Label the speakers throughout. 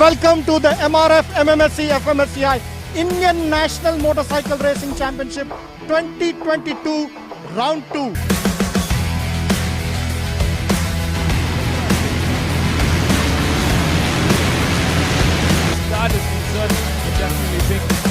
Speaker 1: welcome to the MRF MMSC fmsci Indian National Motorcycle Racing Championship 2022 Round 2.
Speaker 2: Start is concerned, I definitely think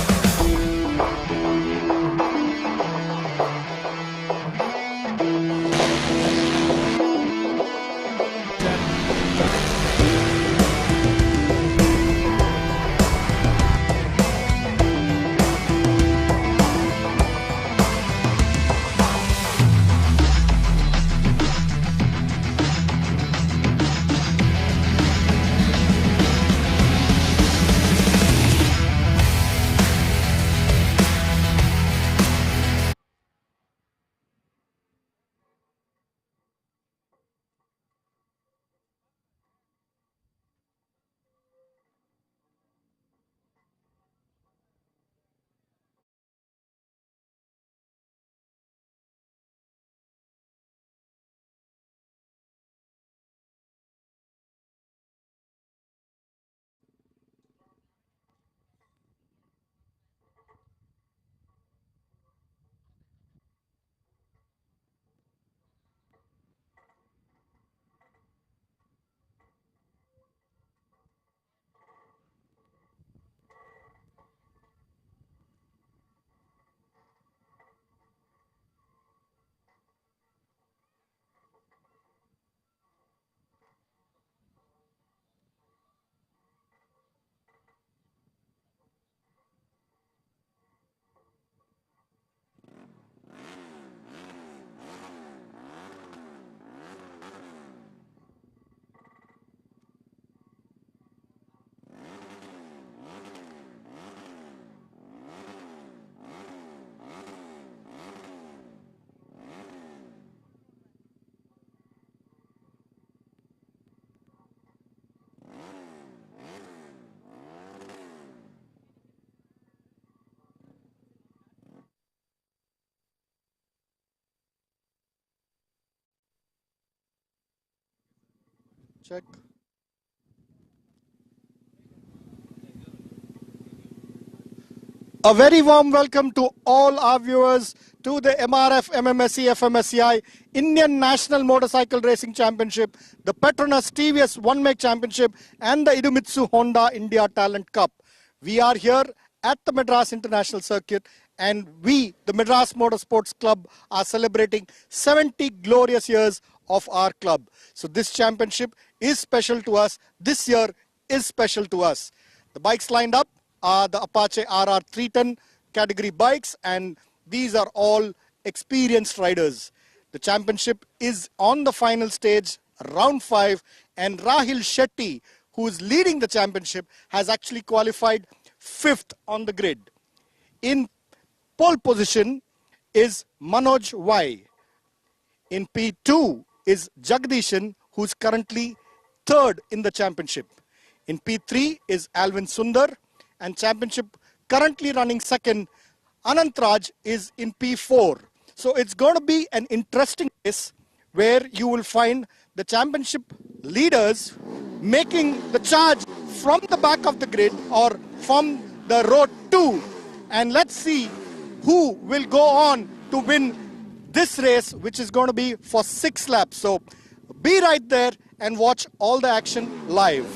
Speaker 1: Check. A very warm welcome to all our viewers to the MRF MMSC fmsci Indian National Motorcycle Racing Championship, the Petronas TVS One Make Championship and the Idemitsu Honda India Talent Cup. We are here at the Madras International Circuit, and we, the Madras Motorsports Club, are celebrating 70 glorious years of our club. So this championship is special to us. This year is special to us. The bikes lined up are the Apache RR 310 category bikes, and these are all experienced riders. The championship is on the final stage, round 5, and Rahil Shetty, who is leading the championship, has actually qualified 5th on the grid. In pole position is Manoj Y. In P2 is Jagdishan, who is currently 3rd in the championship. In P3 is Alvin Sundar, and championship currently running 2nd, Anantraj, is in P4. So it's going to be an interesting race where you will find the championship leaders making the charge from the back of the grid or from the road 2. And let's see who will go on to win this race, which is going to be for 6 laps. So be right there and watch all the action live.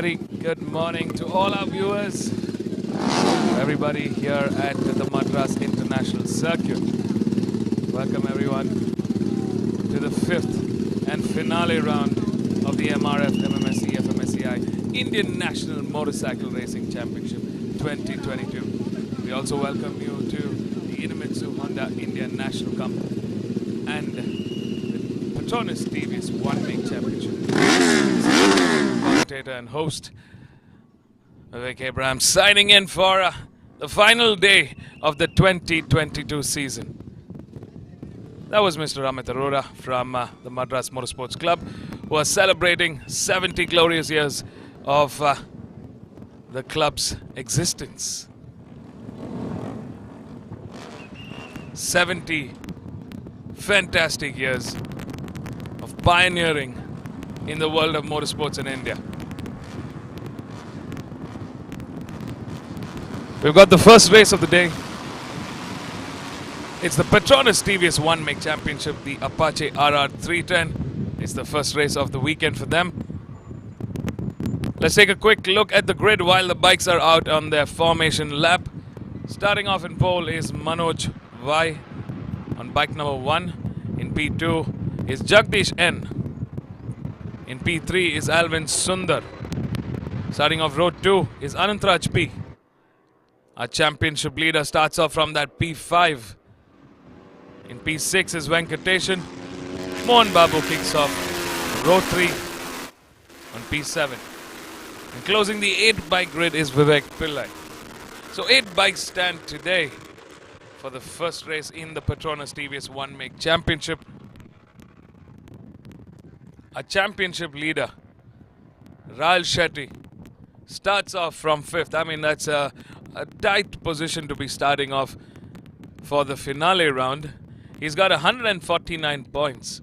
Speaker 2: very good morning to all our viewers, everybody here at the Madras International Circuit. Welcome everyone to the 5th and finale round of the MRF MMSC fmsci Indian National Motorcycle Racing Championship 2022. We also welcome you to the Idemitsu Honda India National Cup and the Petronas TVS One Make Championship. commentator and host, Vivek Abraham, signing in for the final day of the 2022 season. That was Mr. Amit Arora from the Madras Motorsports Club, who are celebrating 70 glorious years of the club's existence. 70 fantastic years of pioneering in the world of motorsports in India. We've got the first race of the day. It's the Petronas TVS 1-Make Championship, the Apache RR 310. It's the first race of the weekend for them. Let's take a quick look at the grid while the bikes are out on their formation lap. Starting off in pole is Manoj Y on bike number 1. In P2 is Jagdish N. In P3 is Alvin Sundar. Starting off road 2 is Anantraj P. Our championship leader starts off from that P5. In P6 is Venkateshan. Mohan Babu kicks off row 3 on P7. And closing the 8-bike grid is Vivek Pillai. So 8 bikes stand today for the first race in the Petronas TVS 1-Make Championship. A championship leader, Rahul Shetty, starts off from 5th. I mean, that's a tight position to be starting off for the finale round. He's got 149 points.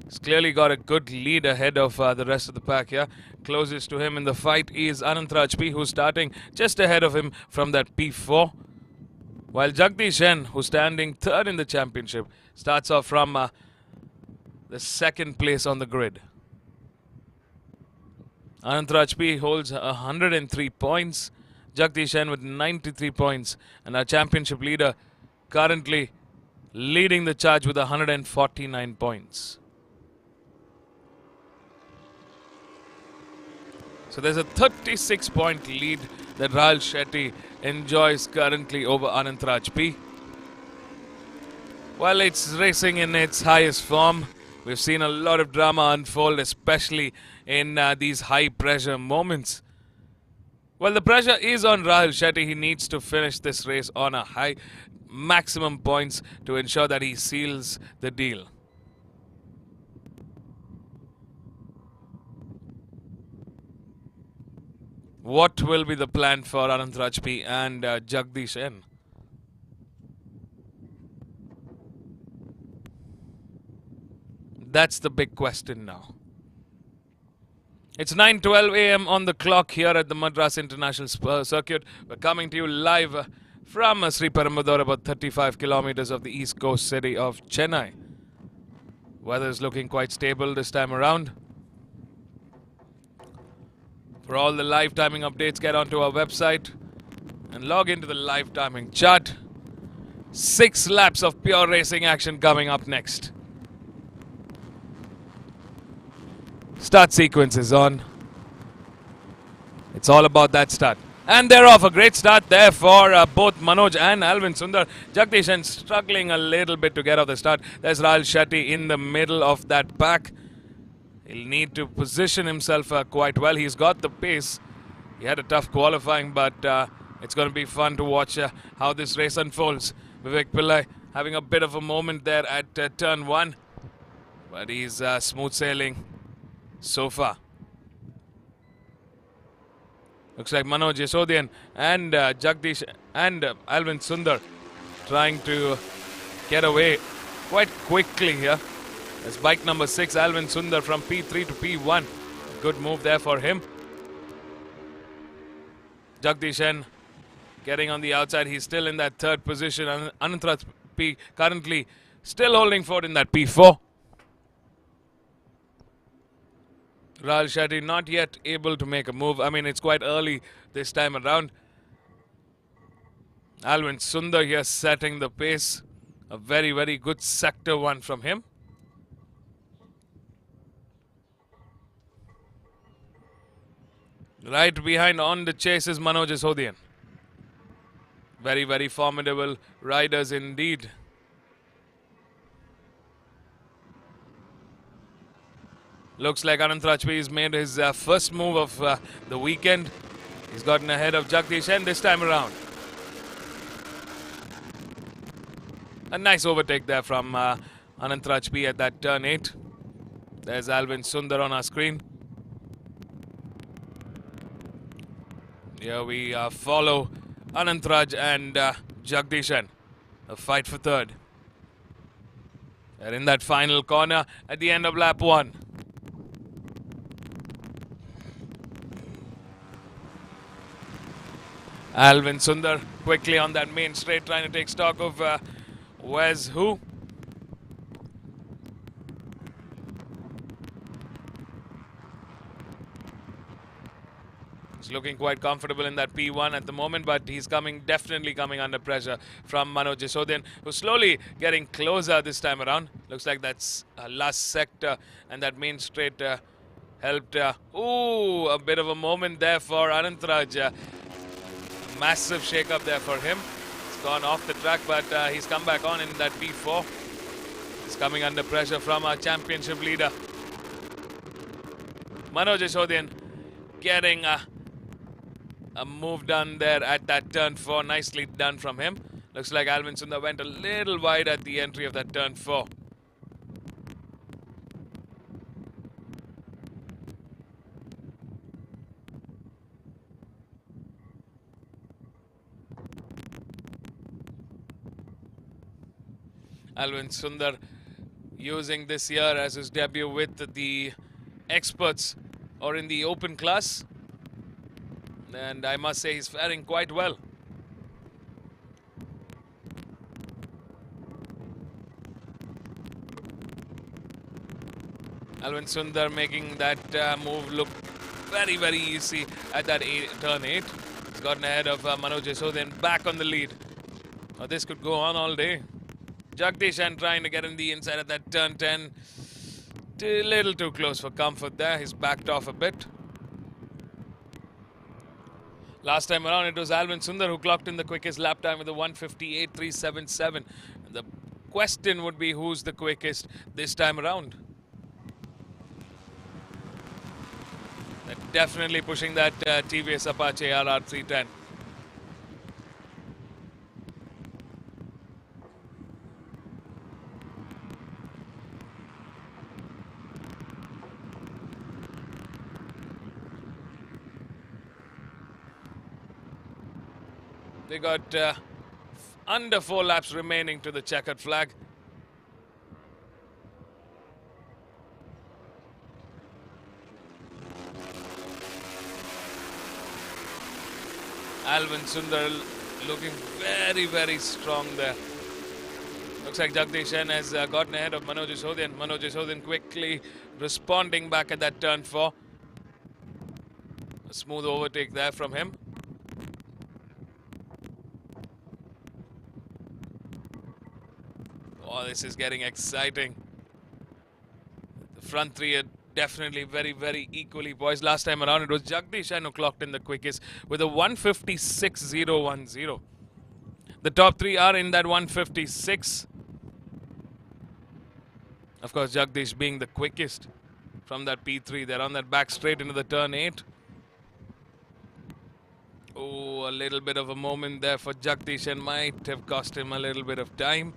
Speaker 2: He's clearly got a good lead ahead of the rest of the pack here. Closest to him in the fight is Anantraj P, who's starting just ahead of him from that P4. While Jagdish N, who's standing 3rd in the championship, starts off from the 2nd place on the grid. Anantraj P holds 103 points. Jagdish N with 93 points. And our championship leader currently leading the charge with 149 points. So there's a 36-point lead that Rahul Shetty enjoys currently over Anantraj P. While it's racing in its highest form, we've seen a lot of drama unfold, especially in these high-pressure moments. Well, the pressure is on Rahul Shetty. He needs to finish this race on a high maximum points to ensure that he seals the deal. What will be the plan for Anantraj P and Jagdish N? That's the big question now. It's 9:12 a.m. on the clock here at the Madras International Circuit. We're coming to you live from Sri Perambudur, about 35 kilometers of the east coast city of Chennai. Weather is looking quite stable this time around. For all the live timing updates, get onto our website and log into the live timing chart. 6 laps of pure racing action coming up next. Start sequence is on. It's all about that start. And they're off. A great start there for both Manoj and Alvin Sundar. Jagdish N struggling a little bit to get off the start. There's Rahul Shetty in the middle of that pack. He'll need to position himself quite well. He's got the pace. He had a tough qualifying, but it's going to be fun to watch how this race unfolds. Vivek Pillai having a bit of a moment there at turn 1. But he's smooth sailing so far. Looks like Manoj Yasodian and Jagdish and Alvin Sundar trying to get away quite quickly here. That's bike number 6, Alvin Sundar from P3 to P1. Good move there for him. Jagdish N getting on the outside. He's still in that 3rd position. Anantraj P currently still holding forward in that P4. Rahul Shetty not yet able to make a move. I mean, it's quite early this time around. Alvin Sundar here setting the pace. A very, very good sector 1 from him. Right behind on the chase is Manoj Yasodian. Very, very formidable riders indeed. Looks like Anant Rajpuri has made his first move of the weekend. He's gotten ahead of Jagdish N this time around. A nice overtake there from Anant Rajpuri at that turn 8. There's Alvin Sundar on our screen. Here we follow Anant Raj and Jagdish N. A fight for third. They're in that final corner at the end of lap 1. Alvin Sundar quickly on that main straight, trying to take stock of where's who. He's looking quite comfortable in that P1 at the moment, but he's definitely coming under pressure from Manoj Jasodian, who's slowly getting closer this time around. Looks like that's last sector, and that main straight helped. A bit of a moment there for Anant Raj. Massive shake-up there for him. He's gone off the track, but he's come back on in that P4. He's coming under pressure from our championship leader. Manoj Jasodian getting a move done there at that turn 4. Nicely done from him. Looks like Alvin Sundar went a little wide at the entry of that turn 4. Alvin Sundar using this year as his debut with the experts or in the open class. And I must say he's faring quite well. Alvin Sundar making that move look very, very easy at that turn 8. He's gotten ahead of Manoj Jasodian, back on the lead. Oh, this could go on all day. Jagdish N trying to get in the inside at that turn 10. A little too close for comfort there. He's backed off a bit. Last time around, it was Alvin Sundar who clocked in the quickest lap time with a 1:58.377. The question would be, who's the quickest this time around? They're definitely pushing that TVS Apache RR 310. They got under 4 laps remaining to the checkered flag. Alvin Sundar looking very, very strong there. Looks like Jagdish N has gotten ahead of Manoj Jasodian. Manoj Jasodian quickly responding back at that turn 4. A smooth overtake there from him. Oh, this is getting exciting. The front three are definitely very, very equally poised. Last time around, it was Jagdish N who clocked in the quickest with a 1:56.010. The top 3 are in that 1:56. Of course, Jagdish being the quickest from that P3. They're on that back straight into the turn 8. Oh, a little bit of a moment there for Jagdish N might have cost him a little bit of time.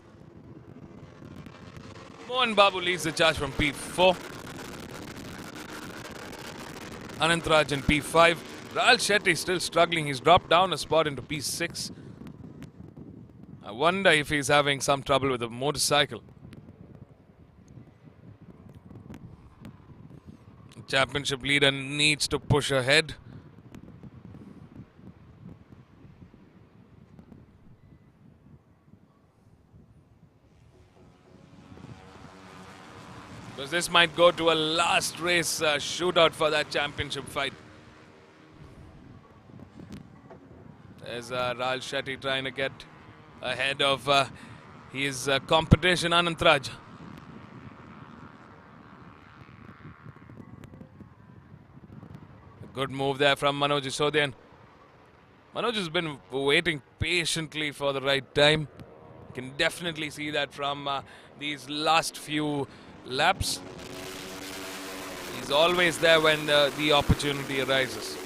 Speaker 2: Mohan Babu leads the charge from P4. Anant Raj in P5. Rahul Shetty still struggling. He's dropped down a spot into P6. I wonder if he's having some trouble with the motorcycle. The championship leader needs to push ahead. Because this might go to a last race shootout for that championship fight. There's Rahul Shetty trying to get ahead of his competition, Anant Raj. A good move there from Manoj Jasodian. Manoj has been waiting patiently for the right time. You can definitely see that from these last few laps. He's always there when the opportunity arises.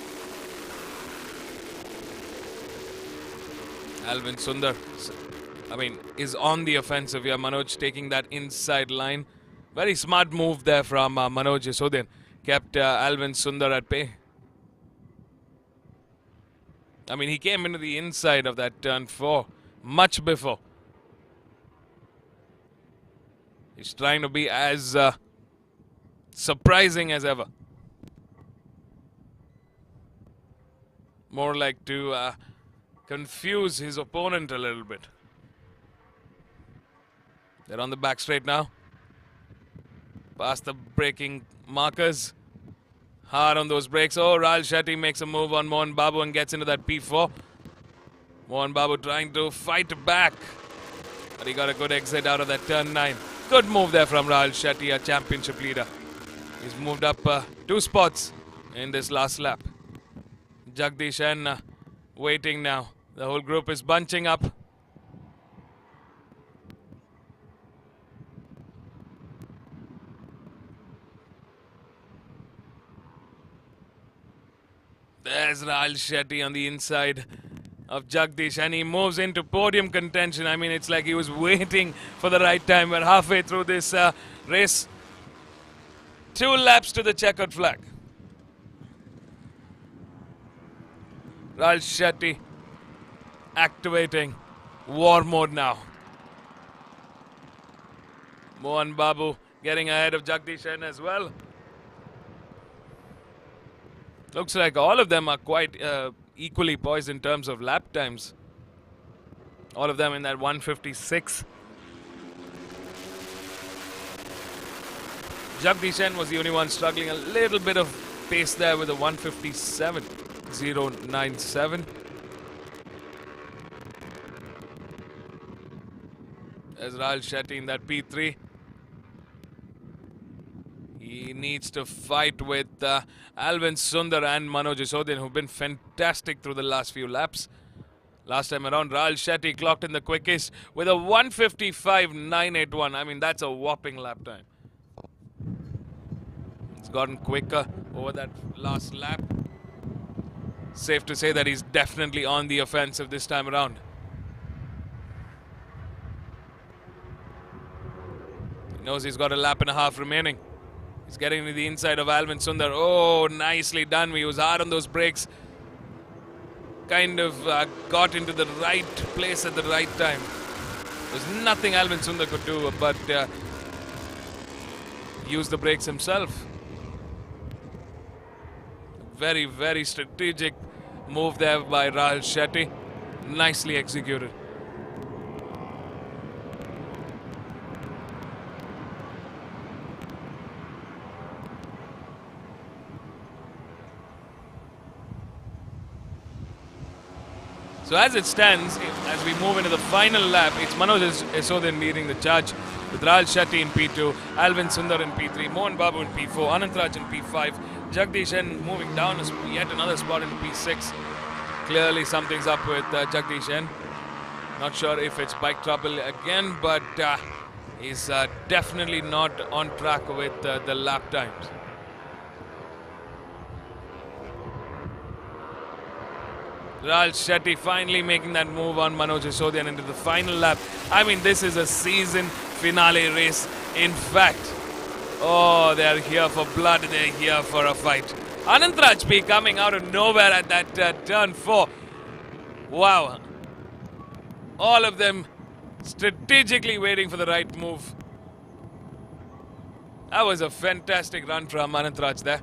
Speaker 2: Alvin Sundar, is on the offensive here. Manoj taking that inside line. Very smart move there from Manoj Yasodin. Kept Alvin Sundar at bay. He came into the inside of that turn 4 much before. He's trying to be as surprising as ever. More like to confuse his opponent a little bit. They're on the back straight now. Past the braking markers. Hard on those brakes. Oh, Rahul Shetty makes a move on Mohan Babu and gets into that P4. Mohan Babu trying to fight back. But he got a good exit out of that turn 9. Good move there from Rahul Shetty, a championship leader. He's moved up 2 spots in this last lap. Jagdish N waiting now. The whole group is bunching up. There's Rahul Shetty on the inside of Jagdish, and he moves into podium contention. It's like he was waiting for the right time. We're halfway through this race. 2 laps to the checkered flag. Rahul Shetty activating war mode now. Mohan Babu getting ahead of Jagdish N as well. Looks like all of them are quite equally poised in terms of lap times. All of them in that 156. Jagdish N was the only one struggling a little bit of pace there with a 157.097. There's Rahul Shetty in that P3. He needs to fight with Alvin Sundar and Manoj Yasodin, who've been fantastic through the last few laps. Last time around, Rahul Shetty clocked in the quickest with a 155.981. That's a whopping lap time. It's gotten quicker over that last lap. Safe to say that he's definitely on the offensive this time around. He knows he's got a lap and a half remaining. He's getting to the inside of Alvin Sundar. Oh, nicely done. He was hard on those brakes. Kind of got into the right place at the right time. There's nothing Alvin Sundar could do but use the brakes himself. Very, very strategic move there by Rahul Shetty. Nicely executed. So as it stands, as we move into the final lap, it's Manoj Yasodin leading the charge with Rahul Shetty in P2, Alvin Sundar in P3, Mohan Babu in P4, Anantraj in P5, Jagdish N moving down yet another spot in P6. Clearly something's up with Jagdish N. Not sure if it's bike trouble again, but he's definitely not on track with the lap times. Rahul Shetty finally making that move on Manoj Yasodin into the final lap. This is a season finale race. In fact, oh, they're here for blood. They're here for a fight. Anantraj P coming out of nowhere at that turn 4. Wow. All of them strategically waiting for the right move. That was a fantastic run from Anantraj there.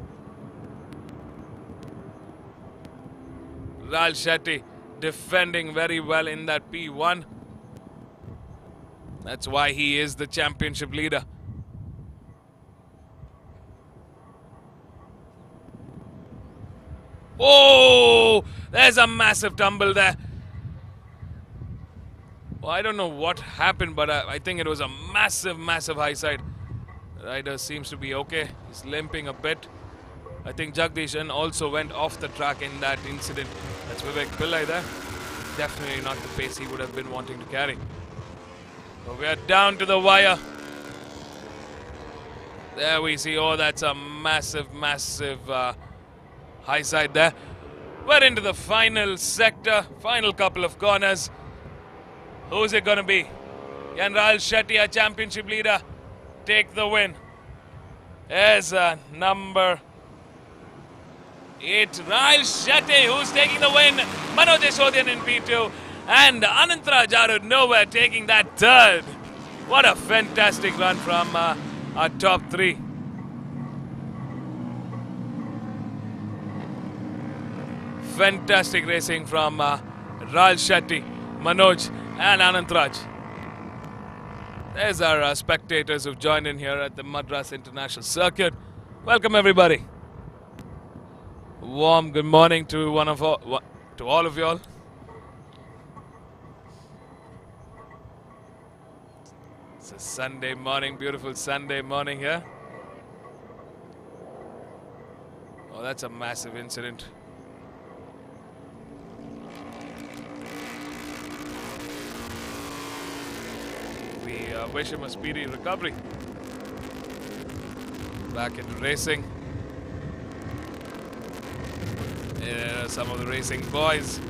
Speaker 2: Rahul Shetty defending very well in that P1. That's why he is the championship leader. Oh, there's a massive tumble there. Well, I don't know what happened, but I think it was a massive, massive high side. The rider seems to be okay. He's limping a bit. I think Jagdish N also went off the track in that incident. That's Vivek Pillai there. Definitely not the pace he would have been wanting to carry. So we are down to the wire. There we see, oh, that's a massive, massive high side there. We're into the final sector, final couple of corners. Who's it going to be? Can Rahul Shetty, our championship leader, take the win? There's number 8, Rahul Shetty, who's taking the win. Manoj Yashodhian in P2. And Anantraj out of nowhere taking that third. What a fantastic run from our top 3. Fantastic racing from Rahul Shetty, Manoj and Anantraj. There's our spectators who've joined in here at the Madras International Circuit. Welcome everybody. Warm good morning to all of you all. It's a Sunday morning, beautiful Sunday morning here. Oh, that's a massive incident. We wish him a speedy recovery. Back into racing. Some of the racing boys.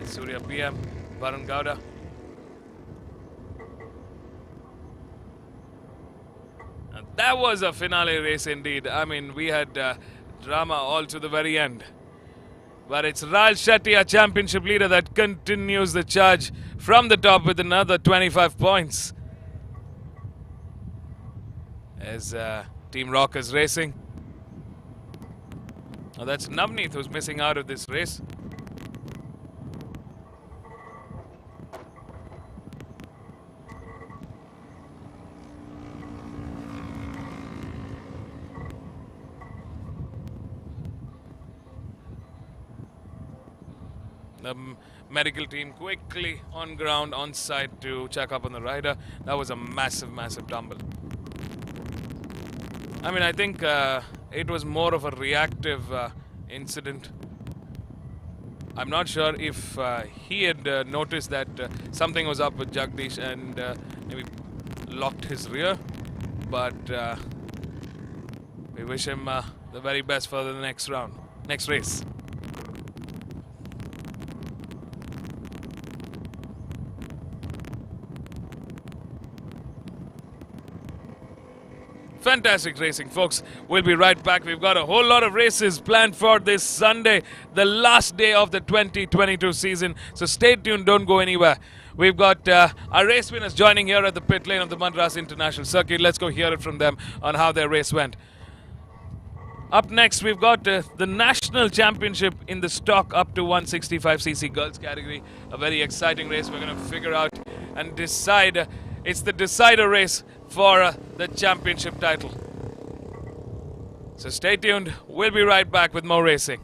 Speaker 2: Surya PM, Varun Gowda. And that was a finale race indeed. I mean, we had drama all to the very end. But it's Rahul Shetty, our championship leader, that continues the charge from the top with another 25 points. As Team Rockers racing. Oh, that's Navneet who's missing out of this race. The medical team quickly on ground, on site to check up on the rider. That was a massive, massive tumble. I mean, I think it was more of a reactive incident. I'm not sure if he had noticed that something was up with Jagdish and maybe locked his rear. But we wish him the very best for the next round, next race. Fantastic racing, folks. We'll be right back. We've got a whole lot of races planned for this Sunday, the last day of the 2022 season. So stay tuned, don't go anywhere. We've got our race winners joining here at the pit lane of the Madras International Circuit. Let's go hear it from them on how their race went. Up next, we've got the National Championship in the stock up to 165cc girls category. A very exciting race. We're going to figure out and decide. It's the decider race for the championship title. So stay tuned. We'll be right back with more racing.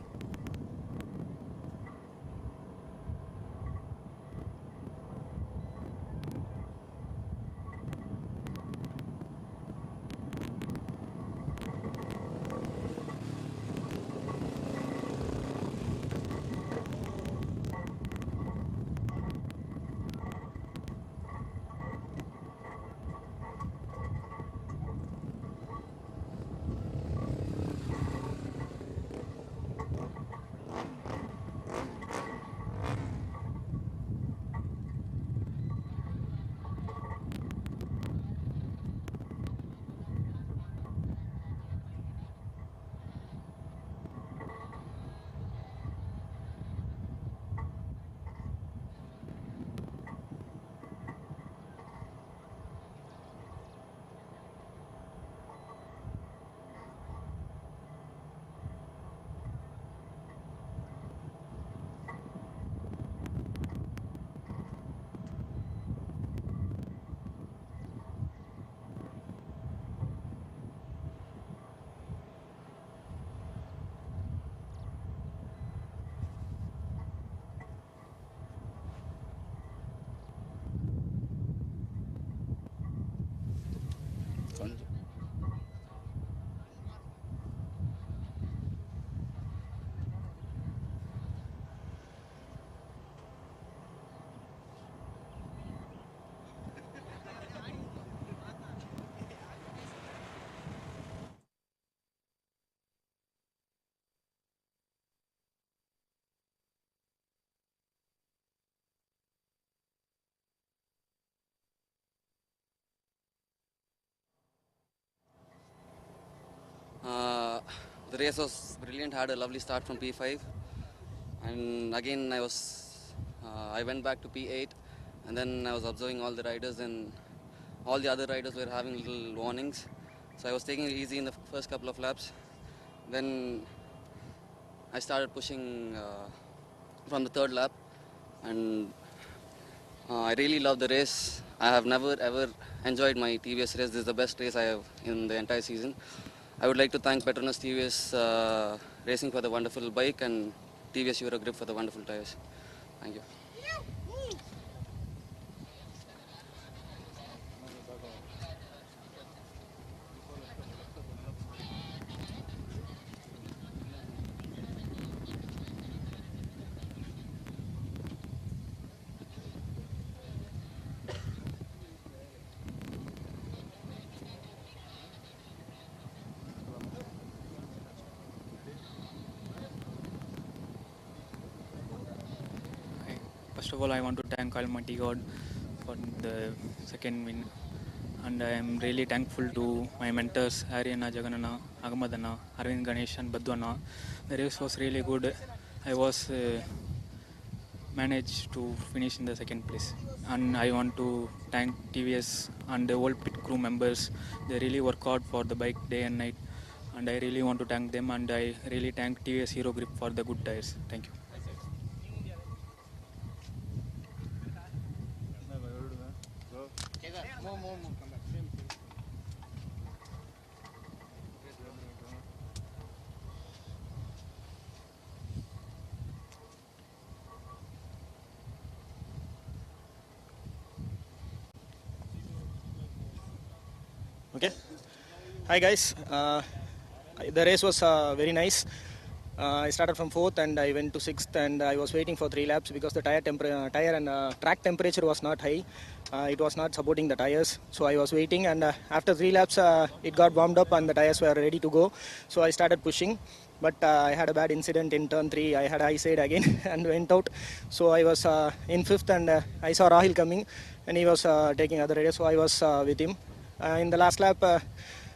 Speaker 3: The race was brilliant, had a lovely start from P5, and again I went back to P8, and then I was observing all the riders, and all the other riders were having little warnings. So I was taking it easy in the first couple of laps. Then I started pushing from the third lap, and I really love the race. I have never ever enjoyed my TVS race. This is the best race I have in the entire season. I would like to thank Petronas TVS Racing for the wonderful bike and TVS Eurogrip for the wonderful tires. Thank you.
Speaker 4: First of all, I want to thank Almighty God for the second win, and I am really thankful to my mentors Aryana, Jaganana, Agamadana, Arvind Ganesh, and Badwana. The race was really good. I was managed to finish in the second place, and I want to thank TVS and the whole pit crew members. They really work hard for the bike day and night, and I really want to thank them, and I really thank TVS Hero Grip for the good tires. Thank you.
Speaker 5: Okay. Hi guys. The race was very nice. I started from 4th and I went to 6th, and I was waiting for 3 laps because the tire and track temperature was not high. It was not supporting the tires, so I was waiting, and after 3 laps it got warmed up and the tires were ready to go. So I started pushing, but I had a bad incident in turn 3. I had high side again and went out. So I was in 5th, and I saw Rahil coming, and he was taking other riders, so I was with him. In the last lap,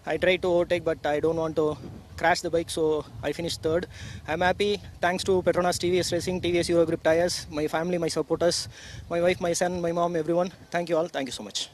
Speaker 5: I tried to overtake, but I don't want to crash the bike, so I finished 3rd. I'm happy, thanks to Petronas TVS Racing, TVS Eurogrip Tires, my family, my supporters, my wife, my son, my mom, everyone. Thank you all. Thank you so much.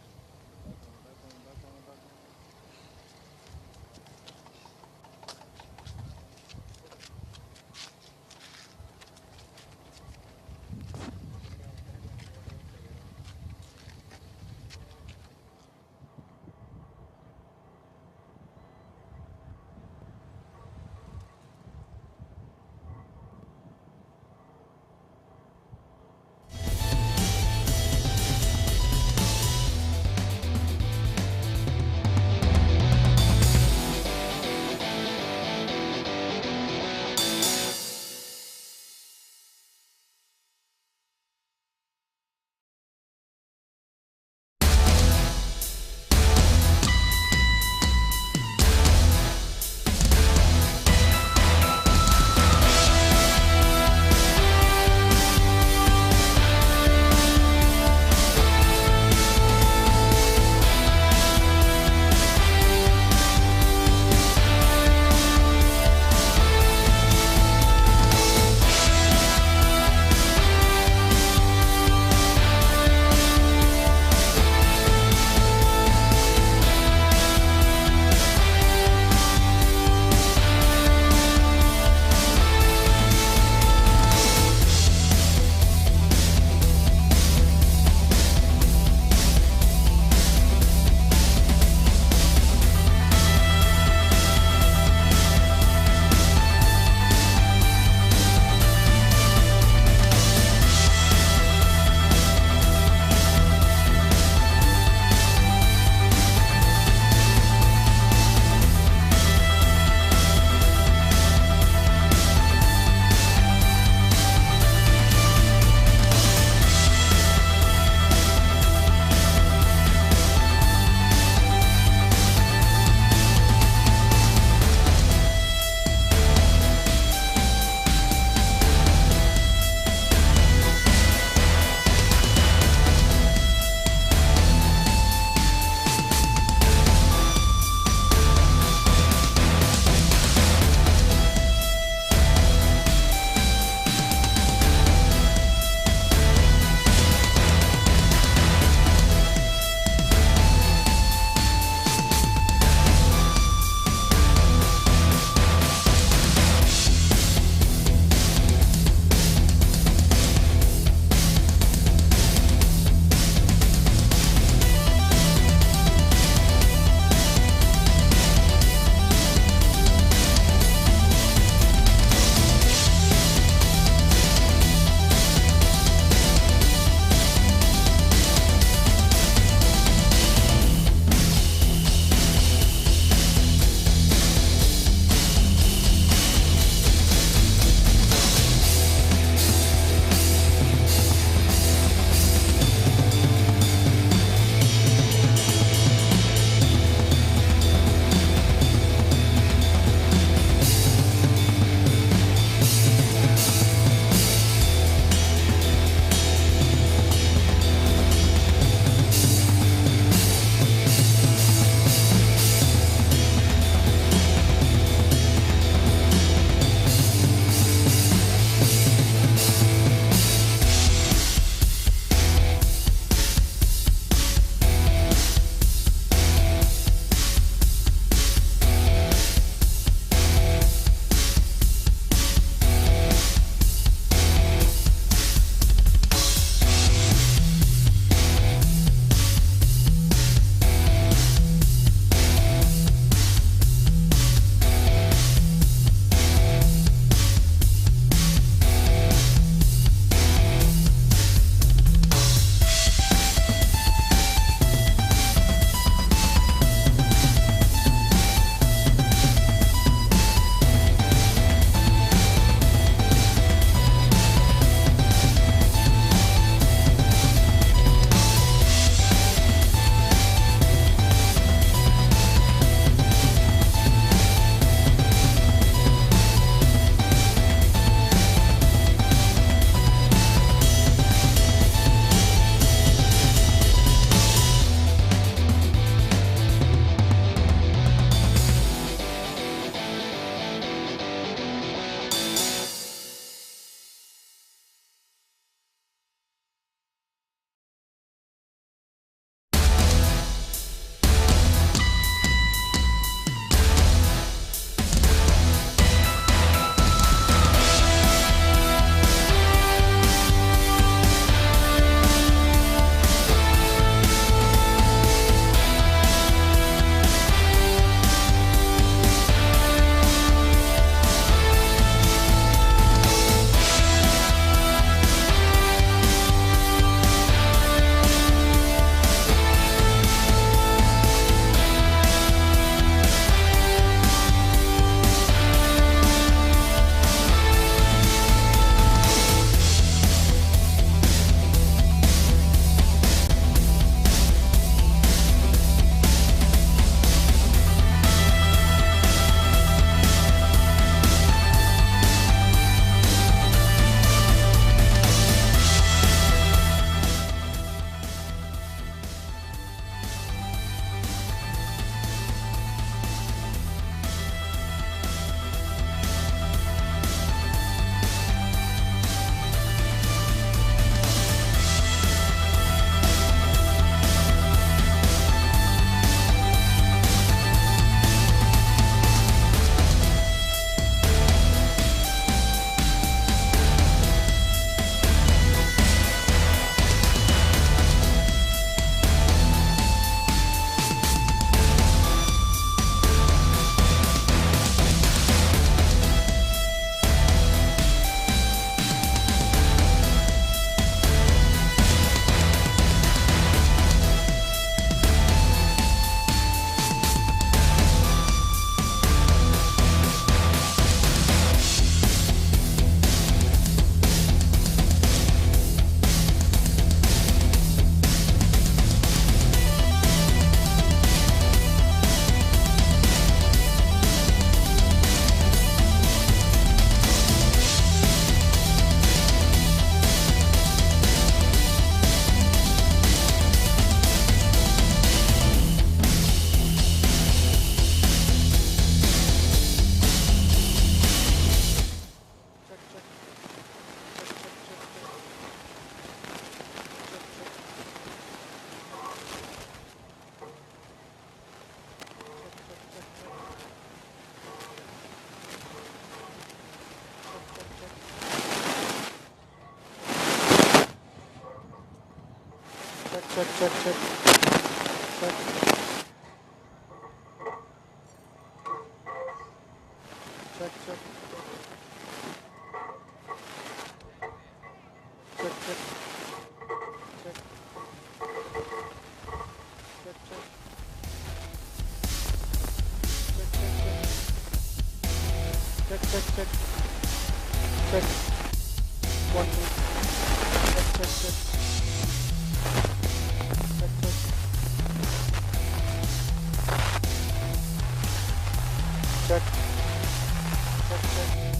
Speaker 1: check, check, check, check. Check, check. Check, check. Check. Check, check. Check, check, check. Check. 1, 2. Check, check, check. Check, check. Check. Check, check.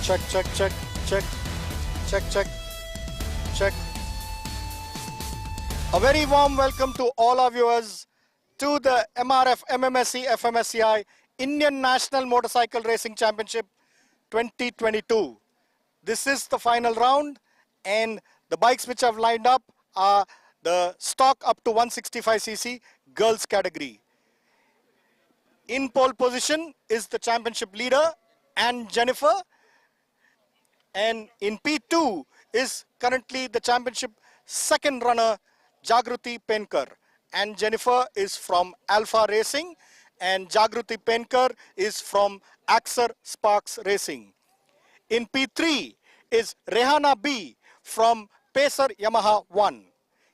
Speaker 1: Check, check, check, check, check, check, check. A very warm welcome to all our viewers to the MRF MMSC fmsci Indian National Motorcycle Racing Championship 2022. This is the final round, and the bikes which have lined up are the stock up to 165cc girls category. In pole position is the championship leader, Anne Jennifer. And in P2 is currently the championship second runner, Jagruti Penkar. And Jennifer is from Alpha Racing, and Jagruti Penkar is from Axer Sparks Racing. In P3 is Rehana B from Pacer Yamaha 1.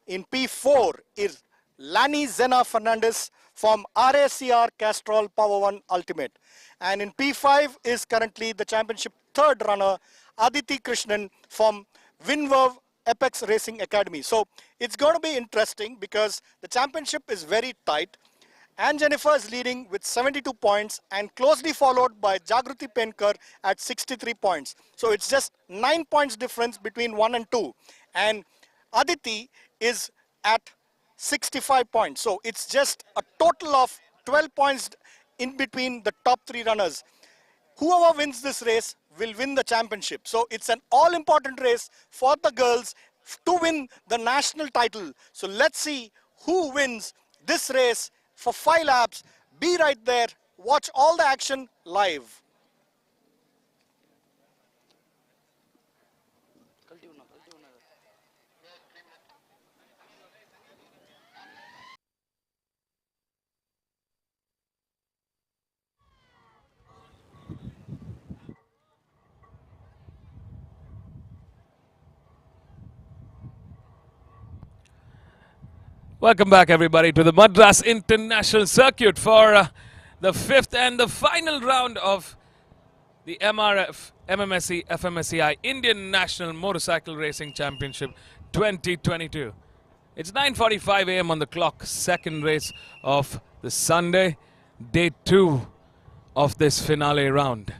Speaker 1: In P4 is Lani Zena Fernandez from RACR Castrol Power One Ultimate. And in P5 is currently the championship third runner, Aditi Krishnan from Winverve Apex Racing Academy. So it's going to be interesting because the championship is very tight. Anne Jennifer is leading with 72 points and closely followed by Jagruti Penkar at 63 points. So it's just 9 points difference between 1 and 2. And Aditi is at 65 points. So it's just a total of 12 points in between the top 3 runners. Whoever wins this race will win the championship. So it's an all-important race for the girls to win the national title. So let's see who wins this race for 5 laps. Be right there. Watch all the action live.
Speaker 2: Welcome back, everybody, to the Madras International Circuit for the fifth and the final round of the MRF MMSC fmsci Indian National Motorcycle Racing Championship 2022. It's 9:45 a.m. on the clock, second race of the Sunday, day 2 of this finale round.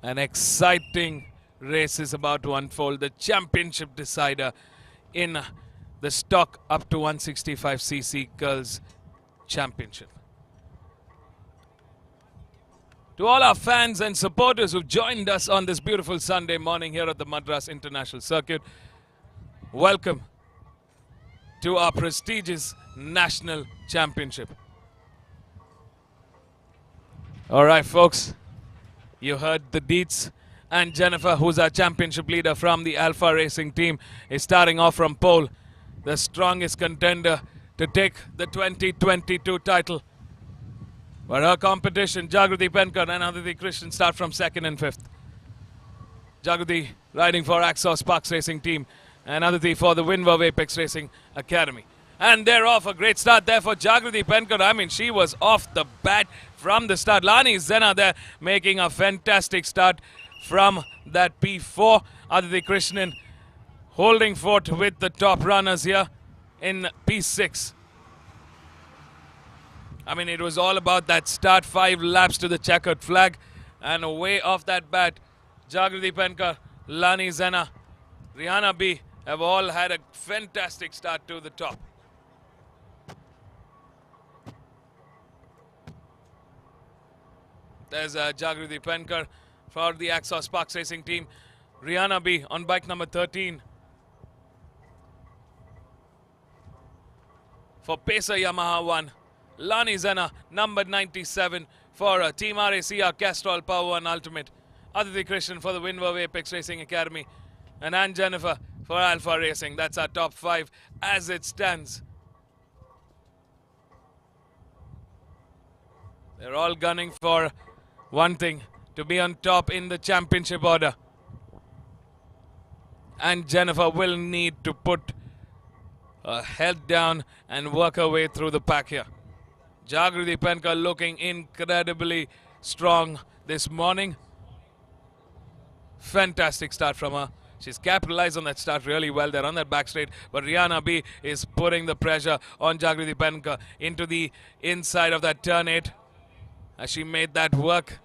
Speaker 2: An exciting race is about to unfold, the championship decider in the stock up to 165cc Girls Championship. To all our fans and supporters who've joined us on this beautiful Sunday morning here at the Madras International Circuit, welcome to our prestigious National Championship. All right, folks, you heard the deets. And Jennifer, who's our championship leader from the Alpha Racing team, is starting off from pole, the strongest contender to take the 2022 title. But her competition, Jagrati Penkar and Aditi Krishnan, start from second and fifth. Jagrati riding for Axos Sparks Racing team and Aditi for the Winverve Apex Racing Academy. And they're off. A great start there for Jagrati Penkar. I mean, she was off the bat from the start. Lani Zena there making a fantastic start from that P4. Aditi Krishnan holding fort with the top runners here in P6. I mean, it was all about that start, 5 laps to the checkered flag, and away off that bat, Jagrati Penkar, Lani Zena, Rihanna B have all had a fantastic start to the top. There's Jagrati Penkar for the Axos Sparks Racing team. Rihanna B on bike number 13. For Pacer Yamaha 1. Lani Zena, number 97 for Team RACR Castrol Power 1 Ultimate. Aditi Krishnan for the Winverve Apex Racing Academy. And Anne Jennifer for Alpha Racing. That's our top 5 as it stands. They're all gunning for one thing, to be on top in the championship order. And Jennifer will need to put her head down and work her way through the pack here. Jagrati Penkar looking incredibly strong this morning. Fantastic start from her. She's capitalized on that start really well. They're on that back straight, but Rihanna B is putting the pressure on Jagrati Penkar into the inside of that turn 8. Has she made that work?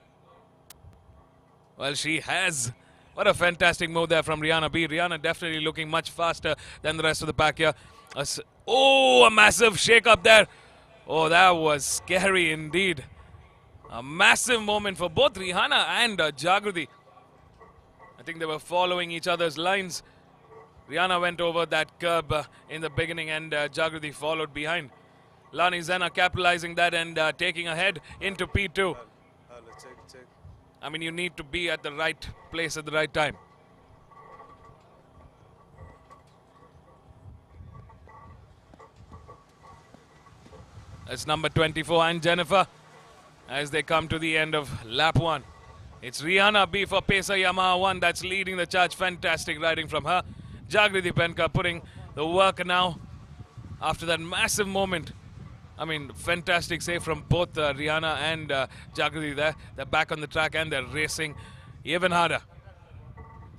Speaker 2: Well, she has. What a fantastic move there from Rihanna B. Rihanna definitely looking much faster than the rest of the pack here. Oh, a massive shake up there. Oh, that was scary indeed. A massive moment for both Rihanna and Jagrati. I think they were following each other's lines. Rihanna went over that curb in the beginning and Jagrati followed behind. Lani Zena capitalizing that and taking ahead into P2. I mean, you need to be at the right place at the right time. That's number 24 and Jennifer as they come to the end of lap 1. It's Rihanna B for Pacer Yamaha 1 that's leading the charge. Fantastic riding from her. Jagrati Penkar putting the work now after that massive moment. I mean, fantastic save from both Rihanna and Jagrati there. They're back on the track and they're racing even harder.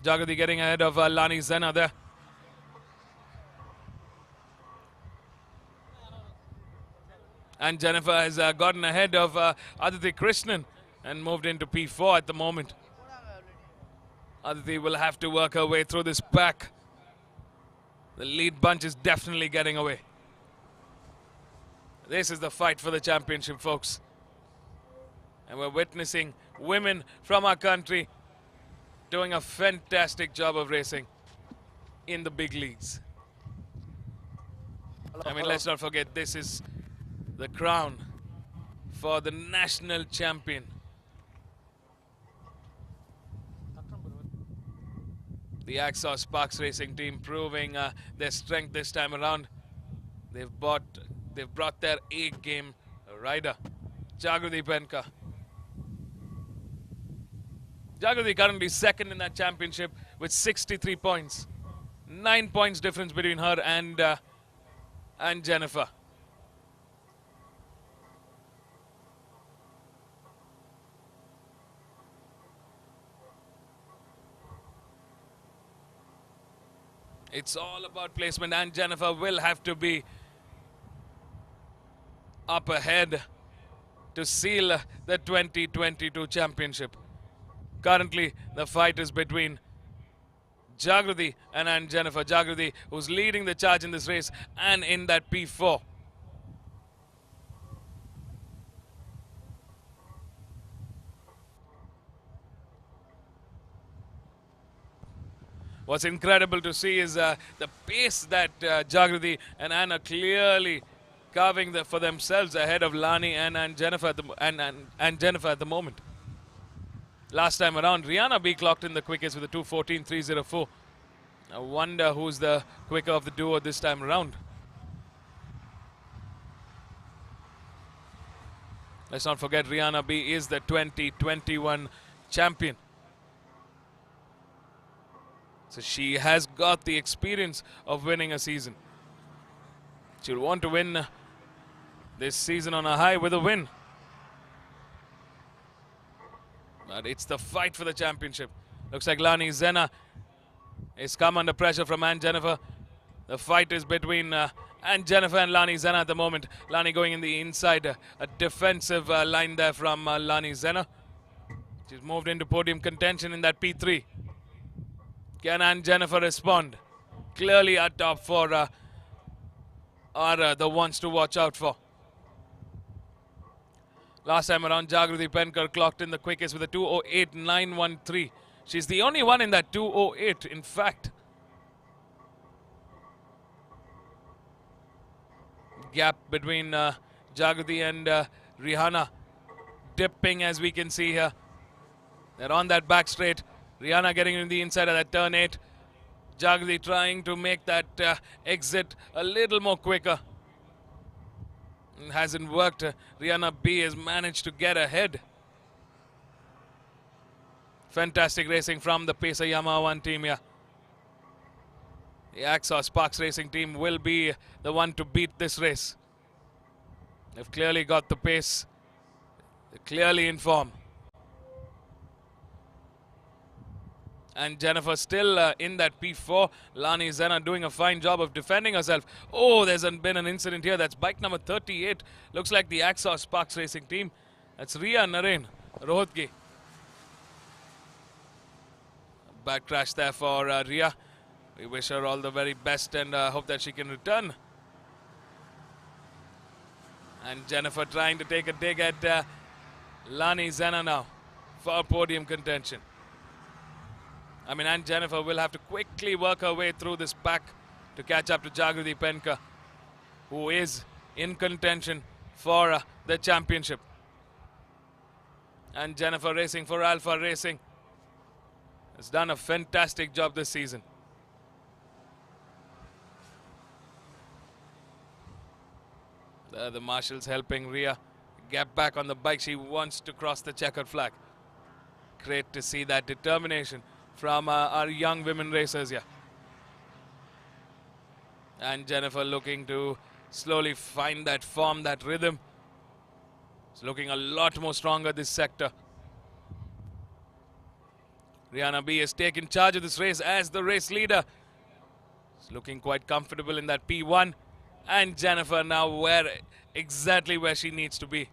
Speaker 2: Jagrati getting ahead of Lani Zena there. And Jennifer has gotten ahead of Aditi Krishnan and moved into P4 at the moment. Aditi will have to work her way through this pack. The lead bunch is definitely getting away. This is the fight for the championship, folks. And we're witnessing women from our country doing a fantastic job of racing in the big leagues. I mean, let's not forget, this is the crown for the national champion. The Axos Sparks Racing team proving their strength this time around. They've brought their A-game rider, Jagrati Penkar. Jagrati currently second in that championship with 63 points. 9 points difference between her and Jennifer. It's all about placement, and Jennifer will have to be up ahead to seal the 2022 championship. Currently, the fight is between Jagrati and Jennifer. Jagrati, who's leading the charge in this race and in that P4. What's incredible to see is the pace that Jagrati and Anne are clearly carving for themselves ahead of Lani and Jennifer at Jennifer at the moment. Last time around, Rihanna B clocked in the quickest with a 2:14.304. I wonder who's the quicker of the duo this time around. Let's not forget, Rihanna B is the 2021 champion. So she has got the experience of winning a season. She'll want to win this season on a high with a win. But it's the fight for the championship. Looks like Lani Zena is come under pressure from Anne Jennifer. The fight is between Anne Jennifer and Lani Zena at the moment. Lani going in the inside, a defensive line there from Lani Zena. She's moved into podium contention in that P3. Can Anne Jennifer respond? Clearly our top four are the ones to watch out for. Last time around, Jagrati Penkar clocked in the quickest with a 2:08.913. She's the only one in that 2:08, in fact. Gap between Jagrati and Rihanna dipping, as we can see here. They're on that back straight. Rihanna getting in the inside of that turn 8. Jagrati trying to make that exit a little more quicker. It hasn't worked. Rihanna B has managed to get ahead. Fantastic racing from the Pacer Yamaha 1 team here. The Axos Sparks Racing team will be the one to beat this race. They've clearly got the pace. They're clearly in form. And Jennifer still in that P4. Lani Zena doing a fine job of defending herself. Oh, there's been an incident here. That's bike number 38. Looks like the Axos Sparks Racing team. That's Ria Naren Rohatgi. Bad crash there for Ria. We wish her all the very best and hope that she can return. And Jennifer trying to take a dig at Lani Zena now for podium contention. And Jennifer will have to quickly work her way through this pack to catch up to Jagrati Penkar, who is in contention for the championship. And Jennifer racing for Alpha Racing has done a fantastic job this season. The marshals helping Ria get back on the bike. She wants to cross the checkered flag. Great to see that determination from our young women racers here. And Jennifer looking to slowly find that form, that rhythm. It's looking a lot more stronger this sector. Rihanna B has taken charge of this race as the race leader. It's looking quite comfortable in that P1. And Jennifer now exactly where she needs to be.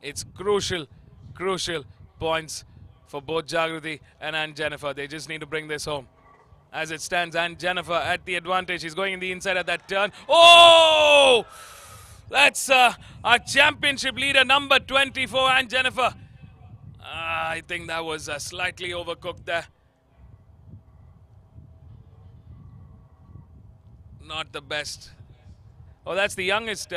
Speaker 2: It's crucial points for both Jagrati and Anne Jennifer. They just need to bring this home. As it stands, Anne Jennifer at the advantage. She's going in the inside at that turn. Oh! That's our championship leader, number 24, Anne Jennifer. I think that was slightly overcooked there. Not the best. Oh, that's the youngest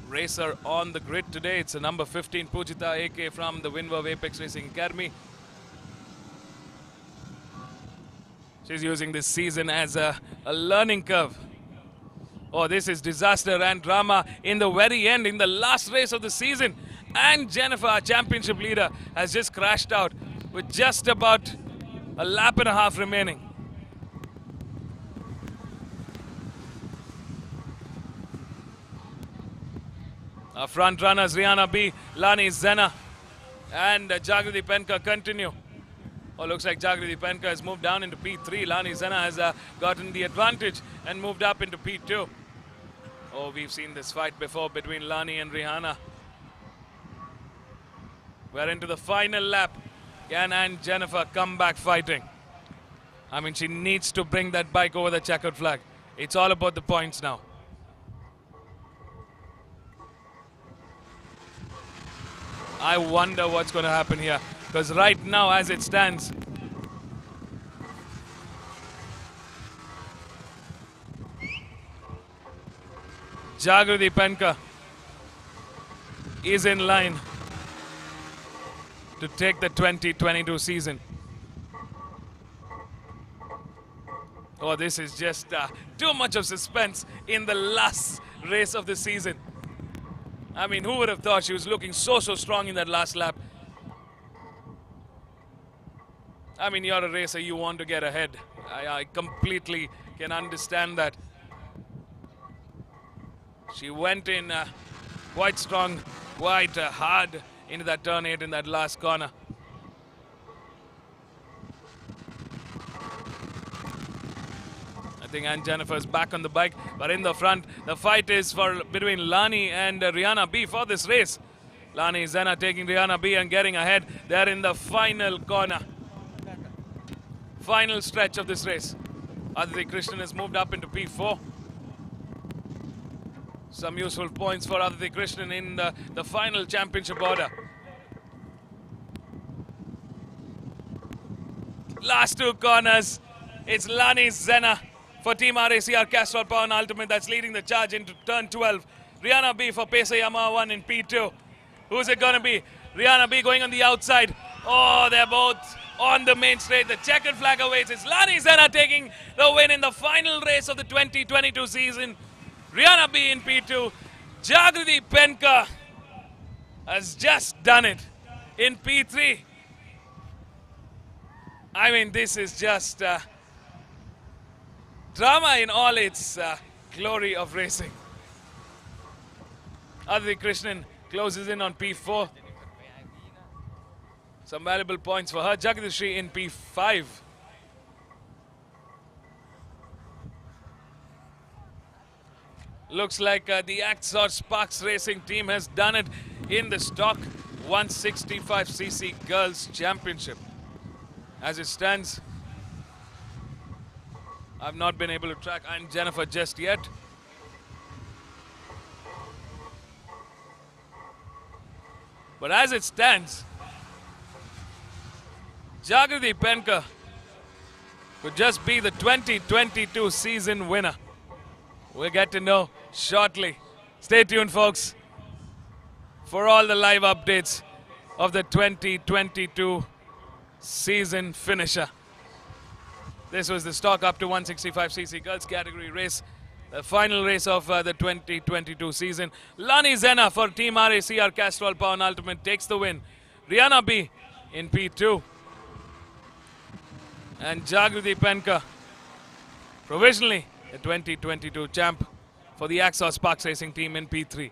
Speaker 2: racer on the grid today. It's a number 15, Pujita AK from the Winverve Apex Racing Academy. She's using this season as a learning curve. Oh, this is disaster and drama in the very end, in the last race of the season. And Jennifer, our championship leader, has just crashed out with just about a lap and a half remaining. Our front runners Rihanna B, Lani Zena and Jagriti Penka continue. Oh, looks like Jagriti Penka has moved down into P3. Lani Zena has gotten the advantage and moved up into P2. Oh, we've seen this fight before between Lani and Rihanna. We're into the final lap. Can and Jennifer come back fighting? I mean, she needs to bring that bike over the checkered flag. It's all about the points now. I wonder what's going to happen here, because right now, as it stands, Jagriti Penka is in line to take the 2022 season. Oh, this is just too much of suspense in the last race of the season. I mean, who would have thought she was looking so strong in that last lap? I mean, you're a racer, you want to get ahead. I completely can understand that. She went in quite strong, quite hard into that turn 8 in that last corner. I think Anne Jennifer's back on the bike, but in the front, the fight is between Lani and Rihanna B for this race. Lani Zena taking Rihanna B and getting ahead. They're in the final corner. Final stretch of this race. Aditi Krishnan has moved up into P4. Some useful points for Aditi Krishnan in the final championship order. Last two corners. It's Lani Zena for Team RACR Castrol Power and Ultimate that's leading the charge into turn 12. Rihanna B for Pesa Yamaha 1 in P2. Who's it going to be? Rihanna B going on the outside. Oh, they're both on the main straight. The checkered flag awaits. It's Lani Zena taking the win in the final race of the 2022 season. Rihanna B in P2. Jagriti Penka has just done it in P3. I mean, this is just drama in all its glory of racing. Aditi Krishnan closes in on P4. Some valuable points for her. Jagadishri in P5. Looks like the Axor Sparks Racing team has done it in the stock 165cc Girls Championship. As it stands, I've not been able to track Anne Jennifer just yet. But as it stands, Jagriti Penka could just be the 2022 season winner. We'll get to know shortly. Stay tuned, folks, for all the live updates of the 2022 season finisher. This was the stock up to 165cc girls category race, the final race of the 2022 season. Lani Zena for Team RACR Castrol Power and Ultimate takes the win. Rihanna B in P2. And Jagriti Penka, provisionally the 2022 champ for the Axor Sparks Racing team in P3.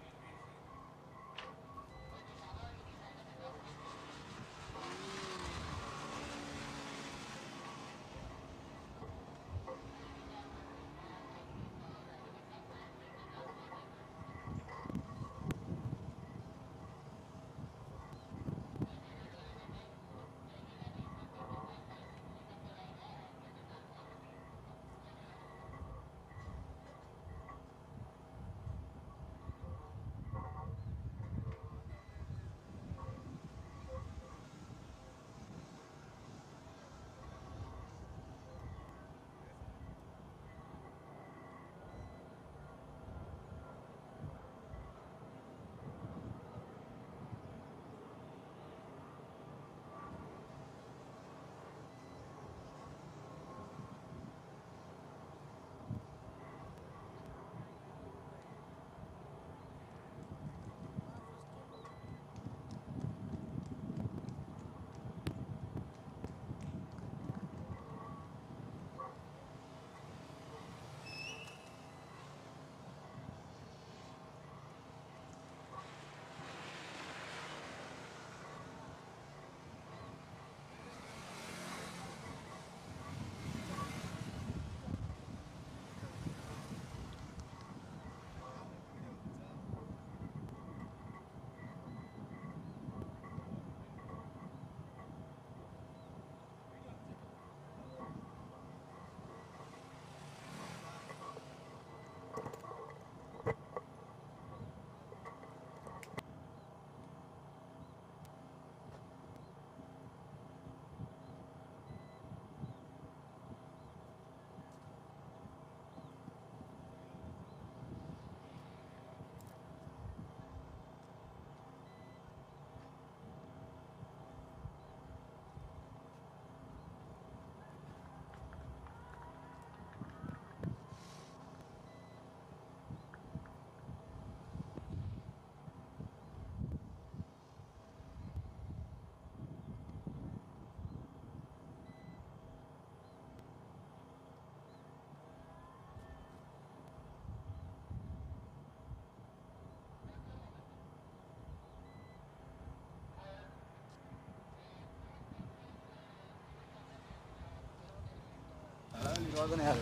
Speaker 2: Hello, hello.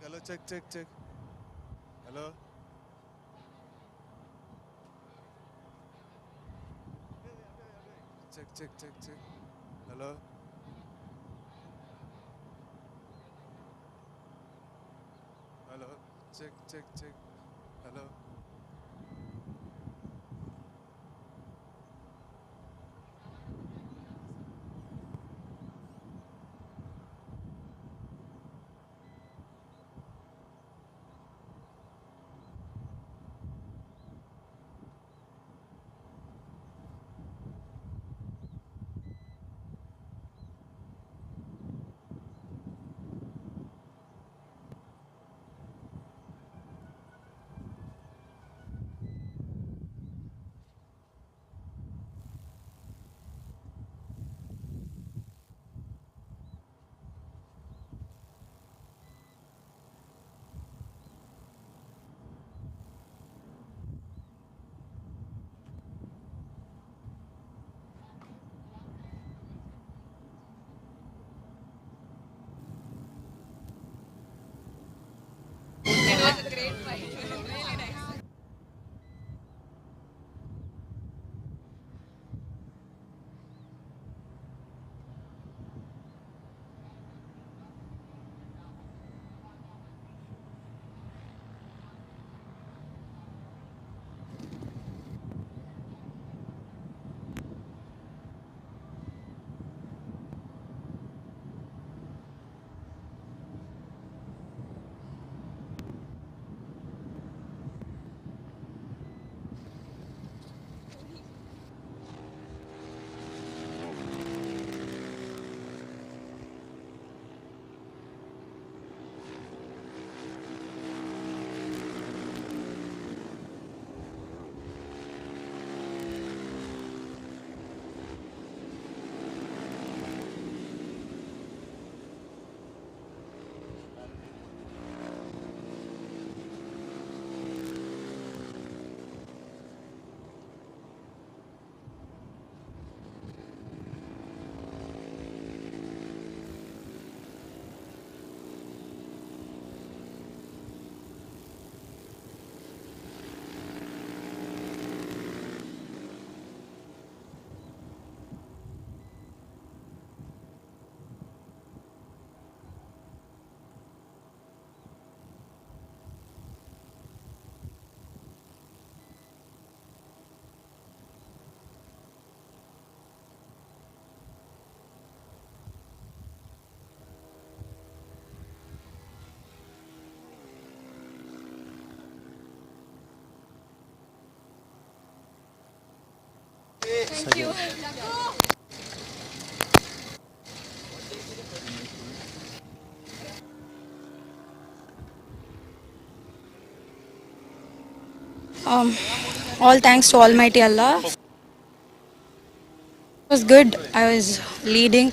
Speaker 6: Hello, check, check, check. Hello. Check, check, check, check. Hello. Hello. Check, check, check. Hello.
Speaker 7: Thank you. All thanks to Almighty Allah. It was good. I was leading,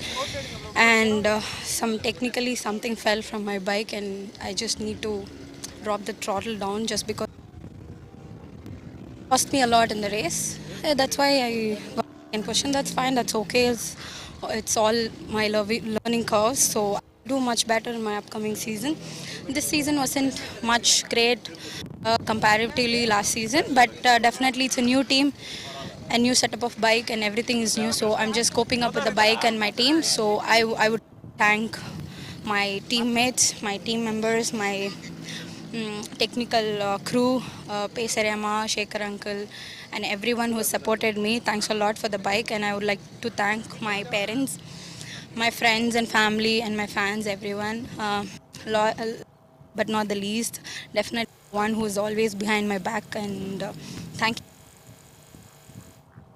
Speaker 7: and technically something fell from my bike, and I just need to drop the throttle down just because it cost me a lot in the race. That's why I got in position. That's fine. That's okay. It's all my learning curve. So I'll do much better in my upcoming season. This season wasn't much great comparatively last season, but definitely it's a new team, a new setup of bike, and everything is new. So I'm just coping up with the bike and my team. So I would thank my teammates, my team members, my technical crew, Pesarama, Shekhar uncle, and everyone who supported me. Thanks a lot for the bike, and I would like to thank my parents, my friends and family, and my fans, everyone. But not the least, definitely one who is always behind my back, and thank you.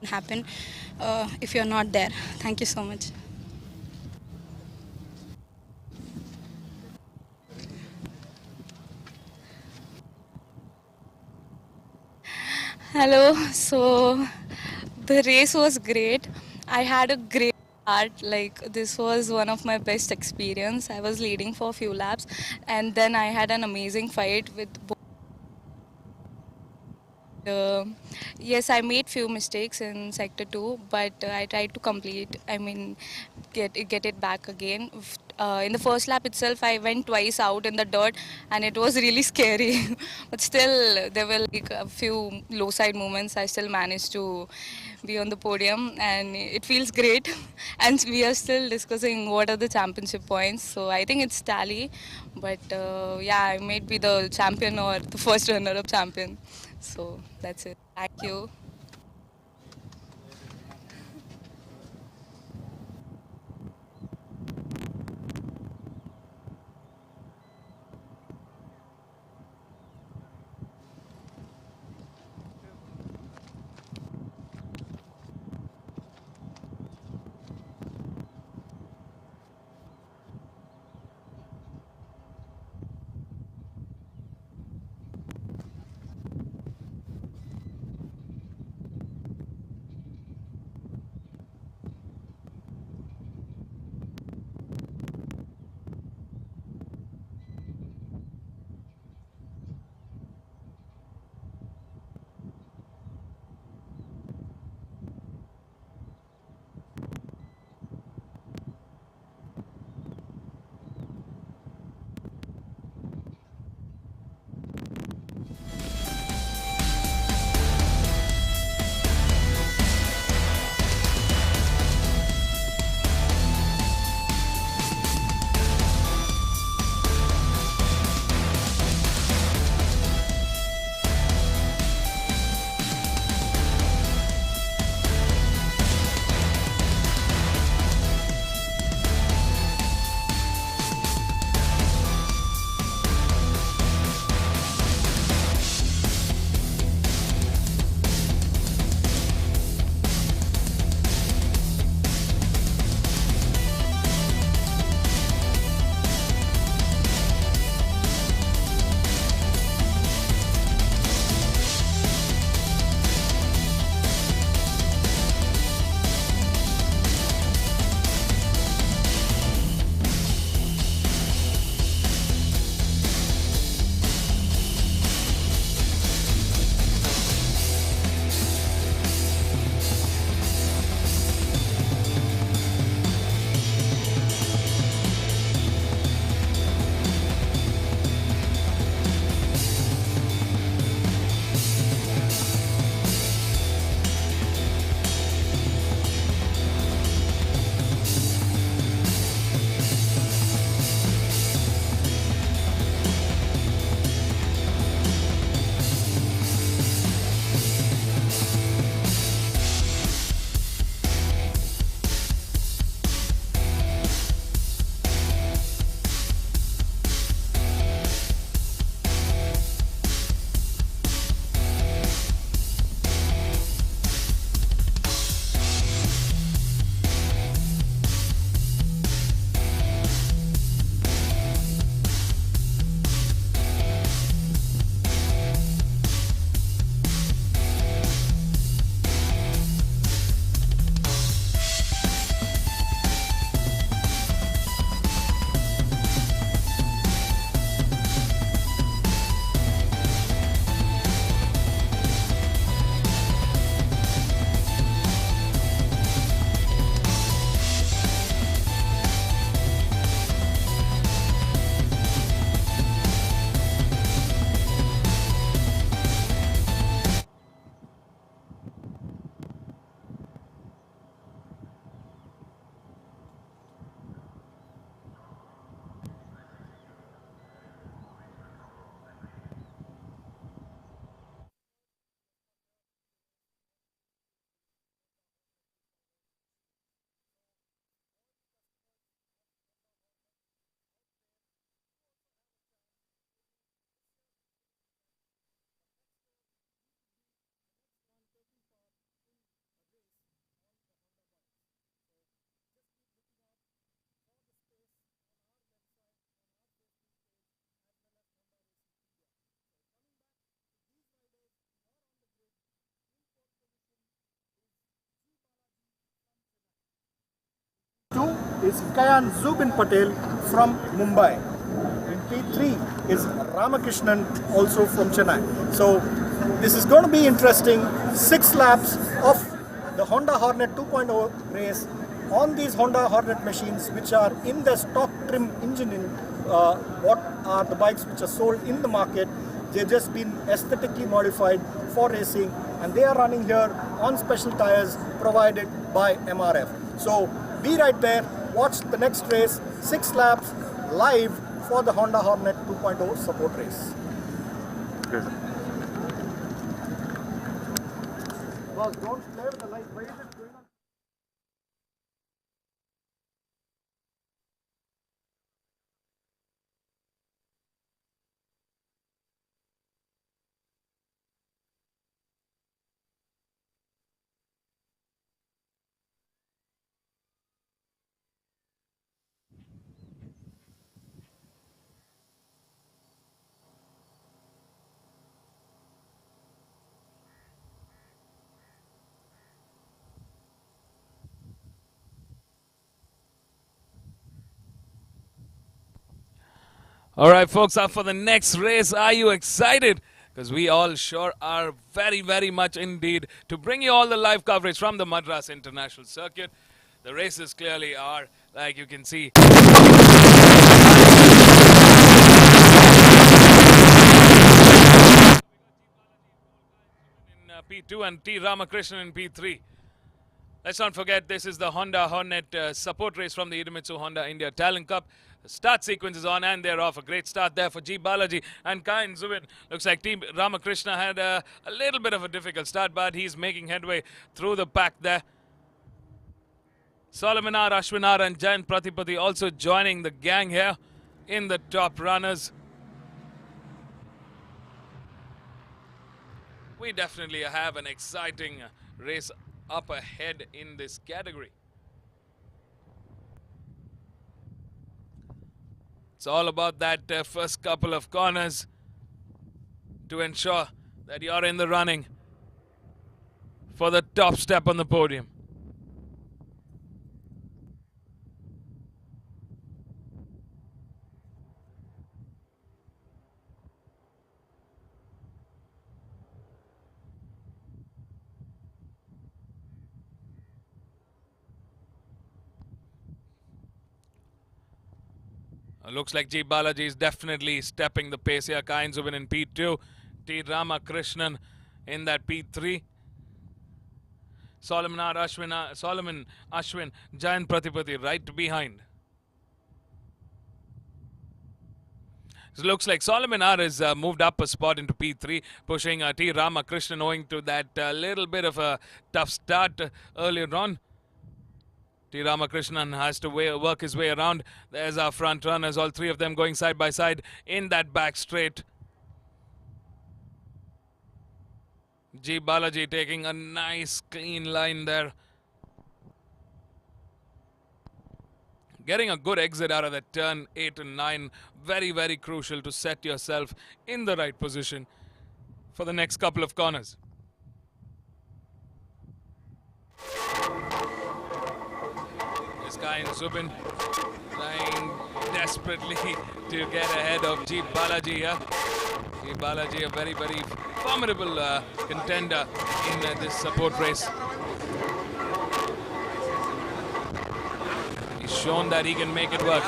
Speaker 7: Happen if you're not there. Thank you so much. Hello. So the race was great. I had a great start. Like, this was one of my best experience. I was leading for a few laps, and then I had an amazing fight with both
Speaker 8: Uh, yes, I made few mistakes in sector 2, but I tried to complete. I mean, get it back again. In the first lap itself, I went twice out in the dirt, and it was really scary. But still, there were like a few low side moments. I still managed to be on the podium, and it feels great. And we are still discussing what are the championship points. So I think it's tally, but yeah, I might be the champion or the first runner-up champion. So that's it. Thank you.
Speaker 1: Two is Kayan Zubin Patel from Mumbai. In P3 is Ramakrishnan, also from Chennai. So This is going to be interesting. 6 laps of the Honda Hornet 2.0 race on these Honda Hornet machines, which are in the stock trim engine. What are the bikes which are sold in the market? They've just been aesthetically modified for racing, and they are running here on special tires provided by MRF. So be right there, watch the next race, 6 laps live for the Honda Hornet 2.0 support race. Well, don't play with the light. Why is it going on?
Speaker 2: All right, folks, up for the next race. Are you excited? Because we all sure are very, very much indeed to bring you all the live coverage from the Madras International Circuit. The races clearly are, like you can see. In P2 and T. Ramakrishnan in P3. Let's not forget, this is the Honda Hornet support race from the Idemitsu Honda India Talent Cup. The start sequence is on and they're off. A great start there for G. Balaji and Kain Zubin. Looks like Team Ramakrishna had a little bit of a difficult start, but he's making headway through the pack there. Solomon R, Ashwin R and Jayant Pratipati also joining the gang here in the top runners. We definitely have an exciting race up ahead in this category. It's all about that first couple of corners to ensure that you're in the running for the top step on the podium. Looks like G. Balaji is definitely stepping the pace here. Kain Zubin in P2. T. Ramakrishnan in that P3. Solomon Ashwin, Jayant Pratipati right behind. So looks like Solomon R has moved up a spot into P3, pushing T. Ramakrishnan owing to that little bit of a tough start earlier on. T. Ramakrishnan has to work his way around. There's our front runners, all three of them going side by side in that back straight. G. Balaji taking a nice clean line there. Getting a good exit out of that turn 8 and 9. Very, very crucial to set yourself in the right position for the next couple of corners. This guy in Zubin trying desperately to get ahead of G. Balaji here. G. Balaji, a very, very formidable contender in this support race. He's shown that he can make it work.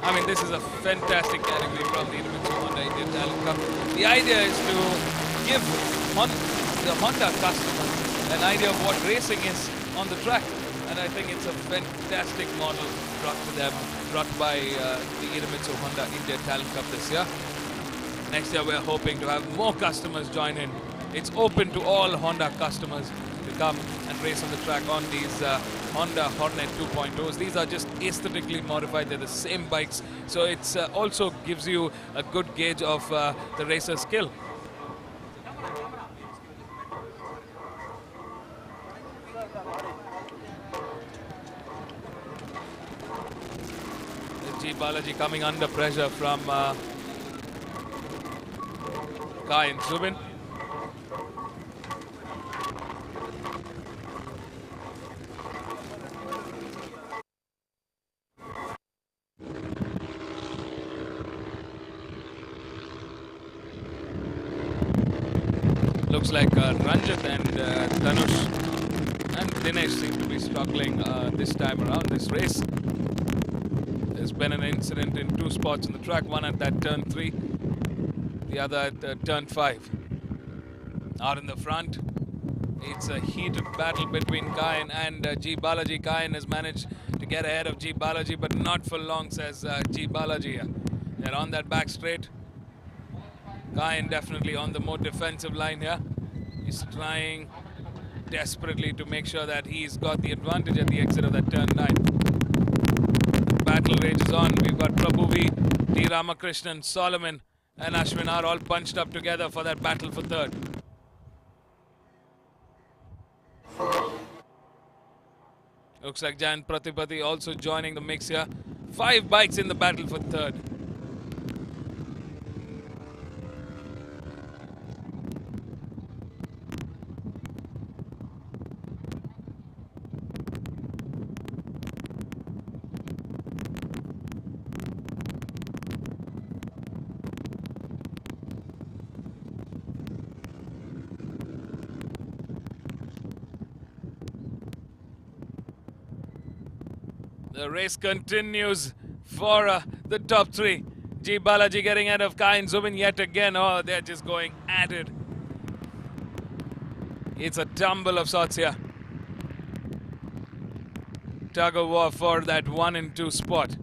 Speaker 2: I mean, this is a fantastic category from the Idemitsu Honda India Talent Cup. The idea is to give the Honda customer an idea of what racing is on the track. And I think it's a fantastic model brought to them, brought by the Idemitsu Honda India Talent Cup this year. Next year we're hoping to have more customers join in. It's open to all Honda customers to come and race on the track on these Honda Hornet 2.0s. These are just aesthetically modified. They're the same bikes. So it's also gives you a good gauge of the racer's skill. G. Balaji coming under pressure from Kain Zubin. Looks like Ranjit and Dhanush and Dinesh seem to be struggling this time around this race. There's been an incident in 2 spots on the track, one at that turn 3, the other at turn 5. Out in the front, it's a heated battle between Kayan and G. Balaji. Kayan has managed to get ahead of G. Balaji, but not for long, says G. Balaji. They're on that back straight. Kayan definitely on the more defensive line here. He's trying desperately to make sure that he's got the advantage at the exit of that turn 9. Battle rages on. We've got Prabhu V, T. Ramakrishnan, Solomon and Ashwin are all punched up together for that battle for third. Looks like Jayant Pratipati also joining the mix here. 5 bikes in the battle for third. The race continues for the top 3. G. Balaji getting ahead of Kayan Zubin yet again. Oh, they're just going at it. It's a tumble of sorts here. Tug of war for that 1 and 2 spot.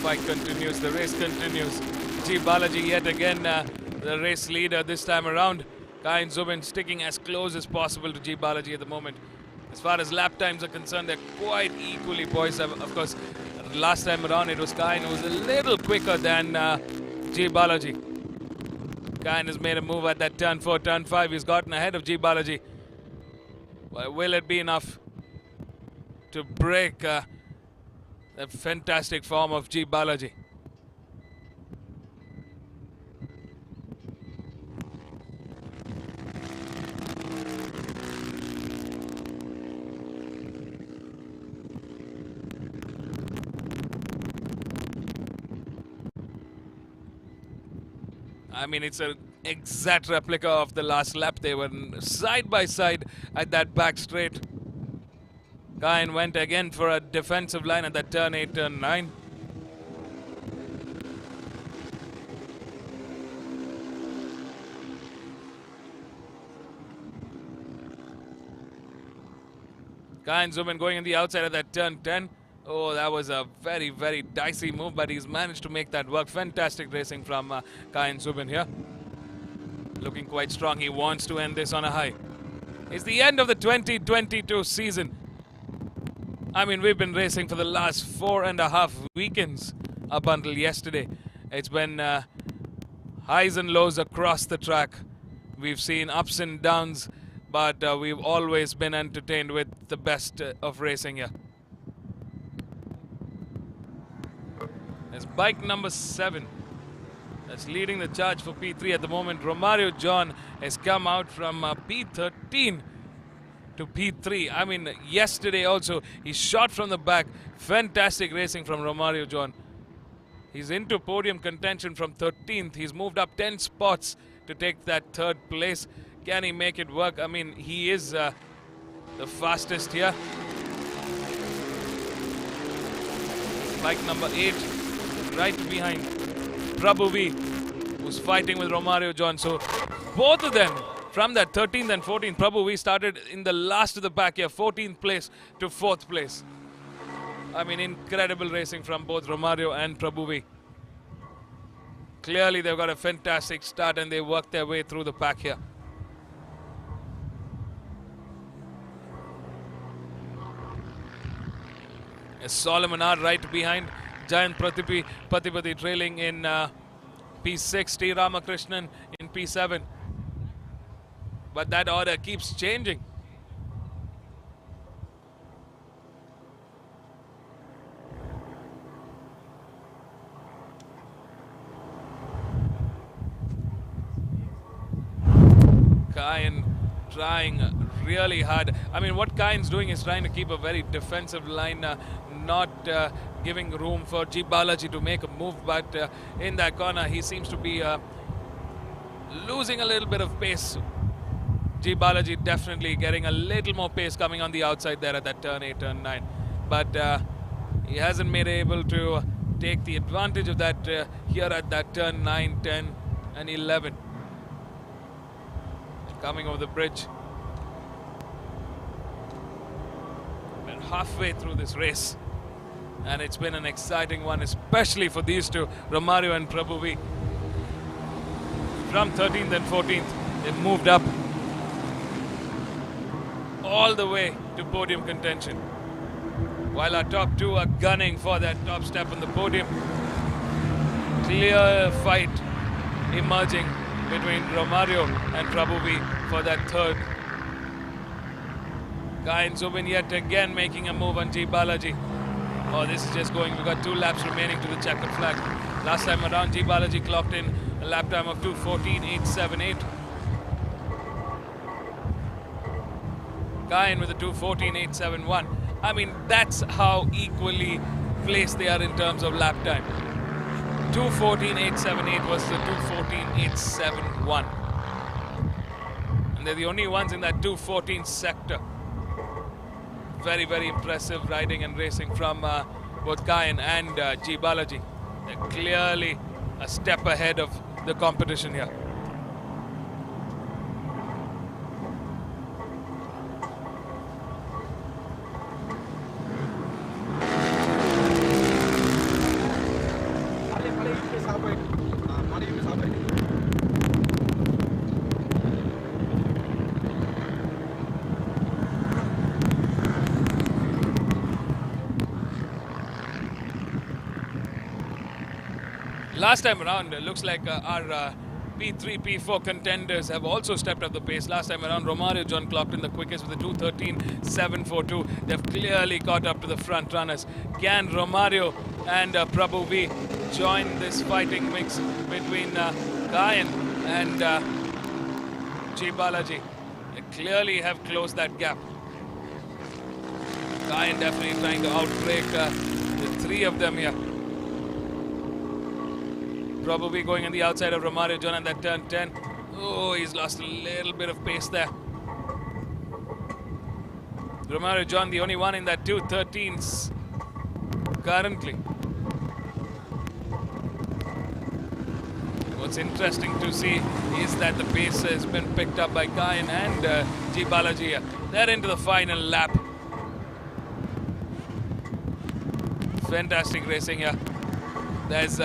Speaker 2: Fight continues, the race continues. G. Balaji yet again the race leader this time around. Kayan Zubin sticking as close as possible to G. Balaji at the moment. As far as lap times are concerned, they're quite equally poised. Of course, last time around it was Kayan who was a little quicker than G. Balaji. Kayan has made a move at that turn 4, turn 5. He's gotten ahead of G. Balaji. Well, will it be enough to break the fantastic form of G. Balaji? I mean, it's an exact replica of the last lap. They were side by side at that back straight. Kayan went again for a defensive line at that turn 8, turn 9. Kayan Zubin going on the outside of that turn 10. Oh, that was a very, very dicey move, but he's managed to make that work. Fantastic racing from Kayan Zubin here. Looking quite strong. He wants to end this on a high. It's the end of the 2022 season. I mean, we've been racing for the last 4.5 weekends up until yesterday. It's been highs and lows across the track. We've seen ups and downs, but we've always been entertained with the best of racing here. It's bike number 7 that's leading the charge for P3 at the moment. Romario John has come out from P13 to P3. I mean, yesterday also he shot from the back. Fantastic racing from Romario John. He's into podium contention from 13th. He's moved up 10 spots to take that 3rd place. Can he make it work? I mean, he is the fastest here. Bike number 8 right behind Prabhu V, who's fighting with Romario John. So both of them from that 13th and 14th. Prabhu V started in the last of the pack here, 14th place to 4th place. I mean, incredible racing from both Romario and Prabhu V. Clearly they've got a fantastic start and they worked their way through the pack here. Solomon are right behind. Jayant Pratipati trailing in P6, T. Ramakrishnan in P7. But that order keeps changing. Kayan trying really hard. I mean, what Kayan's doing is trying to keep a very defensive line, not giving room for G. Balaji to make a move, but in that corner he seems to be losing a little bit of pace. G. Balaji definitely getting a little more pace coming on the outside there at that turn 8, turn 9. But he hasn't been able to take the advantage of that here at that turn 9, 10 and 11. Coming over the bridge. We're halfway through this race. And it's been an exciting one, especially for these two, Romario and Prabhu V. From 13th and 14th, they've moved up all the way to podium contention. While our top two are gunning for that top step on the podium. Clear fight emerging between Romario and Prabhu V for that third. Kayan Zubin yet again making a move on G. Balaji. Oh, this is just going. We've got 2 laps remaining to the checkered flag. Last time around, G. Balaji clocked in a lap time of 2:14.878. Kayan with a 2:14.871. I mean, that's how equally placed they are in terms of lap time. 2:14.878 was the 2:14.871. And they're the only ones in that 2:14 sector. Very, very impressive riding and racing from both Kayan and G. Balaji. They're clearly a step ahead of the competition here. Last time around, it looks like our P3, P4 contenders have also stepped up the pace. Last time around, Romario John clocked in the quickest with a 2:13.742. They've clearly caught up to the front runners. Can Romario and Prabhu V join this fighting mix between Kayan and G. Balaji? They clearly have closed that gap. Kayan definitely trying to outbreak the 3 of them here. Probably going on the outside of Romario John at that turn 10. Oh, he's lost a little bit of pace there. Romario John, the only one in that 2:13s currently. What's interesting to see is that the pace has been picked up by Kayan and G. Balaji. They're into the final lap. Fantastic racing here. There's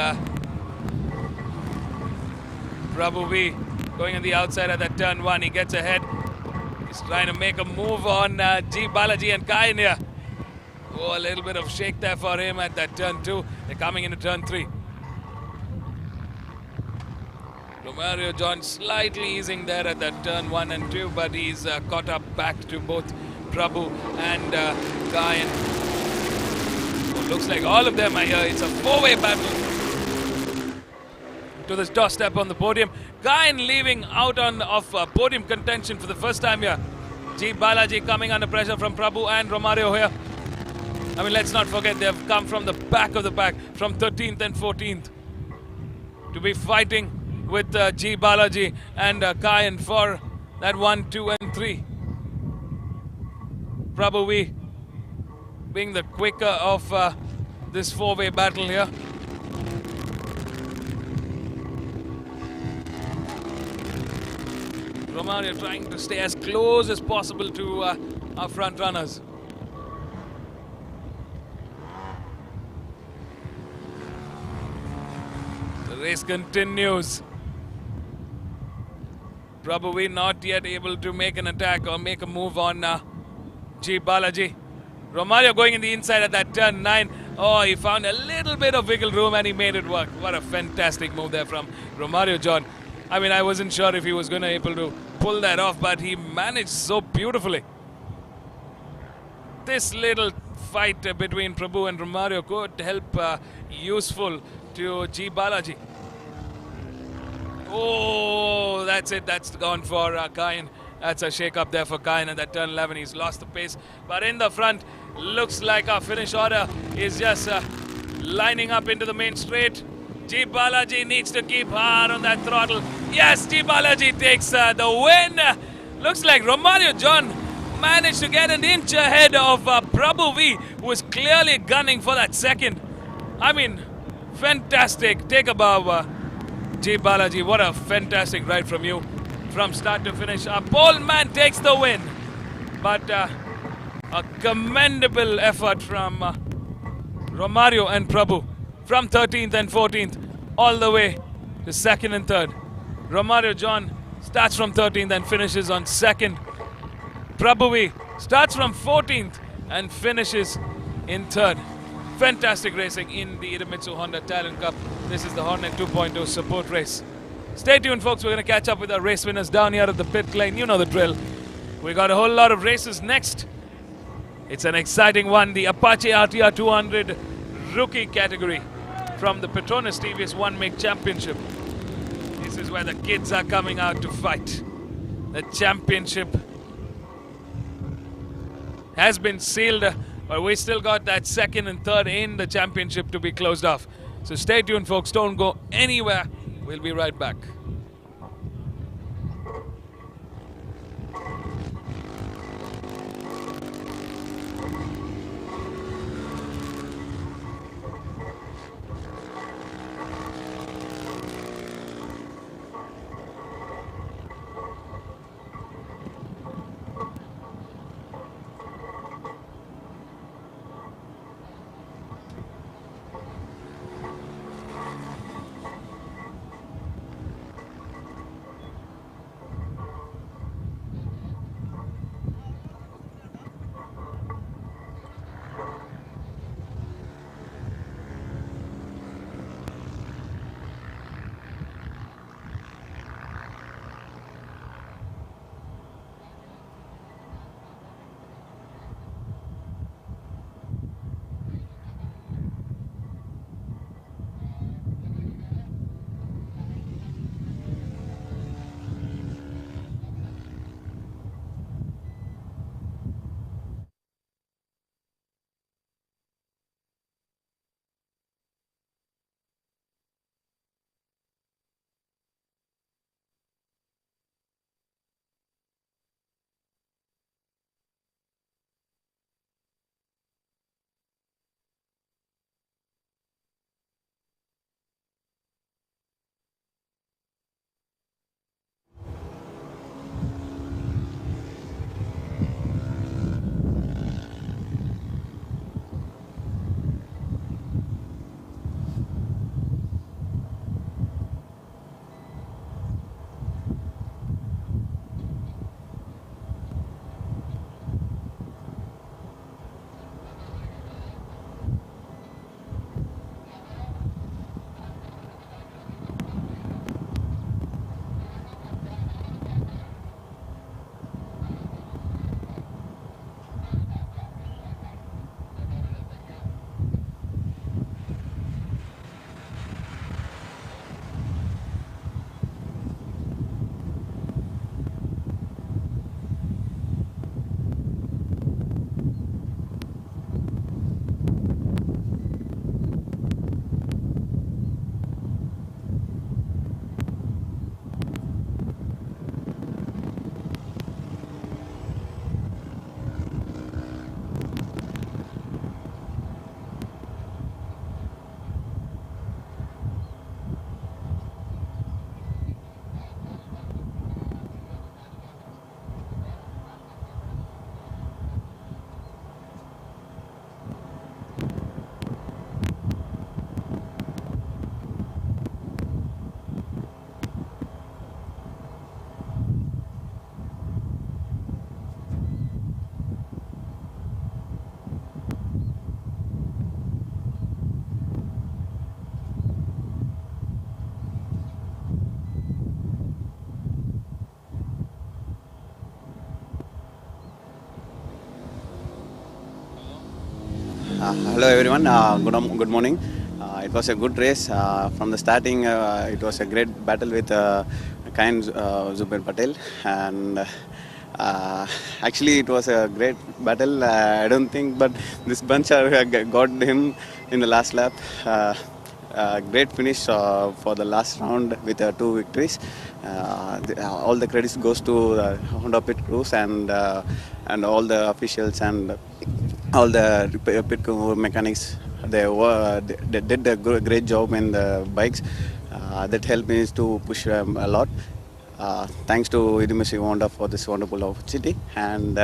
Speaker 2: Prabhu V going on the outside at that turn 1. He gets ahead. He's trying to make a move on G. Balaji and Kayan here. Oh, a little bit of shake there for him at that turn 2. They're coming into turn 3. Romario John slightly easing there at that turn 1 and 2, but he's caught up back to both Prabhu and Kayan. Oh, looks like all of them are here. It's a 4-way battle to this doorstep on the podium. Kayan leaving out of podium contention for the first time here. G. Balaji coming under pressure from Prabhu and Romario here. I mean, let's not forget they've come from the back of the pack from 13th and 14th to be fighting with G. Balaji and Kayan for that 1, 2 and 3. Prabhu V being the quicker of this 4-way battle here. Romario trying to stay as close as possible to our front runners. The race continues. Prabhu V not yet able to make an attack or make a move on G. Balaji. Romario going in the inside at that turn 9. Oh, he found a little bit of wiggle room and he made it work. What a fantastic move there from Romario John. I mean, I wasn't sure if he was going to be able to pull that off, but he managed so beautifully. This little fight between Prabhu and Romario could help useful to G. Balaji. Oh, that's it. That's gone for Kayan. That's a shake up there for Kayan at that turn 11. He's lost the pace. But in the front, looks like our finish order is just lining up into the main straight. G. Balaji needs to keep hard on that throttle. Yes, G. Balaji takes the win. Looks like Romario John managed to get an inch ahead of Prabhu V, who was clearly gunning for that second. I mean, fantastic. Take a bow, G. Balaji. What a fantastic ride from you from start to finish. Our pole man takes the win. But a commendable effort from Romario and Prabhu from 13th and 14th all the way to 2nd and 3rd. Romario John starts from 13th and finishes on 2nd. Prabhuvi starts from 14th and finishes in 3rd. Fantastic racing in the Idemitsu Honda Talent Cup. This is the Hornet 2.0 support race. Stay tuned, folks. We're going to catch up with our race winners down here at the pit lane. You know the drill. We got a whole lot of races next. It's an exciting one. The Apache RTR 200 rookie category from the Petronas TVS One Make Championship. This is where the kids are coming out to fight. The championship has been sealed, but we still got that 2nd and 3rd in the championship to be closed off. So stay tuned, folks. Don't go anywhere. We'll be right back.
Speaker 9: Hello everyone, good morning. It was a good race. From the starting, it was a great battle with Kain Zubair Patel. And actually, it was a great battle. I don't think, but this bunch got him in the last lap. Great finish for the last round with 2 victories. All the credits goes to Honda pit crews and all the officials and all the pit crew mechanics. They did a great job in the bikes. That helped me to push a lot. Thanks to Idumisi Honda for this wonderful opportunity, and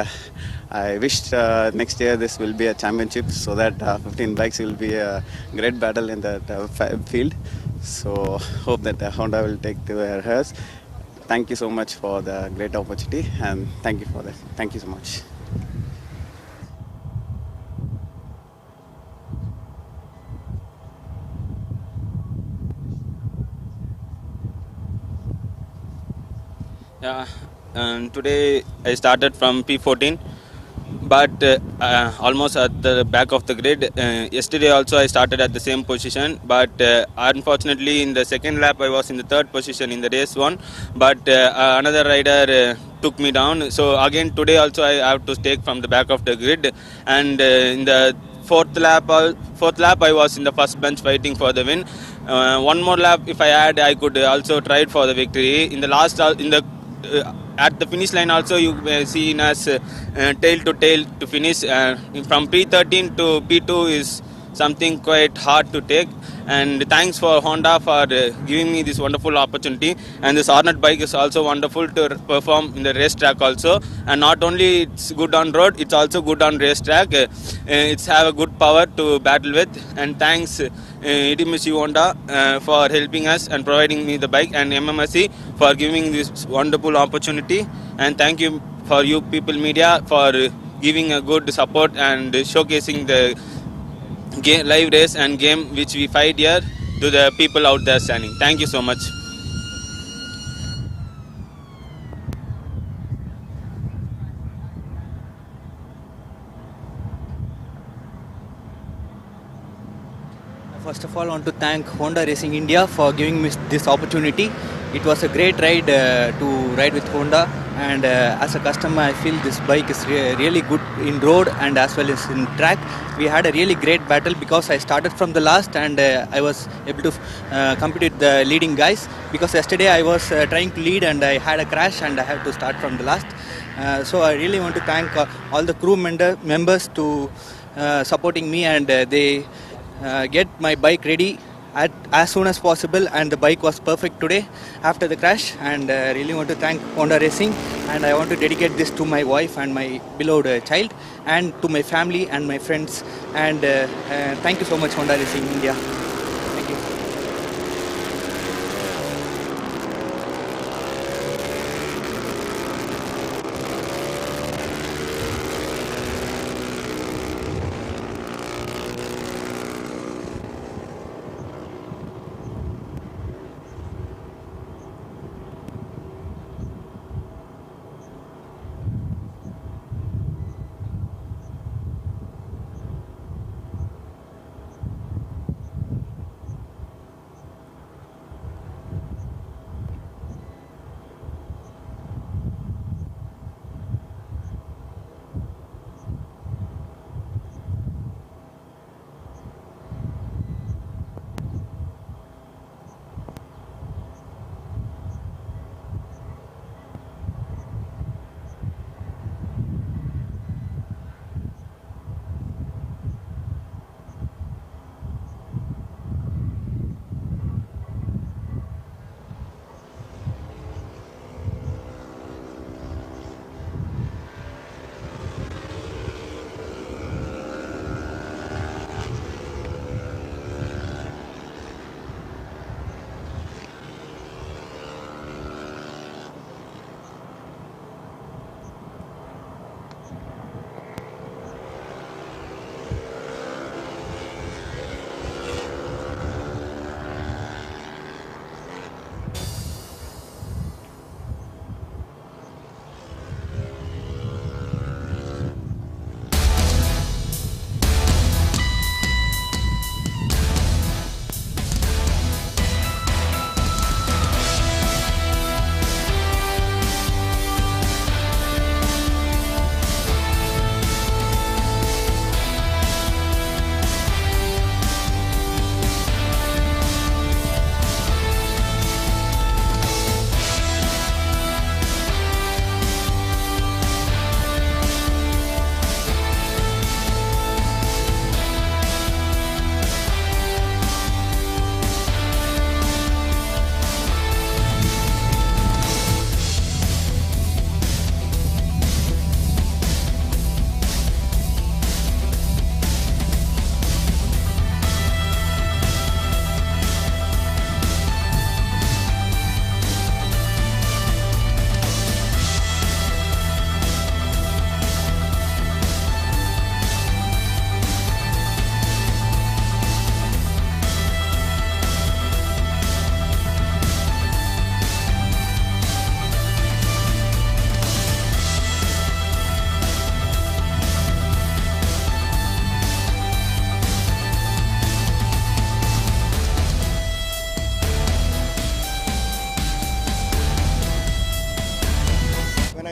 Speaker 9: I wish next year this will be a championship so that 15 bikes will be a great battle in that field. So hope that Honda will take to hers. Thank you so much for the great opportunity, and thank you for that. Thank you so much.
Speaker 10: Yeah, and today I started from P14, but almost at the back of the grid. Yesterday also I started at the same position, but unfortunately in the second lap I was in the third position in the race one, but another rider took me down. So again today also I have to take from the back of the grid, and in the fourth lap I was in the first bench fighting for the win. One more lap if I had, I could also try for the victory. In the last at the finish line also you may see us tail to tail to finish. From P13 to P2 is something quite hard to take, and thanks for Honda for giving me this wonderful opportunity. And this Hornet bike is also wonderful to perform in the racetrack also, and not only it's good on road, it's also good on racetrack. It's have a good power to battle with, and thanks Idumisi Honda for helping us and providing me the bike, and MMSC for giving this wonderful opportunity. And thank you for you people media for giving a good support and showcasing the live race and game which we fight here to the people out there standing. Thank you so much.
Speaker 11: First of all, I want to thank Honda Racing India for giving me this opportunity. It was a great ride to ride with Honda, and as a customer I feel this bike is really good in road and as well as in track. We had a really great battle because I started from the last, and I was able to compete with the leading guys, because yesterday I was trying to lead and I had a crash and I had to start from the last. So I really want to thank all the crew members to supporting me, and they get my bike ready as soon as possible, and the bike was perfect today after the crash. And really want to thank Honda Racing, and I want to dedicate this to my wife and my beloved child, and to my family and my friends. And thank you so much, Honda Racing India. Thank you.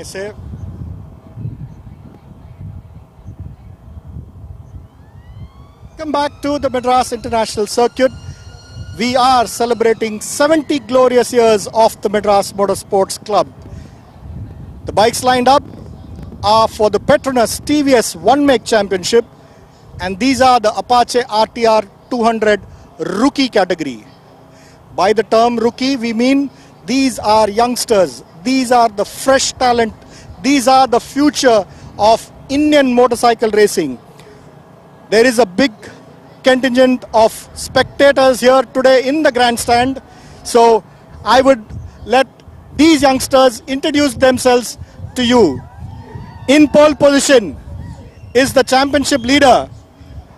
Speaker 1: से। Welcome back to the Madras International Circuit. We are celebrating 70 glorious years of the Madras Motorsports Club. The bikes lined up are for the Petronas TVS one-make championship, and these are the Apache RTR 200 rookie category. By the term rookie, we mean these are youngsters, these are the fresh talent, these are the future of Indian motorcycle racing. There is a big contingent of spectators here today in the grandstand, so I would let these youngsters introduce themselves to you. In pole position is the championship leader.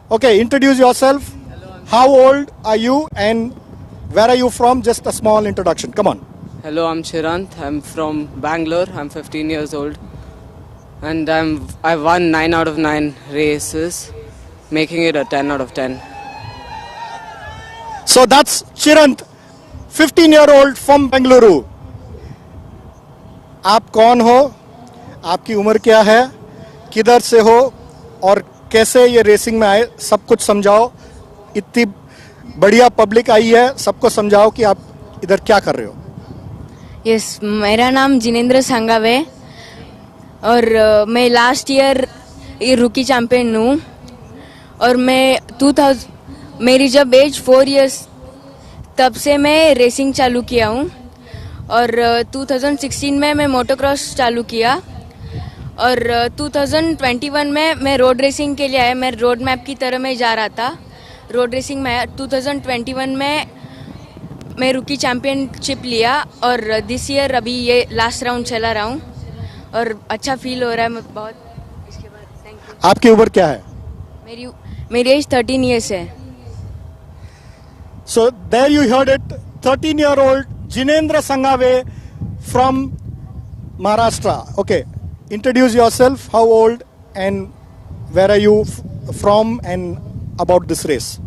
Speaker 1: Okay, introduce yourself. How old are you and where are you from? Just a small introduction. Come on.
Speaker 12: Hello, I'm Chirant. I'm from Bangalore. I'm 15 years old. And I won 9 out of 9 races, making it a 10 out of 10.
Speaker 1: So that's Chirant, 15-year-old from Bengaluru. आप कौन हो? आपकी उम्र क्या है? किधर से हो? और कैसे ये रेसिंग में आए? सब कुछ समझाओ. इतनी बढ़िया पब्लिक आई है, सबको समझाओ कि आप इधर क्या कर रहे हो.
Speaker 13: यस, मेरा नाम जिनेंद्र संगावे और मैं लास्ट ईयर ये रूकी चैंपियन हूँ और मैं 2000 मेरी जब एज 4 इयर्स तब से मैं रेसिंग चालू किया हूँ और 2016 में मैं मोटोक्रॉस चालू किया और 2021 में मैं रोड रेसिंग के लिए आया. मैं रोड मैप की तरह में जा रहा था. रोड रेसिंग में 2021 में मैं रूकी चैम्पियनशिप लिया और दिस ईयर अभी ये लास्ट राउंड चला रहा हूँ और अच्छा फील हो रहा है. मैं बहुत इसके बाद थैंक यू.
Speaker 1: आपकी उम्र क्या है?
Speaker 13: मेरी एज 13 इयर्स है.
Speaker 1: So there you heard it, 13-year-old Jinendra Sangave from Maharashtra. Okay, introduce yourself, how old and where are you from and about this race.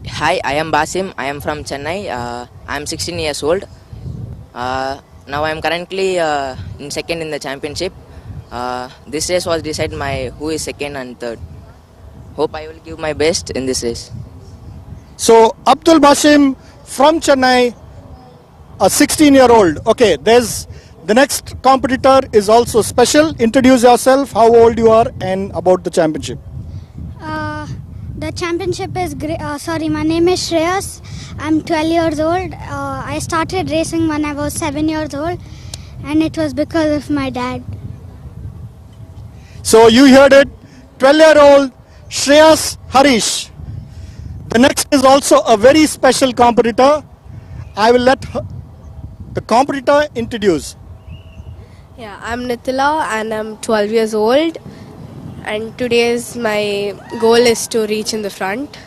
Speaker 14: Hi, I am Basim. I am from Chennai. I am 16 years old. Now I am currently in second in the championship. This race was decided who is second and third. Hope I will give my best in this race.
Speaker 1: So Abdul Basim from Chennai, a 16-year-old. Okay, there's the next competitor is also special. Introduce yourself, how old you are and about the championship.
Speaker 15: The championship is great. My name is Shreyas. I'm 12 years old. I started racing when I was 7 years old and it was because of my dad.
Speaker 1: So you heard it, 12-year-old Shreyas Harish. The next is also a very special competitor. I will let the competitor introduce.
Speaker 16: Yeah, I'm Nitila and I'm 12 years old. And today's my goal is to reach in the front,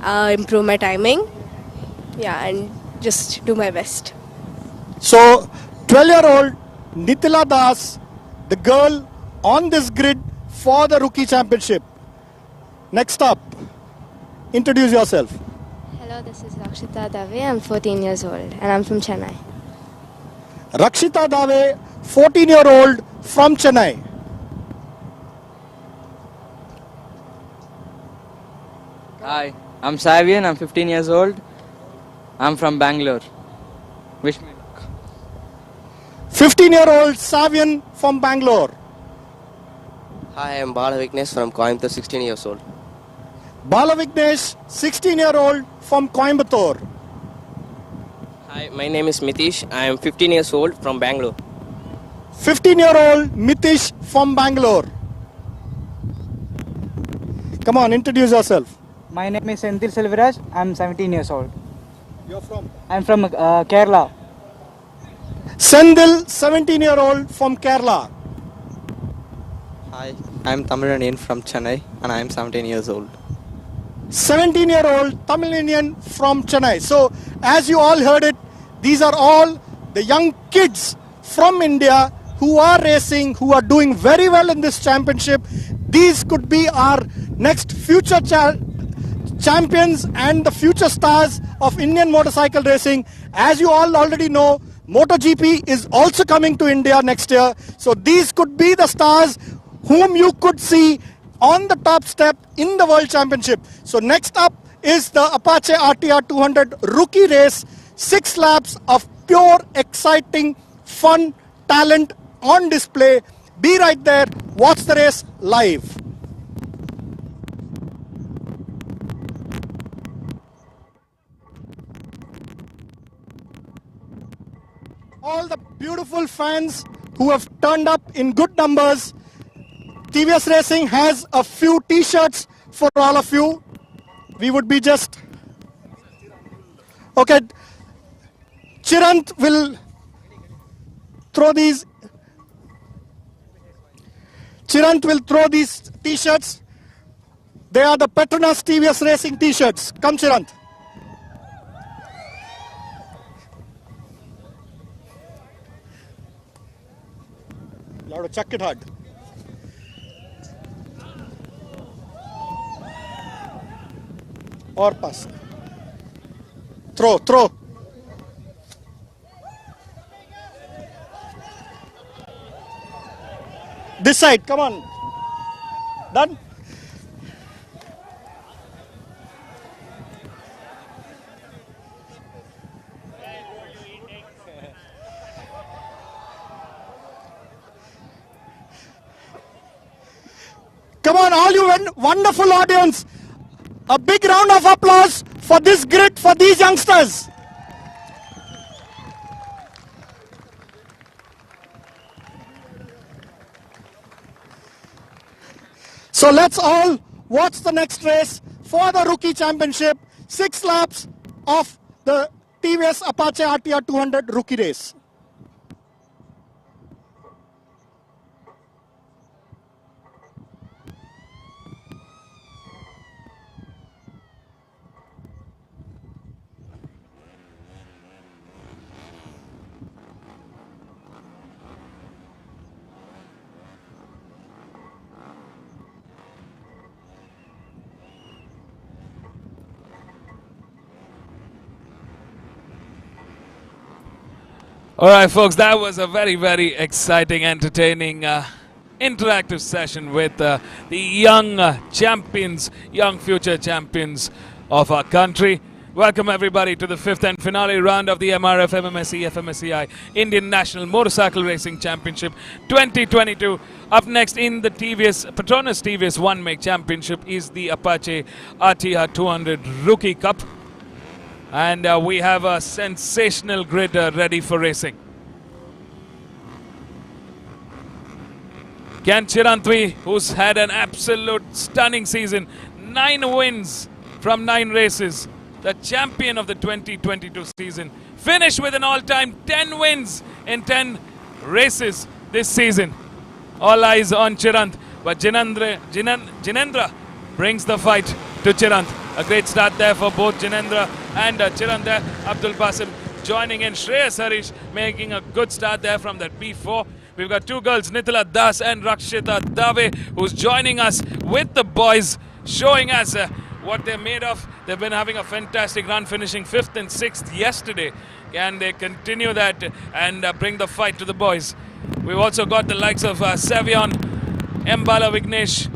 Speaker 16: improve my timing, and just do my best.
Speaker 1: So 12-year-old Nitila Das, the girl on this grid for the rookie championship. Next up, introduce yourself.
Speaker 17: Hello, this is Rakshita Dave. I'm 14 years old and I'm from Chennai.
Speaker 1: Rakshita Dave, 14-year-old from Chennai.
Speaker 18: Hi, I'm Savian. I'm 15 years old. I'm from Bangalore. Wish me luck.
Speaker 1: 15-year-old Savian from Bangalore.
Speaker 19: Hi, I'm Bala Vignesh from Coimbatore, 16 years old.
Speaker 1: Bala Vignesh, 16-year-old from Coimbatore.
Speaker 19: Hi, my name is Mitish. I am 15 years old from Bangalore.
Speaker 1: 15-year-old Mitish from Bangalore. Come on, introduce yourself.
Speaker 20: My name is Senthil Selviraj. I'm 17 years old.
Speaker 1: You're from?
Speaker 20: I'm from Kerala.
Speaker 1: Senthil, 17-year-old from Kerala.
Speaker 21: Hi, I'm Tamilanian from Chennai and I'm 17 years old.
Speaker 1: 17-year-old Tamilanian from Chennai. So, as you all heard it, these are all the young kids from India who are racing, who are doing very well in this championship. These could be our next future champions and the future stars of Indian motorcycle racing. As you all already know, MotoGP is also coming to India next year. So these could be the stars whom you could see on the top step in the World Championship. So next up is the Apache RTR 200 rookie race. 6 laps of pure, exciting, fun, talent on display. Be right there. Watch the race live. All the beautiful fans who have turned up in good numbers. TVS Racing has a few t-shirts for all of you. We would be just... Okay, Chirant will throw these. Chirant will throw these t-shirts. They are the Petronas TVS Racing t-shirts. Come, Chirant. You have to chuck it hard. Or pass. Throw. This side, come on. Done? Come on, all you wonderful audience. A big round of applause for this grid, for these youngsters. So let's all watch the next race for the Rookie Championship. 6 laps of the TVS Apache RTR 200 Rookie race.
Speaker 2: All right, folks, that was a very, very exciting, entertaining, interactive session with the young champions, young future champions of our country. Welcome, everybody, to the 5th and finale round of the MRF MMSC fmsci Indian National Motorcycle Racing Championship 2022. Up next in the Petronas TVS One Make Championship is the Apache RTR 200 Rookie Cup. And we have a sensational grid ready for racing. Ken Chirantwi, who's had an absolute stunning season, 9 wins from 9 races, the champion of the 2022 season, finished with an all-time 10 wins in 10 races this season. All eyes on Chirant, but Jinendra brings the fight to Chirant. A great start there for both Jinendra and Chirant there. Abdul Basim joining in. Shreyas Harish making a good start there from that P4. We've got 2 girls, Nitila Das and Rakshita Dave, who's joining us with the boys, showing us what they're made of. They've been having a fantastic run, finishing 5th and 6th yesterday. Can they continue that and bring the fight to the boys? We've also got the likes of Savion, Mbala Vignesh,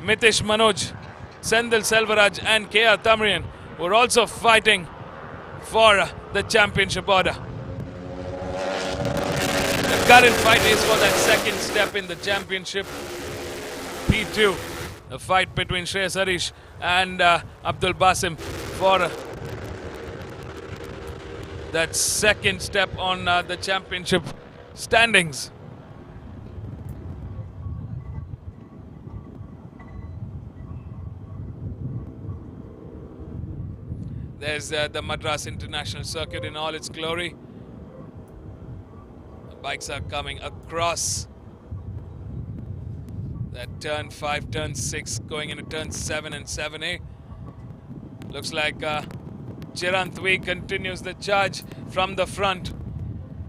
Speaker 2: Mitish Manoj, Sendil Selvaraj and K.R. Tamrian, who are also fighting for the championship order. The current fight is for that second step in the championship, P2. The fight between Shreyas Harish and Abdul Basim for that second step on the championship standings. There's the Madras International Circuit in all its glory. The bikes are coming across that turn 5, turn 6, going into turn 7 and 7A. Looks like Chirantwi continues the charge from the front.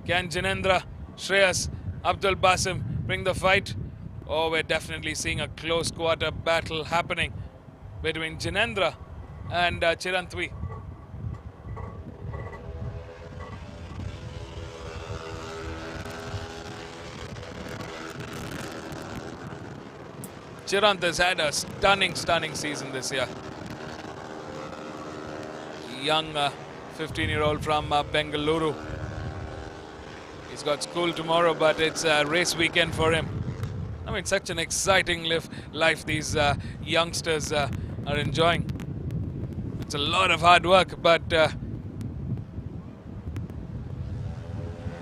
Speaker 2: Can Jinendra, Shreyas, Abdul Basim bring the fight? Oh, we're definitely seeing a close quarter battle happening between Jinendra and Chirantwi. Chirant has had a stunning season this year. Young 15-year-old from Bengaluru. He's got school tomorrow, but it's a race weekend for him. I mean, such an exciting life these youngsters are enjoying. It's a lot of hard work, but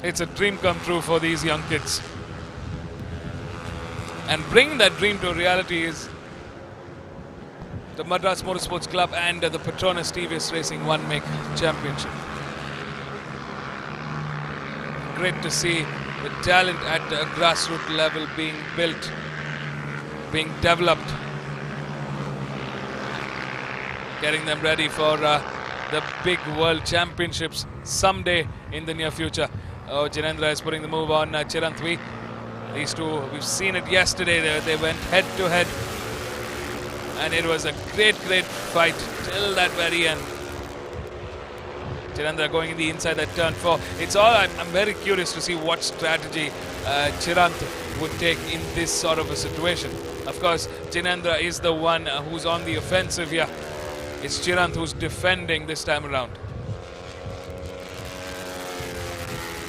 Speaker 2: it's a dream come true for these young kids. And bringing that dream to reality is the Madras Motorsports Club and the Petronas TVS Racing One Make Championship. Great to see the talent at a grassroots level being built, being developed, getting them ready for the big world championships someday in the near future. Oh, Jinendra is putting the move on Chirant. These two, we've seen it yesterday. They went head to head, and it was a great fight till that very end. Chirandra going in the inside that turn 4. It's all, I'm very curious to see what strategy Chirant would take in this sort of a situation. Of course, Jinendra is the one who's on the offensive here. It's Chirant who's defending this time around.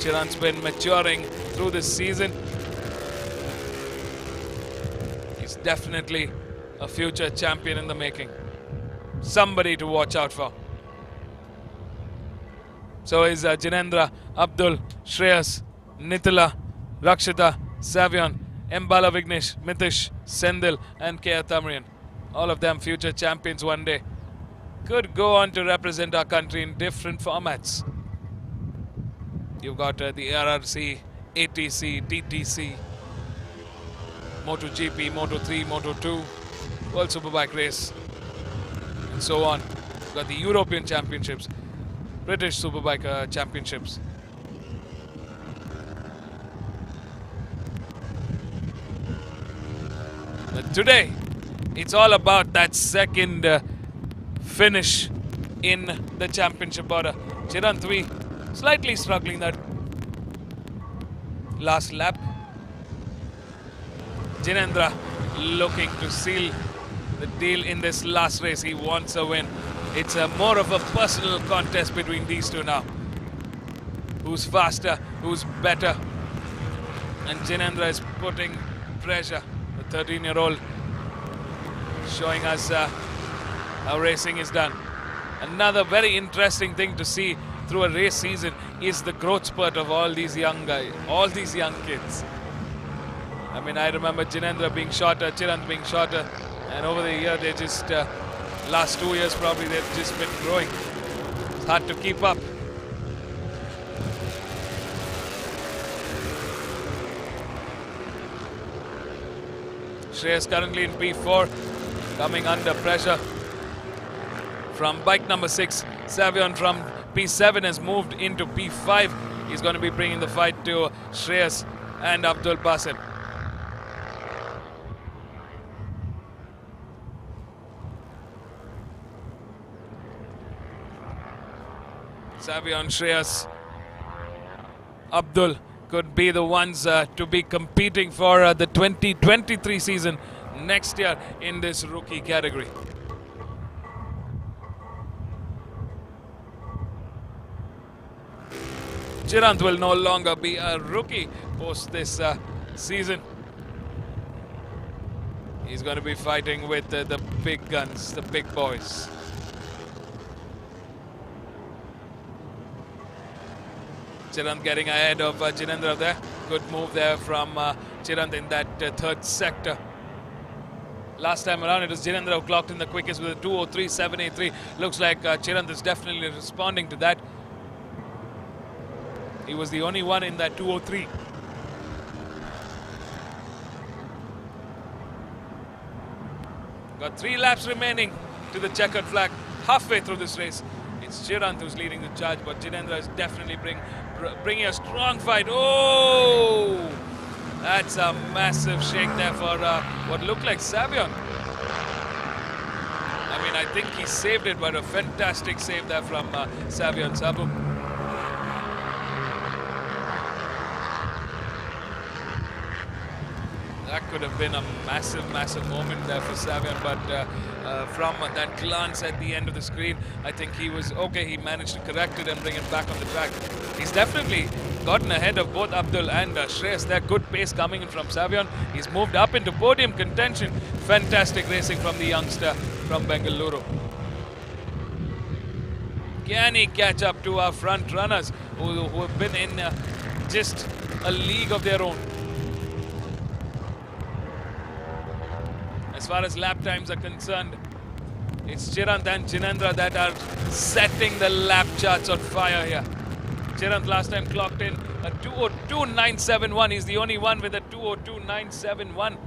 Speaker 2: Chirant's been maturing through this season. He's definitely a future champion in the making. Somebody to watch out for. So is Jinendra, Abdul, Shreyas, Nitila, Rakshita, Savion, Mbala Vignesh, Mitish, Sendil and K.R. Tamarian. All of them future champions one day. Could go on to represent our country in different formats. You've got the RRC, ATC, TTC, MotoGP, Moto3, Moto2, World Superbike race, and so on. You've got the European Championships, British Superbike Championships. But today, it's all about that second finish in the championship order. Chirant slightly struggling that last lap. Jinendra looking to seal the deal in this last race. He wants a win. It's more of a personal contest between these two now. Who's faster, who's better. And Jinendra is putting pressure. The 13-year-old showing us how racing is done. Another very interesting thing to see through a race season is the growth spurt of all these young guys, all these young kids. I mean, I remember Jinendra being shorter, Chirant being shorter, and over the year they just, last 2 years probably, they've just been growing. It's hard to keep up. Shreyas currently in P4, coming under pressure from bike number 6. Savion from P7 has moved into P5. He's going to be bringing the fight to Shreyas and Abdul Basim. Savion, Shreyas, Abdul could be the ones to be competing for the 2023 season next year in this rookie category. Chirant will no longer be a rookie post this season. He's going to be fighting with the big guns, the big boys. Chirant getting ahead of Jinendra there. Good move there from Chirant in that third sector. Last time around, it was Jinendra who clocked in the quickest with a 2:03.783. Looks like Chirant is definitely responding to that. He was the only one in that 2:03. Got 3 laps remaining to the checkered flag. Halfway through this race, it's Chirant who's leading the charge, but Jinendra is definitely bringing a strong fight. Oh! That's a massive shake there for what looked like Savion. I mean, I think he saved it, but a fantastic save there from Savion Sabu. That could have been a massive, massive moment there for Savion, but from that glance at the end of the screen, I think he was okay. He managed to correct it and bring it back on the track. He's definitely gotten ahead of both Abdul and Shreyas. There, good pace coming in from Savion. He's moved up into podium contention. Fantastic racing from the youngster from Bengaluru. Can he catch up to our front runners who have been in just a league of their own? As far as lap times are concerned, it's Chirant and Jinendra that are setting the lap charts on fire here. Chirant last time clocked in a 2:02.971. He's the only one with a 2:02.971.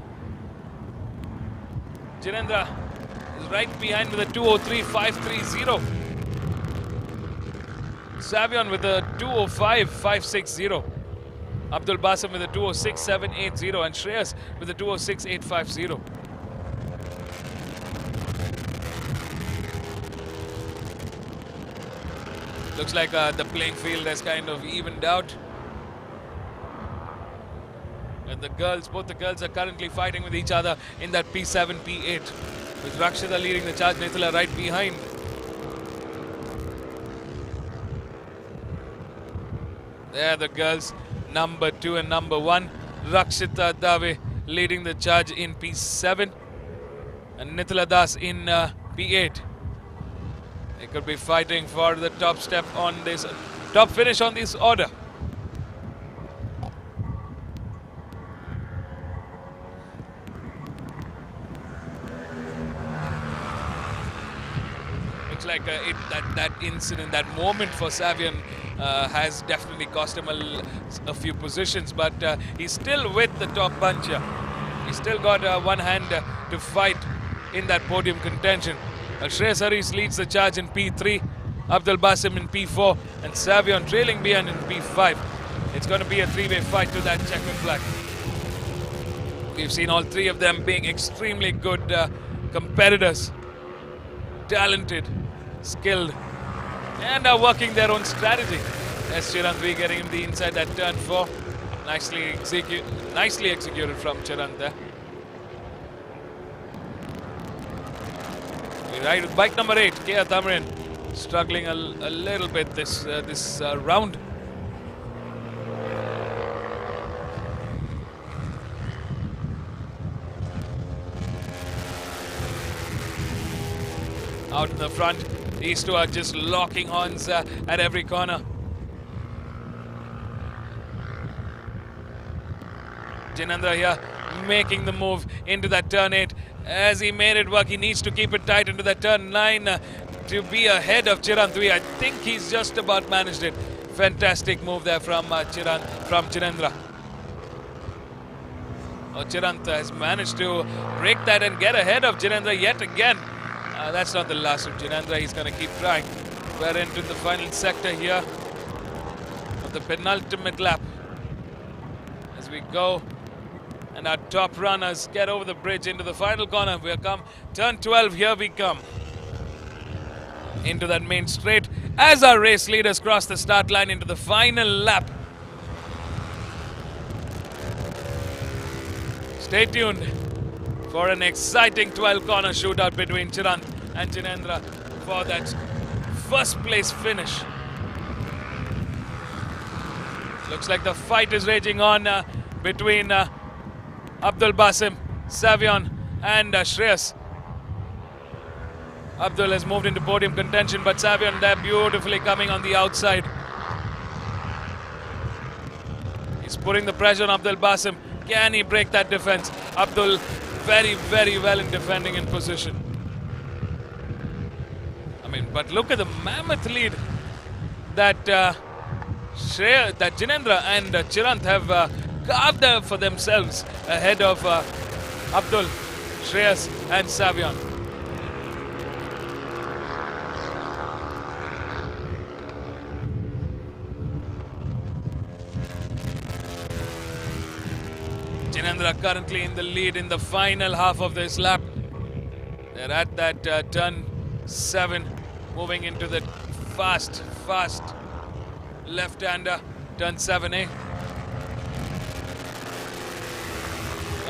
Speaker 2: Jinendra is right behind with a 2:03.530. Savion with a 2:05.560. Abdul Basim with a 2:06.780 and Shreyas with a 2:06.850. Looks like the playing field has kind of evened out. And both the girls are currently fighting with each other in that P7, P8. With Rakshita leading the charge, Nithila right behind. There the girls, number 2 and number 1. Rakshita Dave leading the charge in P7. And Nithila Das in P8. They could be fighting for the top step on this, top finish on this order. Looks like that incident, that moment for Savion has definitely cost him a few positions, but he's still with the top bunch here. He's still got one hand to fight in that podium contention. Shreyas Haris leads the charge in P3, Abdul Basim in P4, and Savion trailing behind in P5. It's going to be a three-way fight to that checkered flag. We've seen all three of them being extremely good competitors, talented, skilled, and are working their own strategy. There's Chirant getting him the inside that turn 4. Nicely executed from Chirant there. We ride with bike number 8, Kia Tamarin, struggling a little bit this round. Out in the front, these two are just locking horns at every corner. Jinendra here making the move into that turn 8. As he made it work, he needs to keep it tight into that turn 9 to be ahead of Chirant. I think he's just about managed it. Fantastic move there from Jinendra. Oh, Chirant has managed to break that and get ahead of Jinendra yet again. That's not the last of Jinendra. He's going to keep trying. We're into the final sector here of the penultimate lap. As we go, and our top runners get over the bridge into the final corner. We'll come turn 12. Here we come into that main straight as our race leaders cross the start line into the final lap. Stay tuned for an exciting 12-corner shootout between Chirant and Jinendra for that first place finish. Looks like the fight is raging on between Abdul Basim, Savion and Shreyas. Abdul has moved into podium contention, but Savion there beautifully coming on the outside. He's putting the pressure on Abdul Basim. Can he break that defense? Abdul very, very well in defending in position. But look at the mammoth lead that Jinendra and Chirant have carved there for themselves ahead of Abdul, Shreyas and Savion. Jinendra currently in the lead in the final half of this lap. They're at that turn 7, moving into the fast left-hander, turn 7A.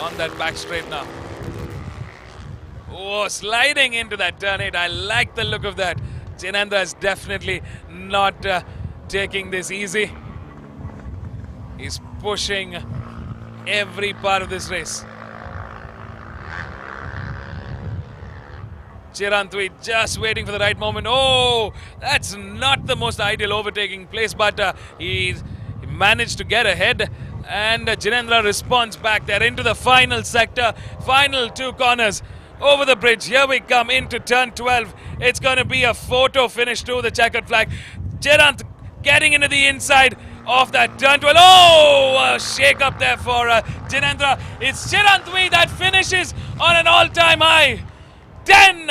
Speaker 2: on that back straight now. Oh, sliding into that turn 8. I like the look of that. Jinendra is definitely not taking this easy. He's pushing every part of this race. Chirantwi just waiting for the right moment. Oh, that's not the most ideal overtaking place, but he managed to get ahead. And Jinendra responds back there into the final sector. Final 2 corners over the bridge. Here we come into turn 12. It's going to be a photo finish to the checkered flag. Chirant getting into the inside of that turn 12. Oh, a shake up there for Jinendra. It's Chirantwi that finishes on an all-time high. 10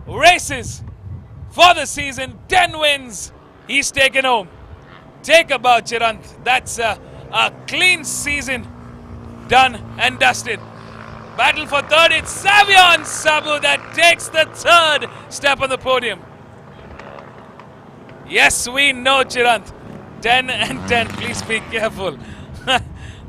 Speaker 2: races for the season, 10 wins. He's taken home. Take a bow, Chirant. That's a clean season done and dusted. Battle for third. It's Savion Sabu that takes the third step on the podium. Yes, we know, Chirant. 10 and 10. Please be careful.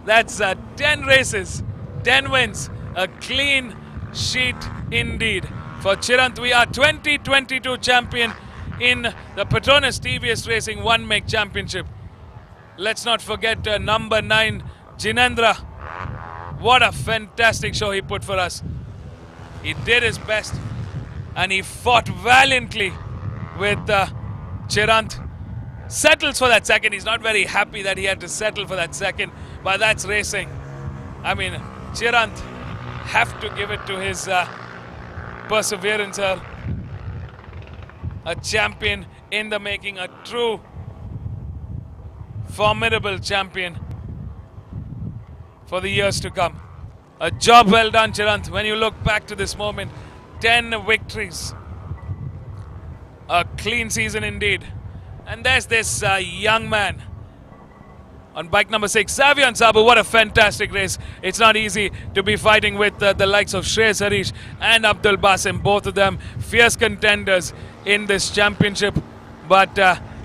Speaker 2: That's 10 races, 10 wins. A clean sheet indeed. For Chirant, we are 2022 champion in the Petronas TVS Racing 1-Make Championship. Let's not forget number 9, Jinendra. What a fantastic show he put for us. He did his best and he fought valiantly with Chirant. Settles for that second. He's not very happy that he had to settle for that second, but that's racing. I mean, Chirant have to give it to his perseverance here. A champion in the making, a true formidable champion for the years to come. A job well done, Chirant. When you look back to this moment, 10 victories. A clean season indeed. And there's this young man on bike number 6, Savion Sabu. What a fantastic race. It's not easy to be fighting with the likes of Shreyas Harish and Abdul Basim. Both of them fierce contenders in this championship. But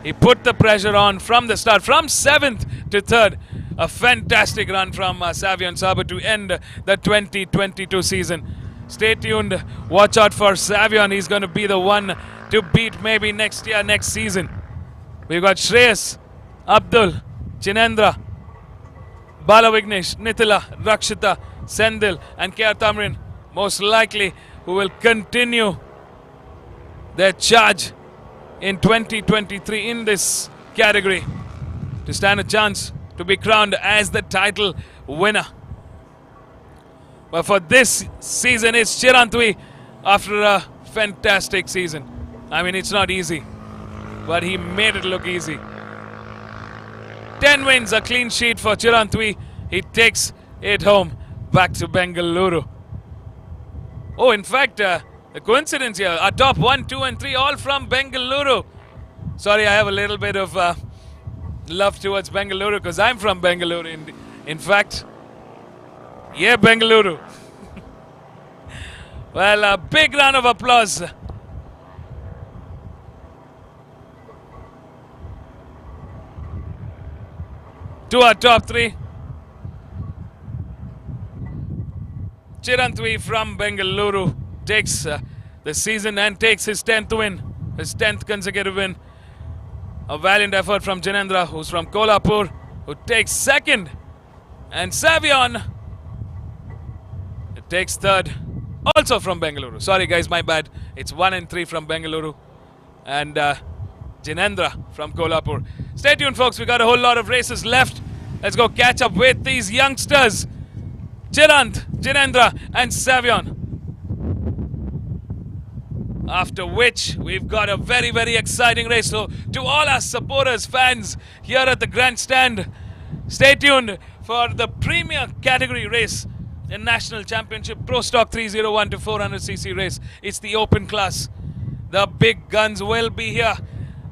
Speaker 2: he put the pressure on from the start, from 7th to 3rd. A fantastic run from Savion Sabu to end the 2022 season. Stay tuned. Watch out for Savion. He's going to be the one to beat maybe next year, next season. We've got Shreyas, Abdul, Jinendra, Bala Vignesh, Nithila, Rakshita, Sendil and K.R. Tamrin, most likely, who will continue their charge in 2023 in this category to stand a chance to be crowned as the title winner. But for this season, it's Chirantwi after a fantastic season. I mean, it's not easy, but he made it look easy. 10 wins, a clean sheet for Chirantwi. He takes it home back to Bengaluru. Oh, in fact, the coincidence here, our top 1, 2 and 3 all from Bengaluru. Sorry, I have a little bit of love towards Bengaluru because I'm from Bengaluru. In fact, yeah, Bengaluru. Well, a big round of applause. To our top 3. Chirantwi from Bengaluru takes the season and takes his 10th win, his 10th consecutive win. A valiant effort from Jinendra, who's from Kolhapur, who takes 2nd. And Savion takes 3rd, also from Bengaluru. Sorry guys, my bad. It's 1 and 3 from Bengaluru. And Jinendra from Kolhapur. Stay tuned, folks. We got a whole lot of races left. Let's go catch up with these youngsters. Chirant, Jinendra and Savion. After which, we've got a very, very exciting race. So, to all our supporters, fans here at the grandstand, stay tuned for the premier category race in National Championship Pro Stock 301 to 400cc race. It's the open class. The big guns will be here.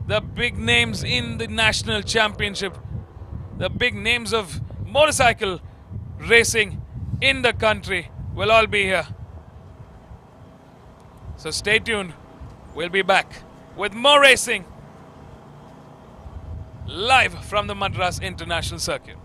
Speaker 2: The big names in the National Championship. The big names of motorcycle racing in the country will all be here. So stay tuned. We'll be back with more racing live from the Madras International Circuit.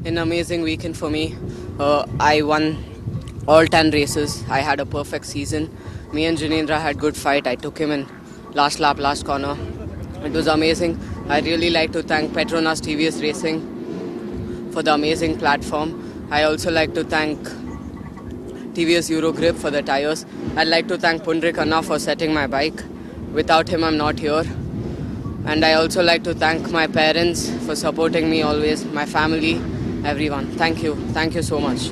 Speaker 12: an amazing weekend for me. I won all 10 races. I had a perfect season. Me and Jinendra had good fight. I took him in last lap, last corner. It was amazing. I really like to thank Petronas TVS Racing for the amazing platform. I also like to thank TVS Eurogrip for the tires. I'd like to thank Pundrik Anna for setting my bike. Without him, I'm not here. And I also like to thank my parents for supporting me always, my family, everyone. Thank you. Thank you so much.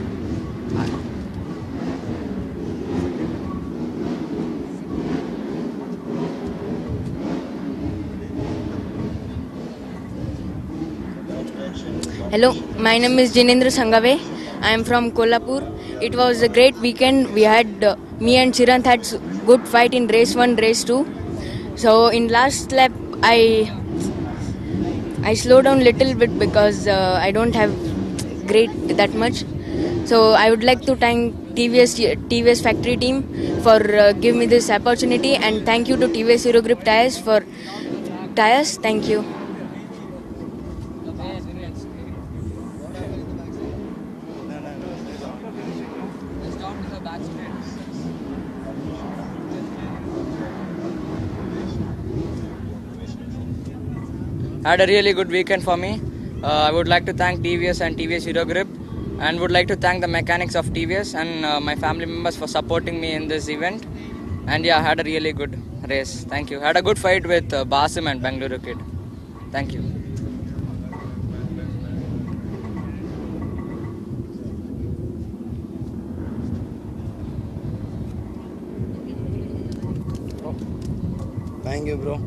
Speaker 13: Hello, my name is Jinendra Sangave. I am from Kolhapur. It was a great weekend. We had me and Chirant had good fight in race 1, race 2. So in last lap I slowed down little bit because I don't have great that much. So I would like to thank TVS factory team for giving me this opportunity, and thank you to TVS Eurogrip tires for tires. Thank you.
Speaker 18: Had a really good weekend for me. I would like to thank TVS and TVS Eurogrip, and would like to thank the mechanics of TVS and my family members for supporting me in this event. And yeah, had a really good race. Thank you. Had a good fight with Basim and Bangalore Kid. Thank you.
Speaker 3: Thank you, bro.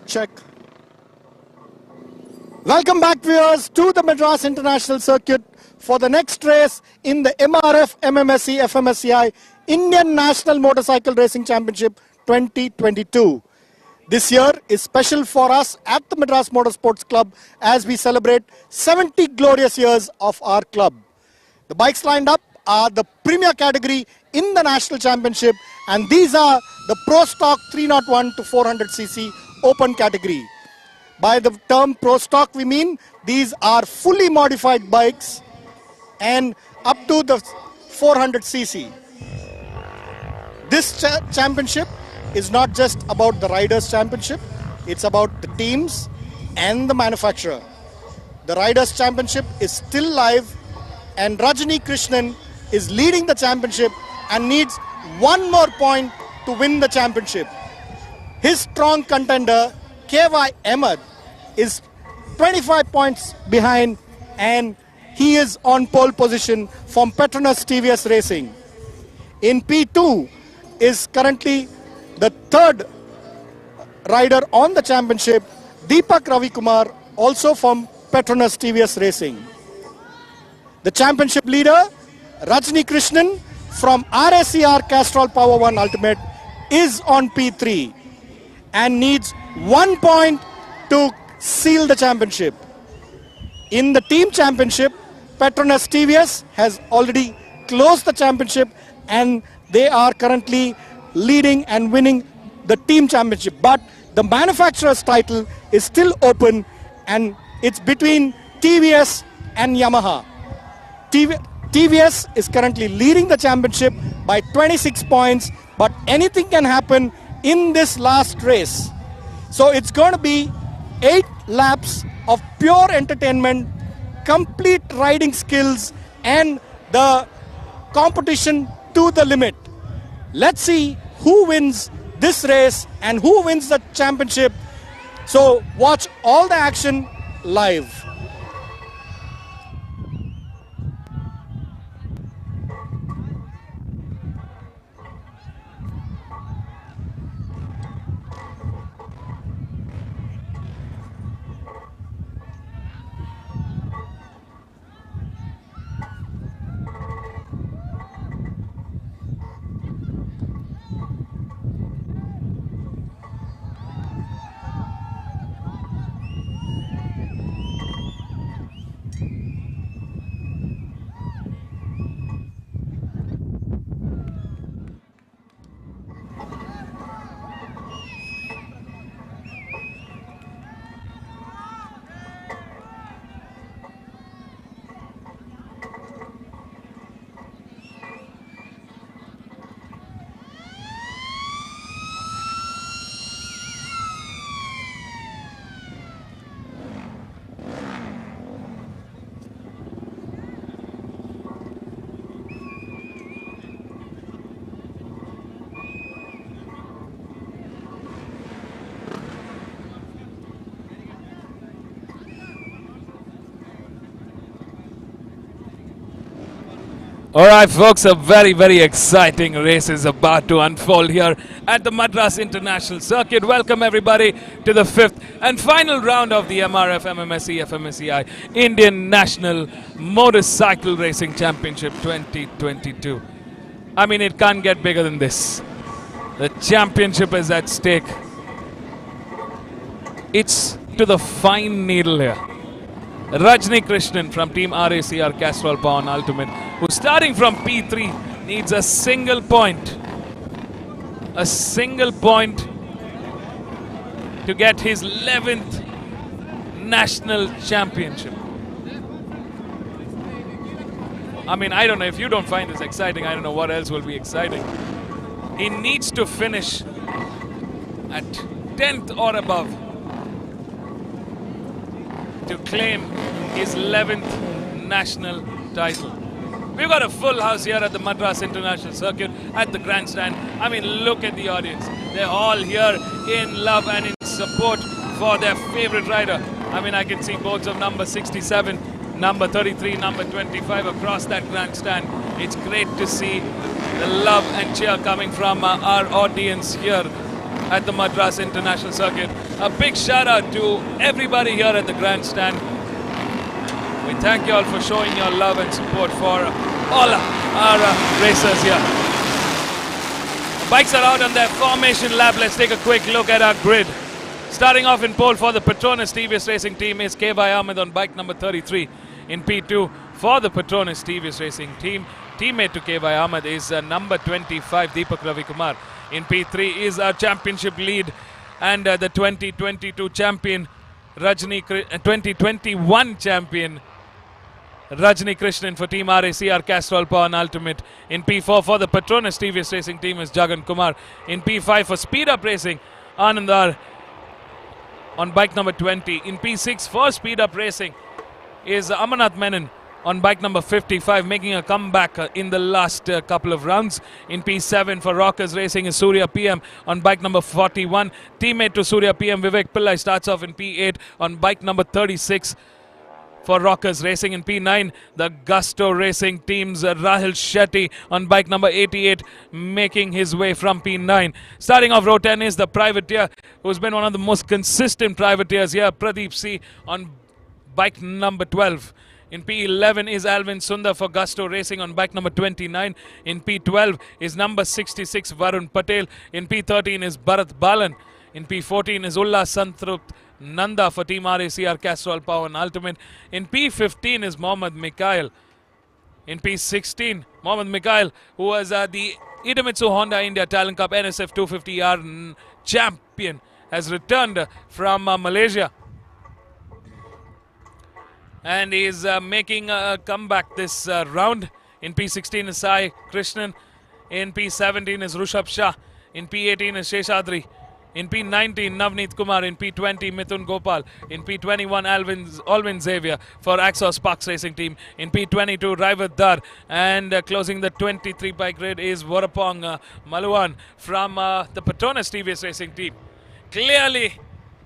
Speaker 1: Check. Welcome back, viewers, to the Madras International Circuit for the next race in the MRF MMSC fmsci Indian National Motorcycle Racing Championship 2022. This year is special for us at the Madras Motorsports Club as we celebrate 70 glorious years of our club. The bikes lined up are the premier category in the national championship, and these are the Pro Stock 301 to 400cc open category. By the term Pro Stock, we mean these are fully modified bikes and up to the 400cc. This championship is not just about the riders' championship, it's about the teams and the manufacturer. The riders' championship is still live, and Rajni Krishnan is leading the championship and needs one more point to win the championship. His strong contender, KY Ahmed, is 25 points behind, and he is on pole position from Petronas TVS Racing. In P2 is currently the third rider on the championship, Deepak Ravikumar, also from Petronas TVS Racing. The championship leader, Rajni Krishnan from RACR Castrol Power One Ultimate, is on P3 and needs 1 point to seal the championship. In the team championship, Petronas TVS has already closed the championship and they are currently leading and winning the team championship. But the manufacturer's title is still open, and it's between TVS and Yamaha. TVS is currently leading the championship by 26 points, but anything can happen in this last race. So it's going to be 8 laps of pure entertainment, complete riding skills, and the competition to the limit. Let's see who wins this race and who wins the championship. So watch all the action live.
Speaker 2: All right, folks, a very, very exciting race is about to unfold here at the Madras International Circuit. Welcome, everybody, to the 5th and final round of the MRF MMSC fmsci Indian National Motorcycle Racing Championship 2022. I mean, it can't get bigger than this. The championship is at stake. It's to the fine needle here. Rajni Krishnan from Team RACR Castrol Power Ultimate, who's starting from P3, needs a single point. A single point to get his 11th national championship. I mean, I don't know, if you don't find this exciting, I don't know what else will be exciting. He needs to finish at 10th or above to claim his 11th national title. We've got a full house here at the Madras International Circuit at the grandstand. I mean, look at the audience. They're all here in love and in support for their favorite rider. I mean, I can see boards of number 67, number 33, number 25 across that grandstand. It's great to see the love and cheer coming from our audience here at the Madras International Circuit. A big shout out to everybody here at the grandstand. We thank you all for showing your love and support for all our racers here. Bikes are out on their formation lap. Let's take a quick look at our grid. Starting off in pole for the Petronas TVS Racing team is K.Y. Ahmed on bike number 33. In P2 for the Petronas TVS Racing team, teammate to K.Y. Ahmed is number 25 Deepak Ravikumar. In P3 is our championship lead and the 2022 champion 2021 champion Rajni Krishnan for Team RACR Castrol Power and Ultimate. In P4 for the Petronas TVS Racing team is Jagan Kumar. In P5 for Speed Up Racing, Anandar on bike number 20. In P6 for Speed Up Racing is Amarnath Menon on bike number 55, making a comeback in the last couple of rounds. In P7 for Rockers Racing is Surya PM on bike number 41. Teammate to Surya PM, Vivek Pillai, starts off in P8 on bike number 36. For Rockers Racing. In P9, the Gusto Racing team's Rahil Shetty on bike number 88, making his way from P9. Starting off row 10 is the privateer, who's been one of the most consistent privateers here, Pradeep C on bike number 12. In P11 is Alvin Sundar for Gusto Racing on bike number 29. In P12 is number 66 Varun Patel. In P13 is Bharat Balan. In P14 is Ullah Santrupt Nanda for Team RACR Castrol Power and Ultimate. In P15 is Mohammad Mikhail. In P16, Mohammad Mikhail, who was the Idemitsu Honda India Talent Cup NSF 250R champion, has returned from Malaysia. And he is making a comeback this round. In P16 is Sai Krishnan. In P17 is Rushabh Shah. In P18 is Sheshadri. In P19, Navneet Kumar. In P20, Mithun Gopal. In P21, Alvin Xavier for Axos Sparks Racing team. In P22, Raivat Dar. And closing the 23 bike grid is Warapong Maluan from the Petronas TVS Racing team. Clearly,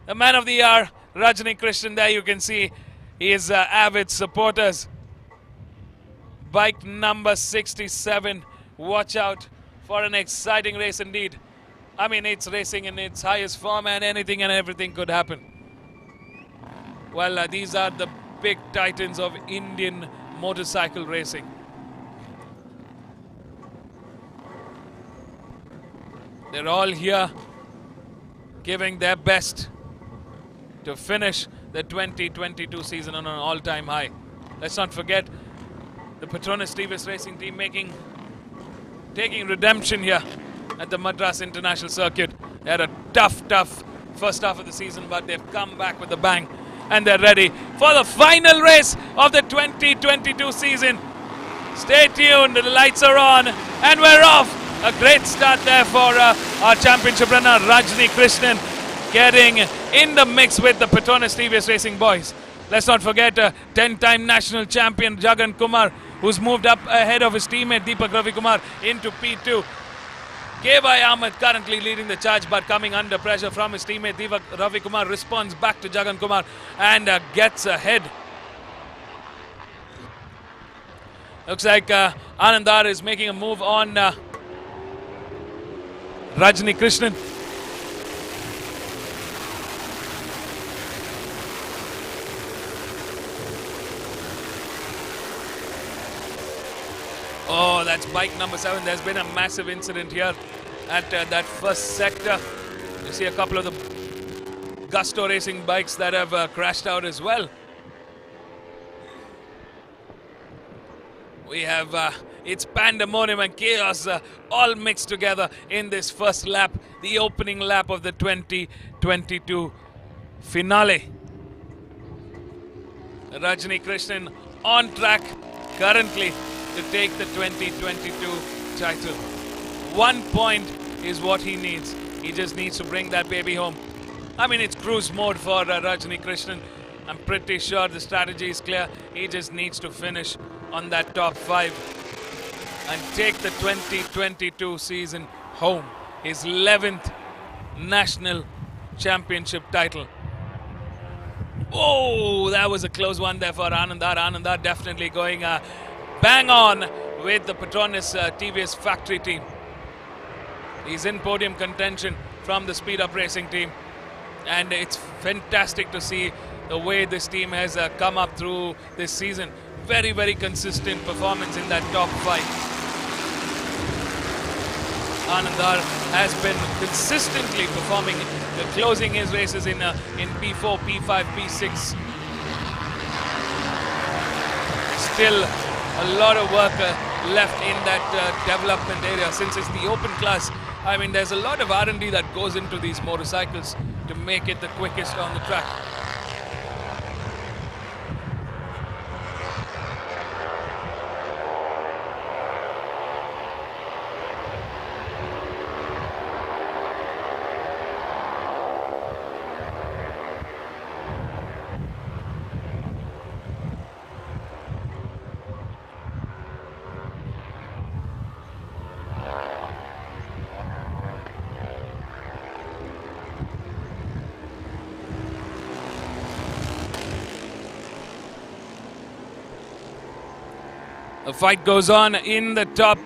Speaker 2: the man of the year, Rajni Krishnan. There you can see his avid supporters. Bike number 67. Watch out for an exciting race indeed. I mean, it's racing in its highest form and anything and everything could happen. Well, these are the big titans of Indian motorcycle racing. They're all here giving their best to finish the 2022 season on an all-time high. Let's not forget the Petronas TVS Racing team taking redemption here at the Madras International Circuit. They had a tough first half of the season, but they've come back with a bang and they're ready for the final race of the 2022 season. Stay tuned, the lights are on and we're off. A great start there for our championship runner Rajni Krishnan, getting in the mix with the Petronas TVS Racing boys. Let's not forget 10-time national champion Jagan Kumar, who's moved up ahead of his teammate Deepak Ravikumar into P2. K.Y. Ahmed currently leading the charge, but coming under pressure from his teammate Deepak Ravikumar, responds back to Jagan Kumar and gets ahead. Looks like Anandar is making a move on Rajni Krishnan. Oh, that's bike number 7. There's been a massive incident here at that first sector. You see a couple of the Gusto Racing bikes that have crashed out as well. We have, it's pandemonium and chaos all mixed together in this first lap, the opening lap of the 2022 finale. Rajni Krishnan on track currently to take the 2022 title. 1 point is what he needs. He just needs to bring that baby home. I mean, it's cruise mode for Rajni Krishnan. I'm pretty sure the strategy is clear. He just needs to finish on that top 5 and take the 2022 season home. His 11th national championship title. Oh, that was a close one there for Anandar. Anandar definitely going bang on with the Petronas TVS factory team. He's in podium contention from the Speed Up Racing team, and it's fantastic to see the way this team has come up through this season. Very, very consistent performance in that top 5. Anandar has been consistently performing, closing his races in P4, P5, P6. Still a lot of work left in that development area. Since it's the open class, I mean, there's a lot of R&D that goes into these motorcycles to make it the quickest on the track. The fight goes on in the top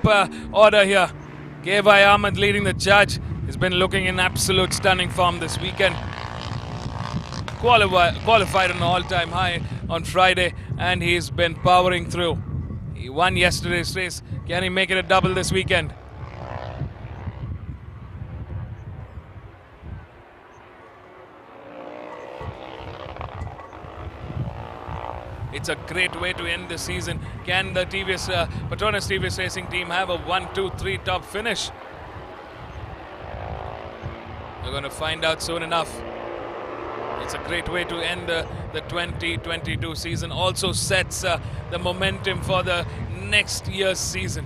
Speaker 2: order here. K.Y. Ahmed leading the charge. He's been looking in absolute stunning form this weekend. Qualified on an all-time high on Friday, and he's been powering through. He won yesterday's race. Can he make it a double this weekend? It's a great way to end the season. Can the Petronas TVS Racing team have a 1-2-3 top finish? We're going to find out soon enough. It's a great way to end the 2022 season. Also sets the momentum for the next year's season.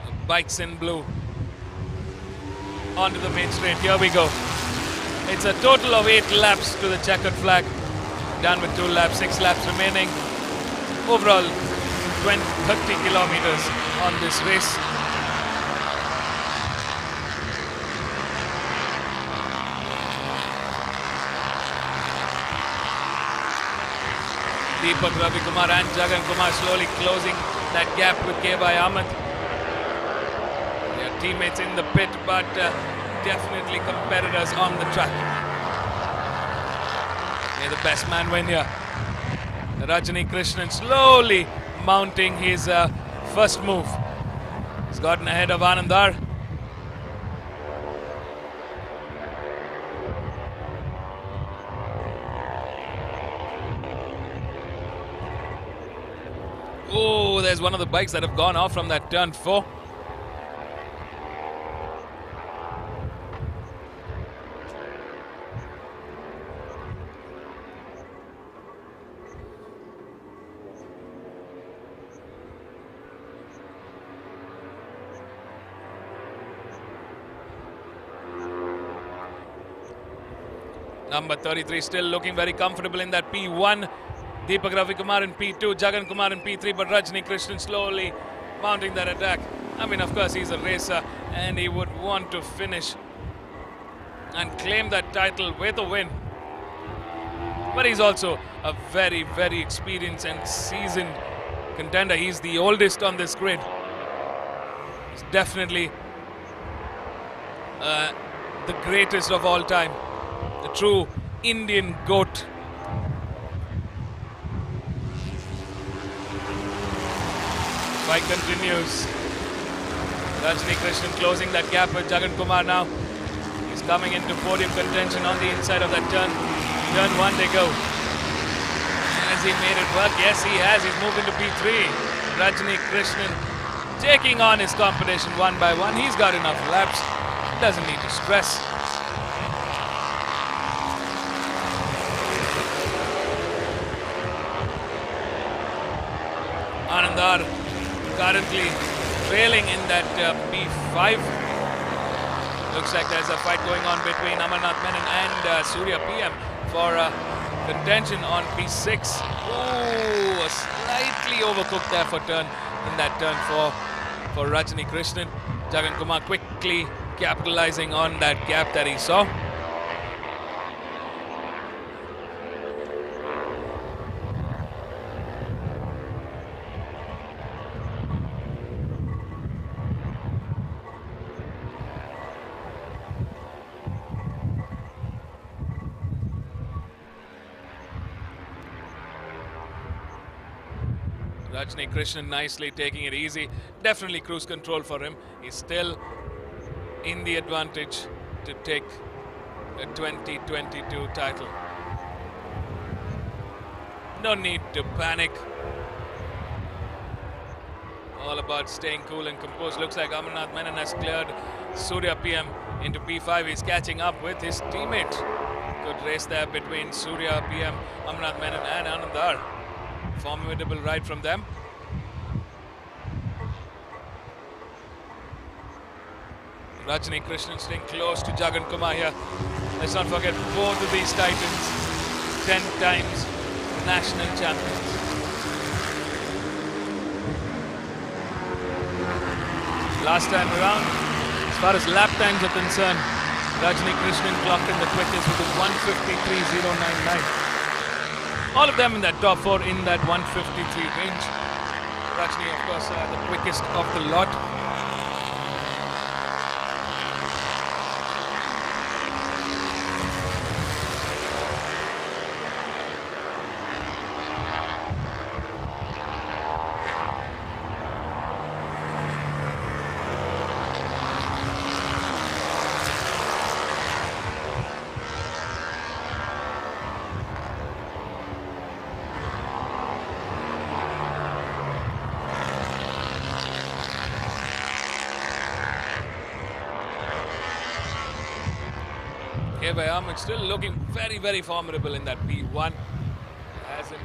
Speaker 2: The bikes in blue. Onto the main straight. Here we go. It's a total of 8 laps to the checkered flag. Done with 2 laps, 6 laps remaining. Overall, 30 kilometers on this race. Deepak Ravikumar and Jagan Kumar slowly closing that gap with K.Y. Ahmed. Their teammates in the pit, but definitely competitors on the track. May the best man win here. Rajani Krishnan slowly mounting his first move. He's gotten ahead of Anandar. Oh, there's one of the bikes that have gone off from that turn 4. Number 33 still looking very comfortable in that P1. Deepak Ravikumar in P2, Jagan Kumar in P3, but Rajani Krishnan slowly mounting that attack. I mean, of course, he's a racer and he would want to finish and claim that title with a win. But he's also a very, very experienced and seasoned contender. He's the oldest on this grid. He's definitely the greatest of all time. The true Indian GOAT. Fight continues. Rajani Krishnan closing that gap with Jagan Kumar now. He's coming into podium contention on the inside of that turn. Turn 1 they go. Has he made it work? Yes, he has. He's moved into P3. Rajani Krishnan taking on his competition one by one. He's got enough laps. Doesn't need to stress. Anandar currently trailing in that P5. Looks like there's a fight going on between Amarnath Menon and Surya PM for contention on P6. Ooh, slightly overcooked there in that turn 4 for Rajani Krishnan. Jagan Kumar quickly capitalizing on that gap that he saw. Rajni Krishnan nicely taking it easy. Definitely cruise control for him. He's still in the advantage to take a 2022 title. No need to panic. All about staying cool and composed. Looks like Amarnath Menon has cleared Surya PM into P5. He's catching up with his teammate. Good race there between Surya PM, Amarnath Menon and Anandar. Formidable ride from them. Rajni Krishnan staying close to Jagan Kumar here. Let's not forget both of these titans, 10 times national champions. Last time around, as far as lap times are concerned, Rajni Krishnan clocked in the quickest with a 1:53.099. All of them in that top 4 in that 1:53 range. Rajni, of course, the quickest of the lot. Ahmed still looking very, very formidable in that P1. Hasn't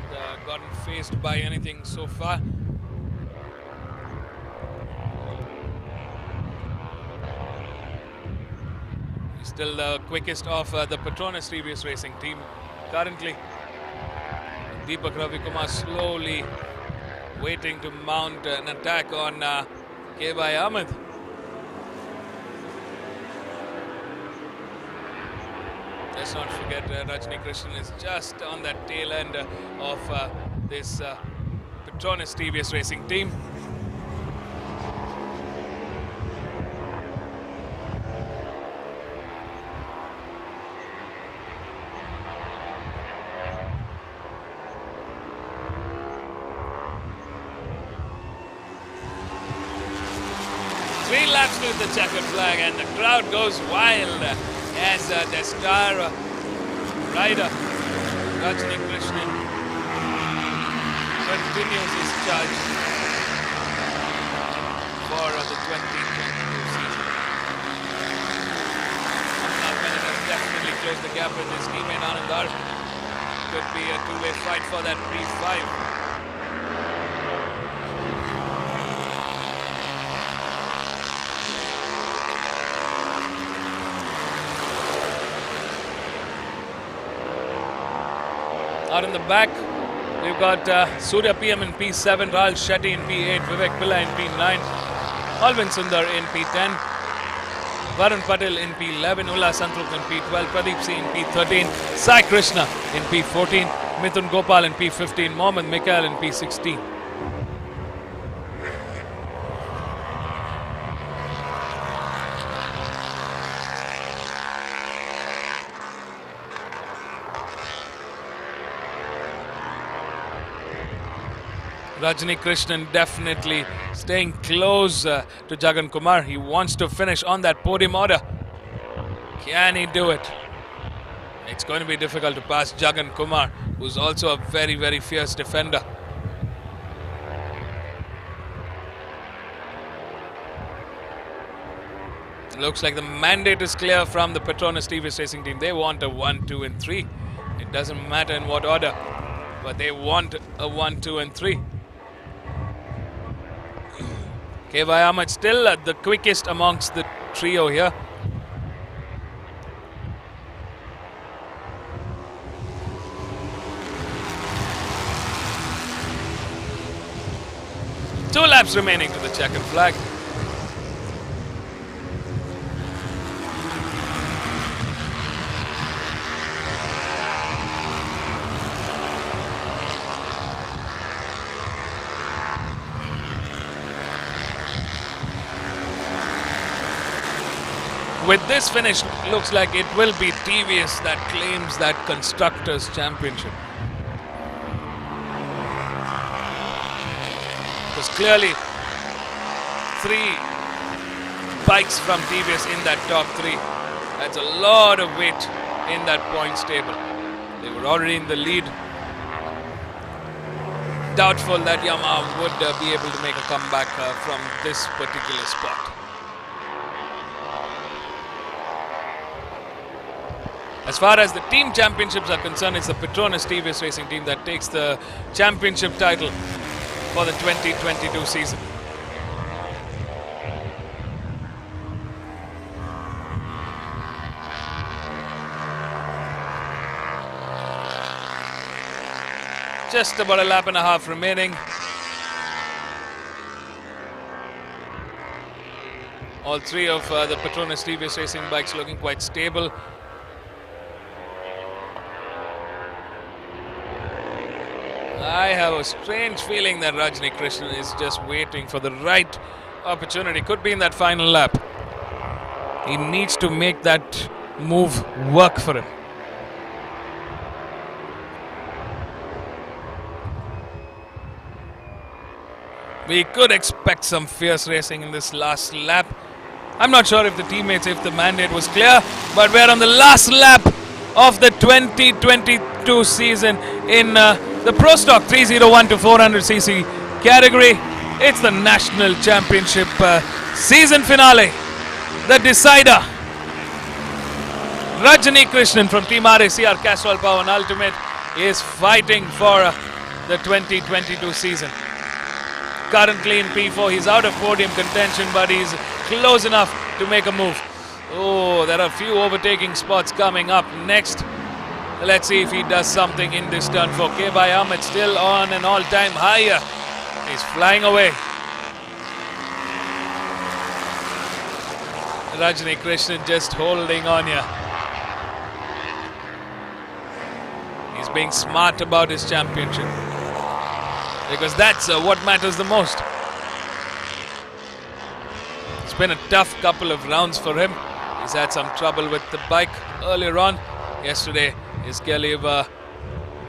Speaker 2: gotten faced by anything so far. He's still the quickest of the Petronas TVS Racing team currently. Deepak Ravikumar slowly waiting to mount an attack on K.Y. Ahmed. Let's not forget Rajni Krishnan is just on that tail end of this Petronas TVS Racing team. Three laps with the checkered flag and the crowd goes wild as the star rider Rajni Krishnan continues his charge for the 2022 season. Amarnath Menon has definitely closed the gap with his teammate Anandar. Could be a two-way fight for that P5. Out in the back, we've got Surya PM in P7, Rahul Shetty in P8, Vivek Pillai in P9, Alvin Sundar in P10, Varun Patel in P11, Ulla Santrup in P12, Pradeep Singh in P13, Sai Krishna in P14, Mithun Gopal in P15, Mohammad Mikhail in P16. Rajni Krishnan definitely staying close to Jagan Kumar. He wants to finish on that podium order. Can he do it? It's going to be difficult to pass Jagan Kumar, who's also a very, very fierce defender. Looks like the mandate is clear from the Petronas TVS Racing team. They want a 1, 2 and 3. It doesn't matter in what order, but they want a 1, 2 and 3. K.Y. Ahmed still the quickest amongst the trio here. Two laps remaining to the checkered flag. With this finish, looks like it will be TVS that claims that Constructors' Championship. was clearly 3 bikes from TVS in that top 3. That's a lot of weight in that points table. They were already in the lead. Doubtful that Yamaha would be able to make a comeback from this particular spot. As far as the team championships are concerned, it's the Petronas TVS Racing team that takes the championship title for the 2022 season. Just about a lap and a half remaining. All 3 of the Petronas TVS Racing bikes looking quite stable. I have a strange feeling that Rajni Krishnan is just waiting for the right opportunity. Could be in that final lap. He needs to make that move work for him. We could expect some fierce racing in this last lap. I'm not sure if the teammates, if the mandate was clear, but we're on the last lap of the 2022 season in the Pro Stock 301 to 400cc category. It's the National Championship season finale. The decider. Rajni Krishnan from Team RACR Castrol Power and Ultimate is fighting for the 2022 season. Currently in P4, he's out of podium contention, but he's close enough to make a move. Oh, there are a few overtaking spots coming up next. Let's see if he does something in this turn 4. K. Ahmed still on an all-time high. He's flying away. Rajni Krishnan just holding on here. He's being smart about his championship, because that's what matters the most. It's been a tough couple of rounds for him. He's had some trouble with the bike earlier on. Yesterday, his gear lever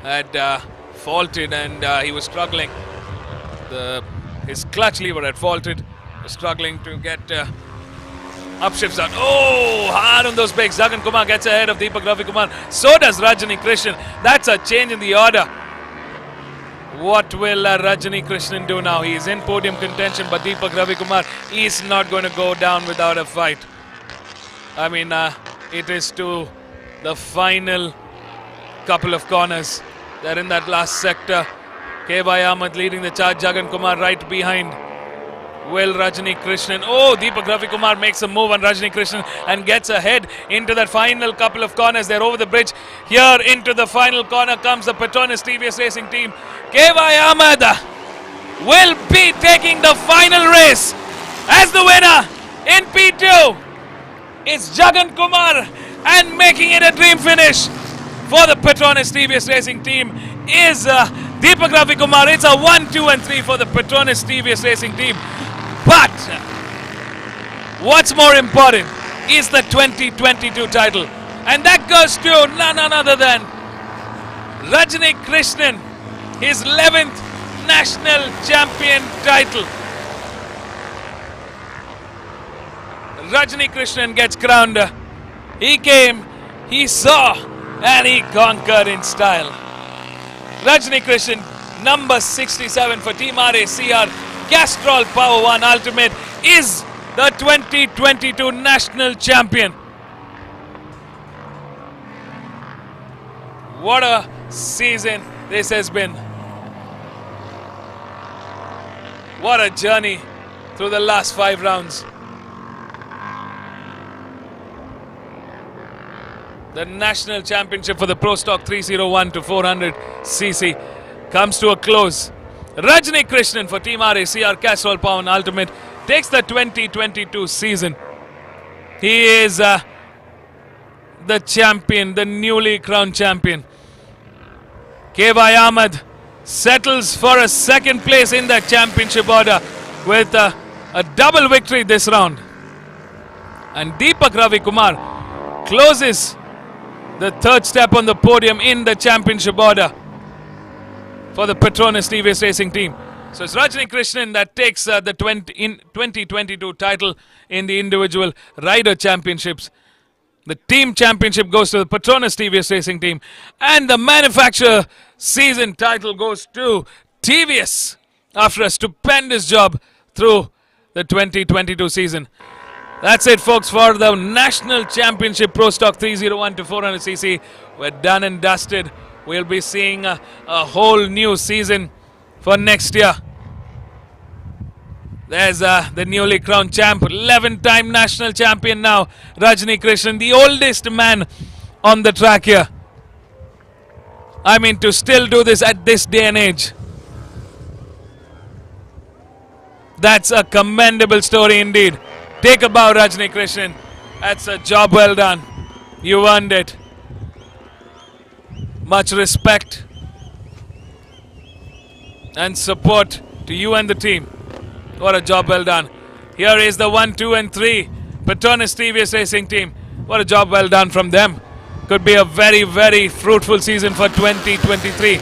Speaker 2: had faulted and he was struggling. His clutch lever had faulted. He was struggling to get upshifts out. Oh, hard on those brakes. Jagan Kumar gets ahead of Deepak Ravi Kumar. So does Rajni Krishnan. That's a change in the order. What will Rajni Krishnan do now? He is in podium contention, but Deepak Ravi Kumar is not going to go down without a fight. I mean, it is to the final couple of corners. They're in that last sector. K. Ahmed leading the charge. Jagan Kumar right behind. Will Rajni Krishnan... Oh, Deepak Ravi Kumar makes a move on Rajni Krishnan and gets ahead into that final couple of corners. They're over the bridge. Here into the final corner comes the Petronas TVS Racing team. K. Ahmed will be taking the final race as the winner in P2. It's Jagan Kumar, and making it a dream finish for the Petronas TVS Racing team is Deepak Ravi Kumar. It's a 1, 2 and 3 for the Petronas TVS Racing team. But what's more important is the 2022 title, and that goes to none other than Rajni Krishnan, his 11th national champion title. Rajni Krishnan gets crowned. He came, he saw, and he conquered in style. Rajni Krishnan, number 67 for Team RACR Castrol Power 1 Ultimate, is the 2022 national champion. What a season this has been. What a journey through the last 5 rounds. The national championship for the Pro Stock 301 to 400cc comes to a close. Rajni Krishnan for Team RACR Castrol Power and Ultimate takes the 2022 season. He is the champion, the newly crowned champion. K. Ahmed settles for a second place in that championship order with a double victory this round. And Deepak Ravi Kumar closes the third step on the podium in the championship order for the Petronas TVS Racing team. So it's Rajni Krishnan that takes the 2022 title in the individual rider championships. The team championship goes to the Petronas TVS Racing Team, and the manufacturer season title goes to TVS after a stupendous job through the 2022 season. That's it, folks, for the National Championship Pro Stock 301 to 400cc. We're done and dusted. We'll be seeing a whole new season for next year. There's the newly crowned champ, 11-time national champion now, Rajni Krishnan, the oldest man on the track here. I mean, to still do this at this day and age. That's a commendable story indeed. Take a bow, Rajni Krishnan. That's a job well done. You earned it. Much respect and support to you and the team. What a job well done. Here is the 1, 2 and 3 Petronas TVS Racing Team. What a job well done from them. Could be a very, very fruitful season for 2023.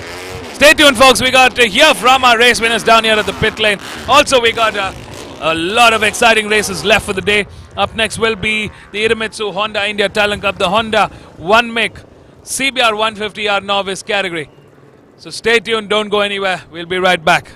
Speaker 2: Stay tuned, folks. We got to hear from our race winners down here at the pit lane. Also, we got a lot of exciting races left for the day. Up next will be the Idemitsu Honda India Talent Cup, the Honda 1MIC CBR 150R novice category. So stay tuned. Don't go anywhere. We'll be right back.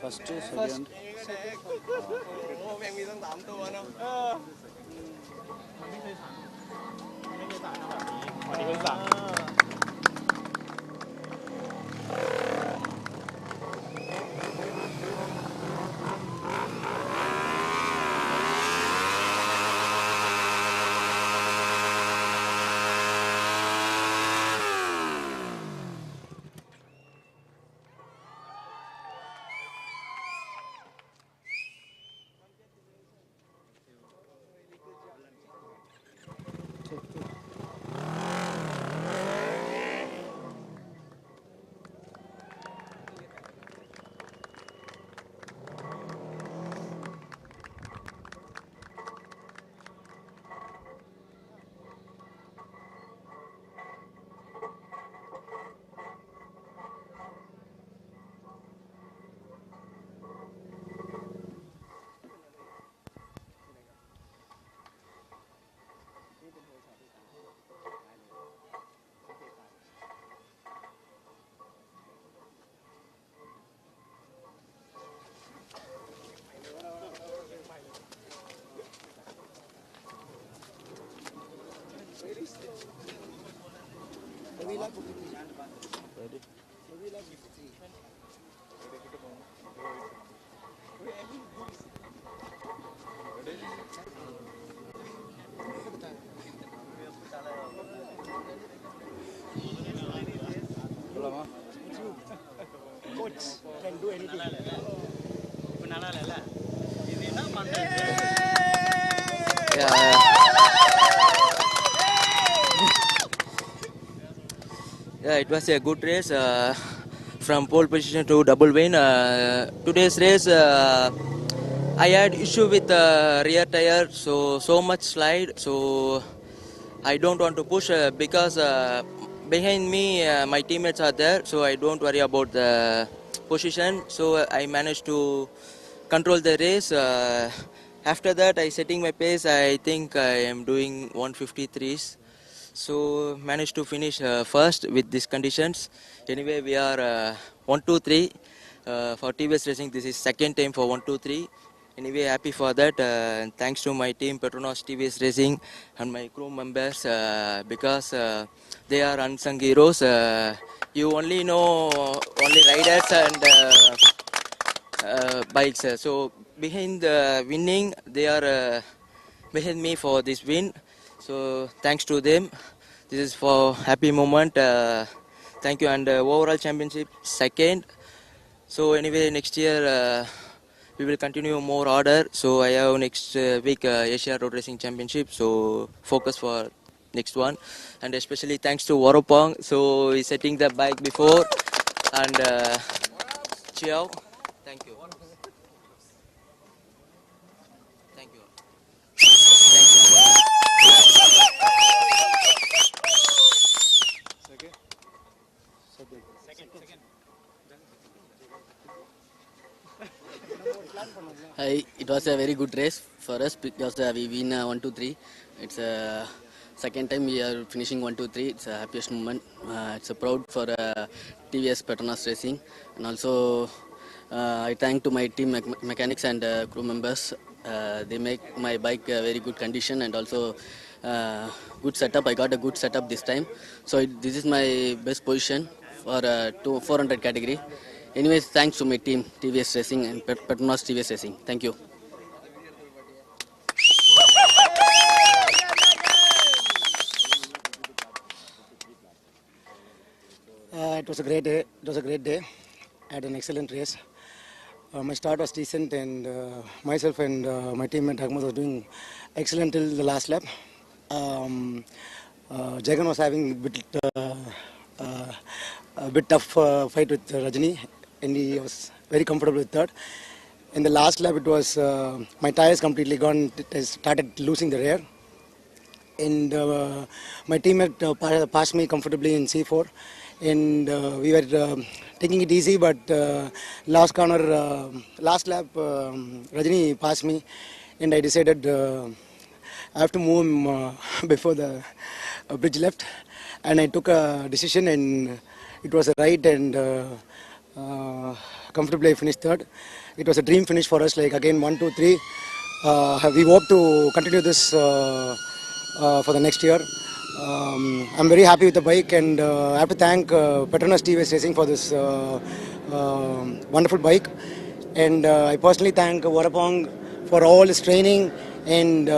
Speaker 4: First, second.
Speaker 18: Yeah. Yeah, it was a good race from pole position to double win. Today's race, I had issue with rear tire, so much slide. So I don't want to push because behind me my teammates are there, so I don't worry about the position. So I managed to control the race. After that, I setting my pace. I think I am doing 153s. So managed to finish first with these conditions. Anyway, we are 1, 2, 3 for TVS Racing. This is second time for 1, 2, 3. Anyway, happy for that. And thanks to my team, Petronas TVS Racing, and my crew members because they are unsung heroes. You only know only riders and bikes. So behind the winning, they are behind me for this win. So thanks to them. This is for happy moment. Thank you. And overall championship second. So anyway, next year we will continue more order. So I have next week Asia Road Racing Championship. So focus for next one. And especially thanks to Waropong. So he's setting the bike before. And Chiao. Thank you. Thank you.
Speaker 5: Hi, it was a very good race for us because we win 1, 2, 3. It's a second time we are finishing 1, 2, 3. It's a happiest moment. It's a proud for TVS Petronas Racing, and also I thank to my team mechanics and crew members. They make my bike a very good condition and also good setup. I got a good setup this time, so this is my best position for 400 category. Anyways, thanks to my team, TVS Racing and Petronas TVS Racing. Thank you.
Speaker 3: It was a great day. It was a great day. I had an excellent race. My start was decent, and myself and my teammate Ahmed was doing excellent till the last lap. Jagan was having a bit tough fight with Rajani, and he was very comfortable with third. In the last lap, it was my tires completely gone. I started losing the rear, and my teammate passed me comfortably in C4, and we were taking it easy. But last corner, last lap, Rajani passed me, and I decided I have to move him before the bridge left, and I took a decision, and it was a right, and comfortably I finished third. It was a dream finish for us, like again 1, 2, 3. We hope to continue this for the next year. I'm very happy with the bike, and I have to thank Petronas TVS Racing for this wonderful bike. And I personally thank Warapong for all his training and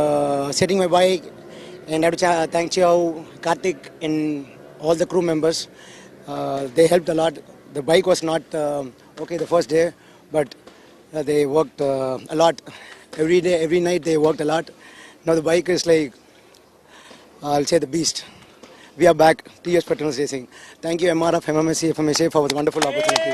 Speaker 3: setting my bike. And I have to thank Chiao, Karthik, and all the crew members. They helped a lot. The bike was not okay the first day, but they worked a lot. Every day, every night they worked a lot. Now the bike is like, I'll say the beast. We are back, TVS Petronas Racing. Thank you MRF MMSC fmsci for the wonderful opportunity.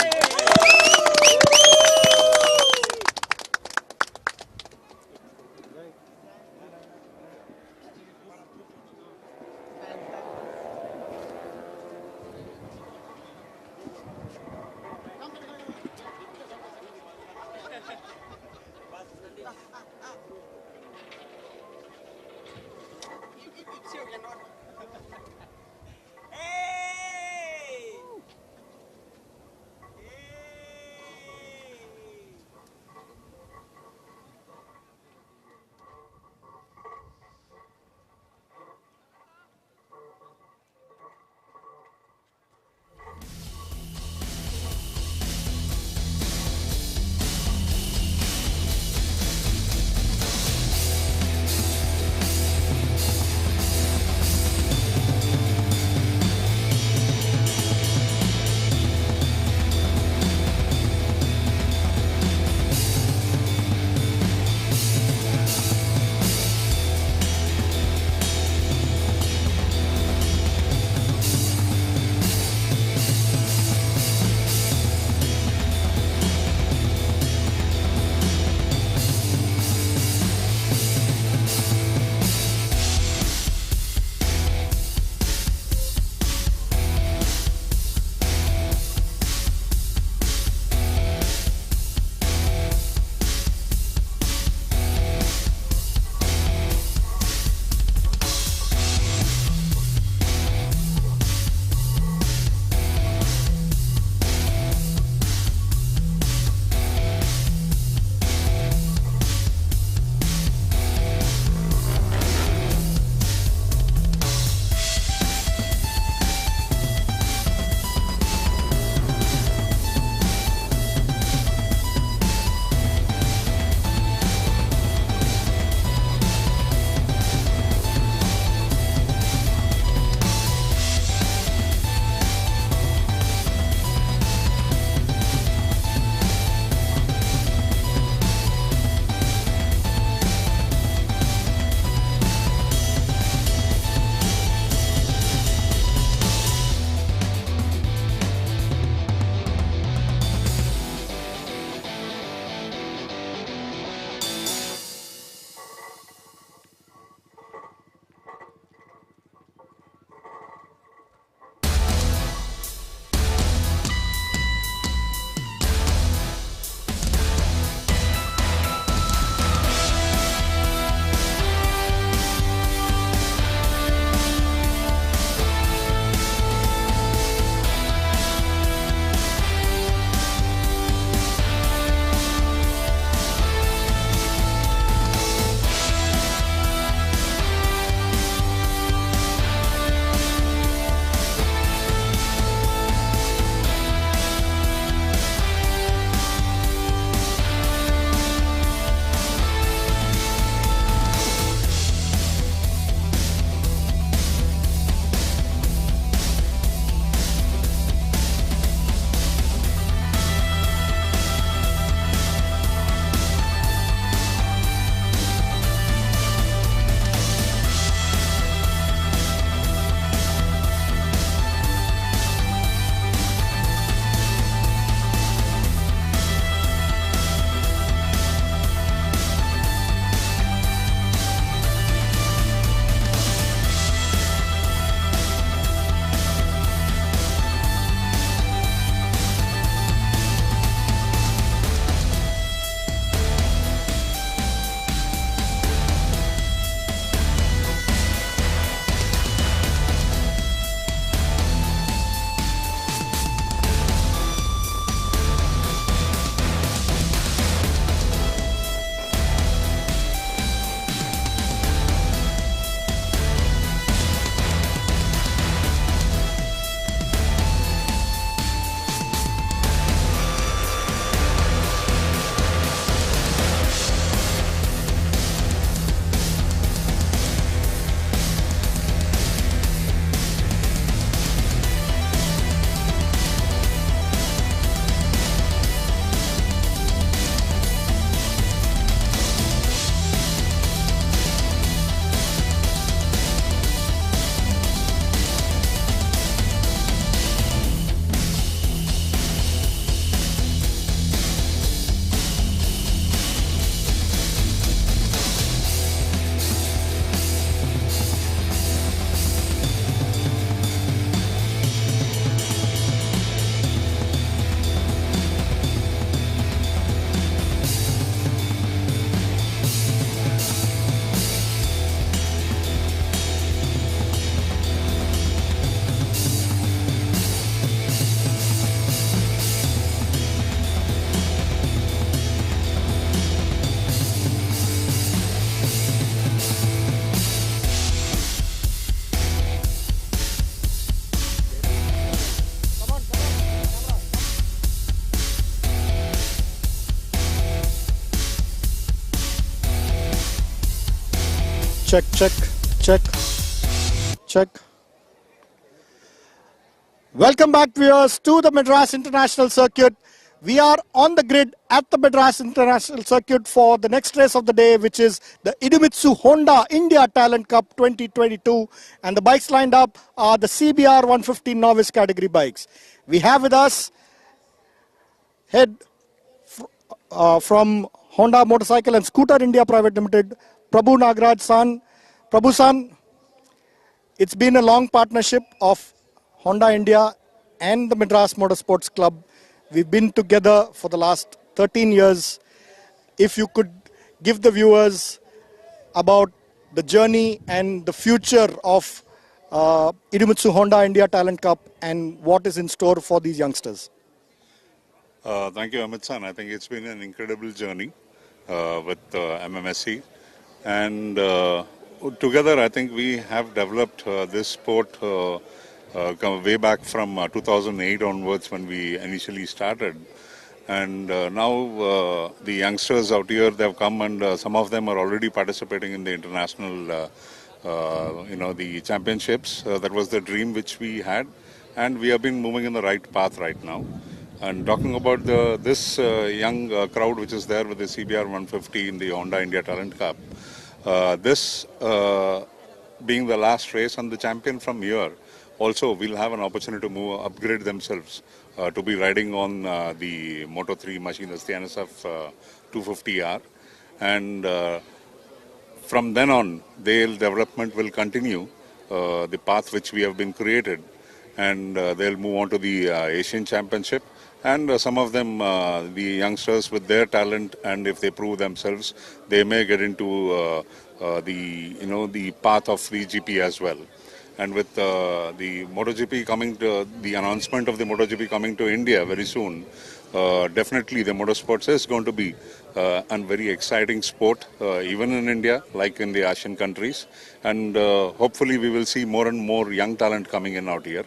Speaker 1: check, check, check, check. Welcome back, viewers, to the Madras International Circuit. We are on the grid at the Madras International Circuit for the next race of the day, which is the Idemitsu Honda India Talent Cup 2022. And the bikes lined up are the CBR 150 novice category bikes. We have with us head from Honda Motorcycle and Scooter India Private Limited, Prabhu Nagraj San. Prabhu San, it's been a long partnership of Honda India and the Madras Motorsports Club. We've been together for the last 13 years. If you could give the viewers about the journey and the future of Idemitsu Honda India Talent Cup and what is in store for these youngsters.
Speaker 6: Thank you, Amit-san. I think it's been an incredible journey with MMSC. And together, I think we have developed this sport way back from 2008 onwards when we initially started. And now the youngsters out here, they've come and some of them are already participating in the international, the championships. That was the dream which we had. And we have been moving in the right path right now. And talking about this young crowd which is there with the CBR 150 in the Honda India Talent Cup, this being the last race and the champion from here, also will have an opportunity to upgrade themselves to be riding on the Moto3 machine, that's the NSF 250R. And from then on, their development will continue the path which we have been created. And they'll move on to the Asian Championship. And some of them, the youngsters with their talent, and if they prove themselves, they may get into the path of the GP as well. And with the MotoGP coming to, the announcement of the MotoGP coming to India very soon, definitely the motorsports is going to be a very exciting sport, even in India, like in the Asian countries. And hopefully we will see more and more young talent coming in out here.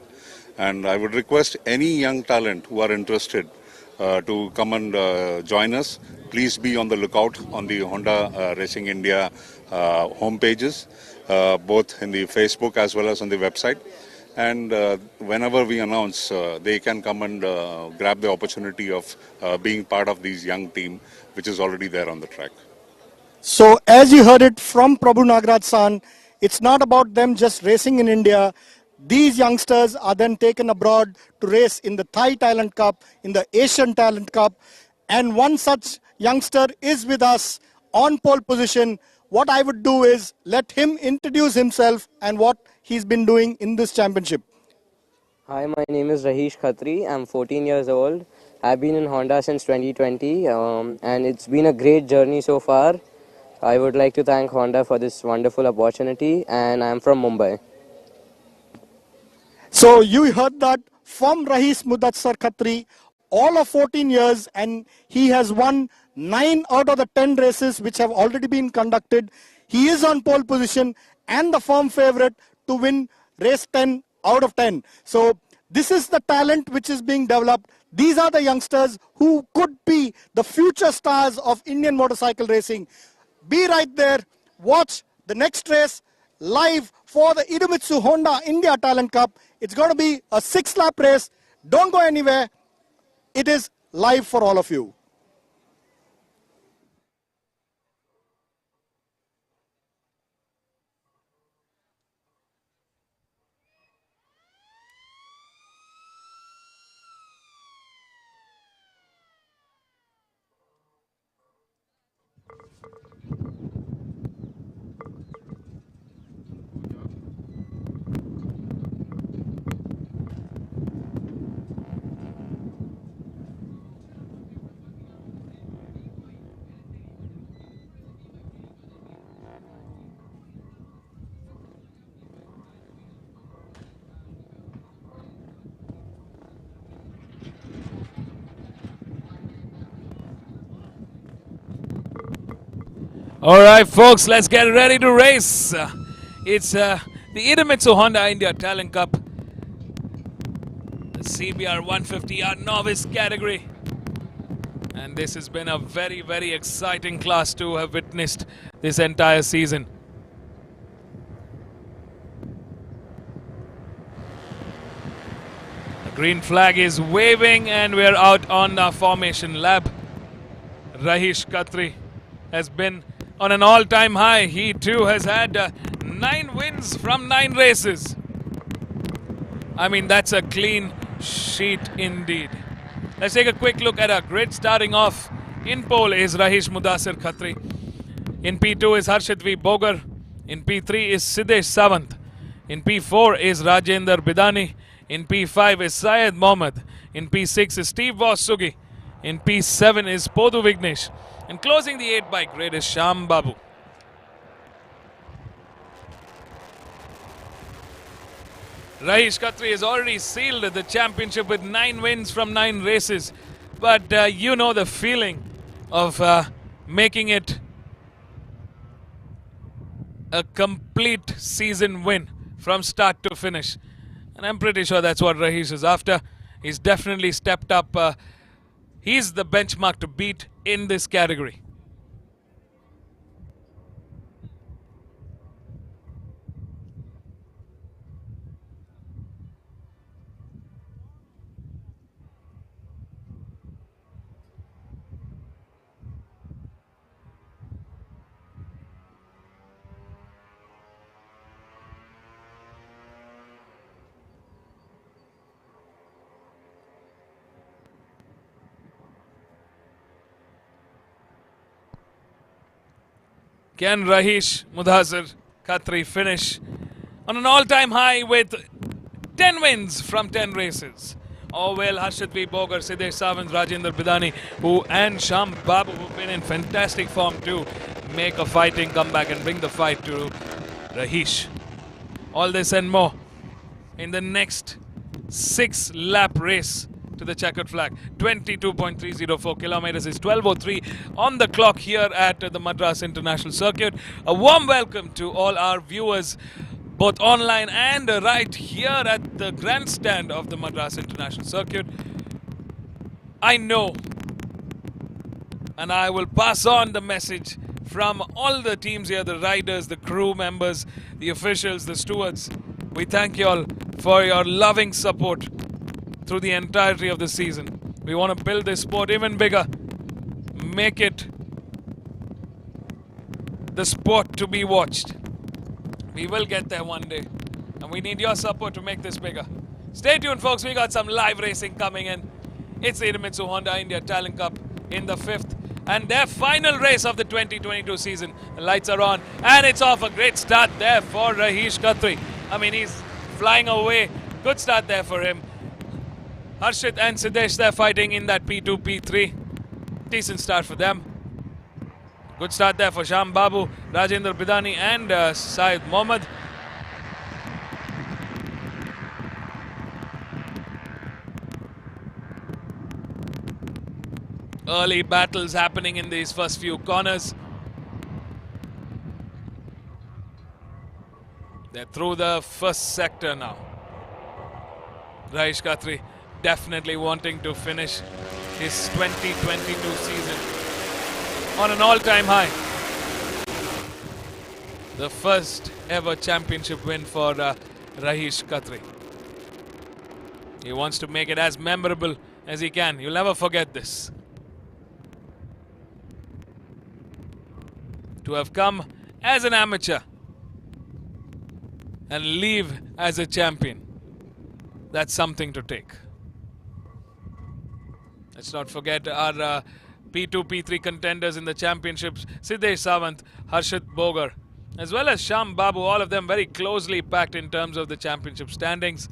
Speaker 6: And I would request any young talent who are interested to come and join us. Please be on the lookout on the Honda Racing India homepages, both in the Facebook as well as on the website. And whenever we announce, they can come and grab the opportunity of being part of these young team, which is already there on the track.
Speaker 1: So as you heard it from Prabhu Nagraj San, it's not about them just racing in India. These youngsters are then taken abroad to race in the Thai Talent Cup, in the Asian Talent Cup. And one such youngster is with us on pole position. What I would do is let him introduce himself and what he's been doing in this championship.
Speaker 22: Hi, my name is Rahish Khatri. I'm 14 years old. I've been in Honda since 2020 and it's been a great journey so far. I would like to thank Honda for this wonderful opportunity, and I'm from Mumbai.
Speaker 1: So you heard that from Rahish Mudassar Khatri, all of 14 years, and he has won 9 out of the 10 races which have already been conducted. He is on pole position and the firm favorite to win race 10 out of 10. So this is the talent which is being developed. These are the youngsters who could be the future stars of Indian motorcycle racing. Be right there, watch the next race live for the Idemitsu Honda India Talent Cup. It's going to be a 6-lap race. Don't go anywhere. It is live for all of you.
Speaker 2: All right, folks, let's get ready to race. It's the Idemitsu Honda India Talent Cup, the CBR 150R novice category. And this has been a very, very exciting class to have witnessed this entire season. Green flag is waving and we're out on our formation lap. Rahish Khatri has been on an all-time high. He too has had 9 wins from 9 races. I mean, that's a clean sheet indeed. Let's take a quick look at our grid. Starting off in pole is Rahish Mudasir Khatri. In P2 is Harshit V. Bogar. In P3 is Siddesh Sawant. In P4 is Rajendra Bidani. In P5 is Syed Mohammed. In P6 is Steve Vasugi. In P7 is Podu Vignesh. And closing the 8 by grid is Sham Babu. Rahish Khatri has already sealed the championship with 9 wins from 9 races. But you know the feeling of making it a complete season win from start to finish. And I'm pretty sure that's what Rahish is after. He's definitely stepped up. He's the benchmark to beat in this category. Can Rahish Mudasir Khatri finish on an all-time high with 10 wins from 10 races? Oh well, Harshit V. Bogar, Siddesh Sawant, Rajendra Bidani and Sham Babu, who've been in fantastic form to make a fighting comeback and bring the fight to Rahish. All this and more in the next 6-lap race to the checkered flag. 22.304 kilometers is 12:03 on the clock here at the Madras International Circuit. A warm welcome to all our viewers, both online and right here at the grandstand of the Madras International Circuit. I know, and I will pass on the message from all the teams here, the riders, the crew members, the officials, the stewards. We thank you all for your loving support through the entirety of the season. We want to build this sport even bigger, make it the sport to be watched. We will get there one day, and we need your support to make this bigger. Stay tuned, folks. We got some live racing coming in. It's the Idemitsu Honda India Talent Cup in the 5th and their final race of the 2022 season. The lights are on and it's off. A great start there for Rahish Khatri. I mean, he's flying away. Good start there for him. Harshit and Siddesh, they're fighting in that P2, P3. Decent start for them. Good start there for Sham Babu, Rajendra Bidani and Syed Mohammed. Early battles happening in these first few corners. They're through the first sector now. Rahish Khatri definitely wanting to finish his 2022 season on an all-time high. The first ever championship win for Rahish Khatri. He wants to make it as memorable as he can. You'll never forget this. To have come as an amateur and leave as a champion, that's something to take. Let's not forget our P2, P3 contenders in the championships. Siddesh Sawant, Harshit Bogar, as well as Sham Babu, all of them very closely packed in terms of the championship standings.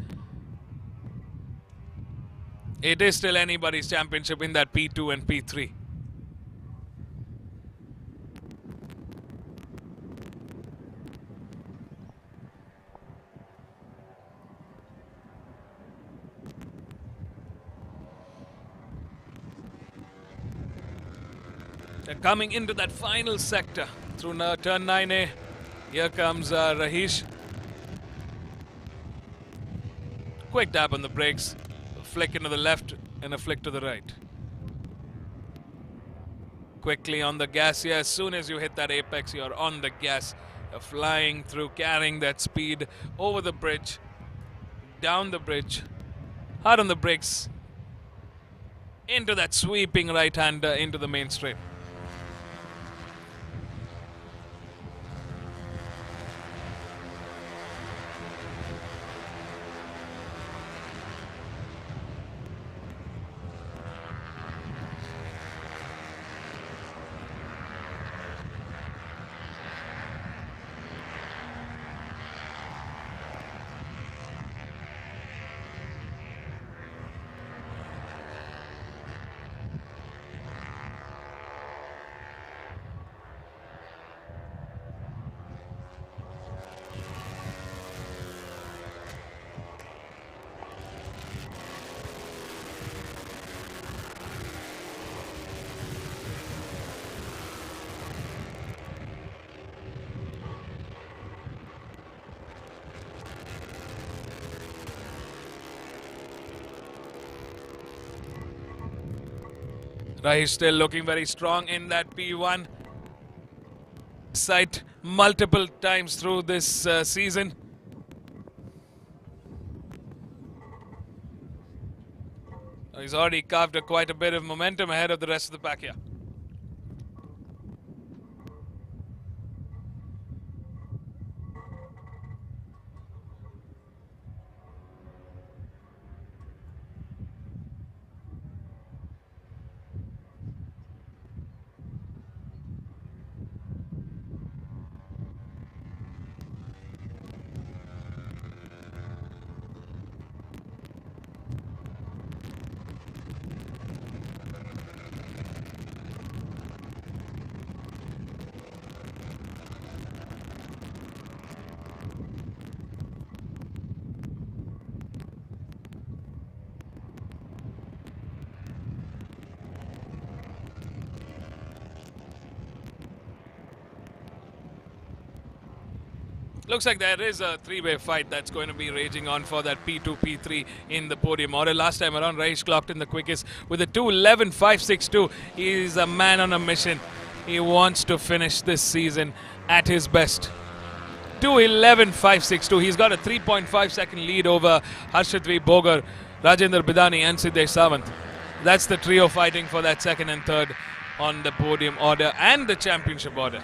Speaker 2: It is still anybody's championship in that P2 and P3. They're coming into that final sector through turn 9A. Here comes Rahish. Quick tap on the brakes, a flick into the left and a flick to the right. Quickly on the gas here. As soon as you hit that apex, you're on the gas. You're flying through, carrying that speed over the bridge, down the bridge, Hard on the brakes. Into that sweeping right-hander into the main straight. Rahesh still looking very strong in that P1. Sight multiple times through this season. He's already carved quite a bit of momentum ahead of the rest of the pack here. Looks like there is a three-way fight that's going to be raging on for that P2, P3 in the podium order. Last time around, Rahesh clocked in the quickest with a 2:11.562. He's a man on a mission. He wants to finish this season at his best. 2:11.562. He's got a 3.5 second lead over Harshadvi Bogar, Rajendra Bidani and Siddesh Sawant. That's the trio fighting for that second and third on the podium order and the championship order.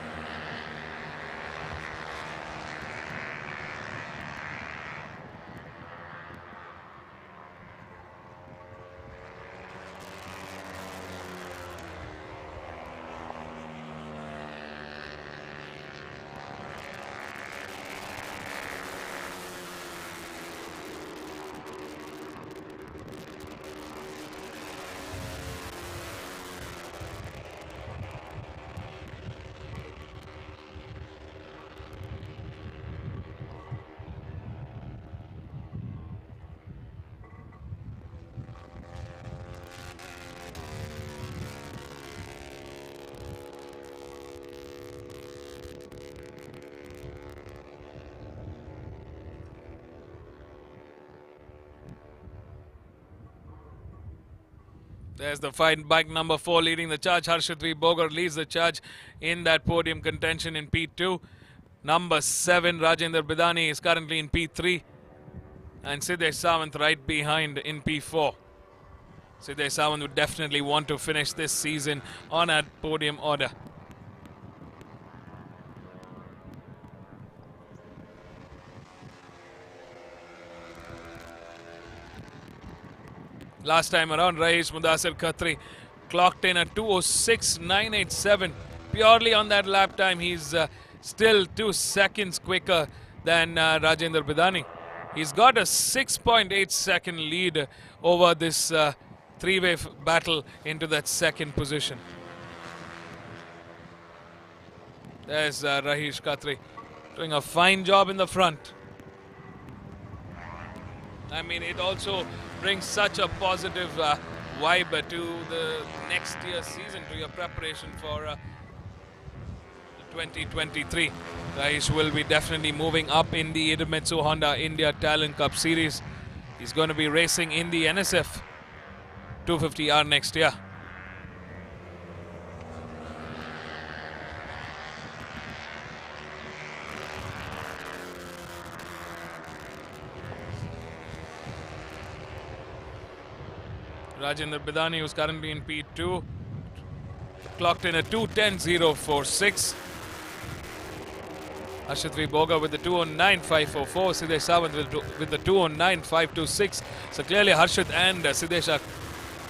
Speaker 2: There's the fight, bike number 4 leading the charge. Harshadvi Bogar leads the charge in that podium contention in P2. Number 7, Rajendra Bidani, is currently in P3. And Siddesh Sawant right behind in P4. Siddesh Sawant would definitely want to finish this season on a podium order. Last time around, Rahesh Mudasir Khatri clocked in at 2:06.987. Purely on that lap time, he's still 2 seconds quicker than Rajendra Bidani. He's got a 6.8 second lead over this three-way battle into that second position. There's Rahesh Khatri doing a fine job in the front. I mean, it also brings such a positive vibe to the next year's season, to your preparation for 2023. Rahesh will be definitely moving up in the Idemitsu Honda India Talent Cup Series. He's going to be racing in the NSF 250R next year. Rajendra Bidani, who's currently in P2, clocked in a 2:10.046. Harshit V. Boga with the 2:09.544. Siddesh Sawant with the 2:09.526. So clearly Harshit and Siddesh are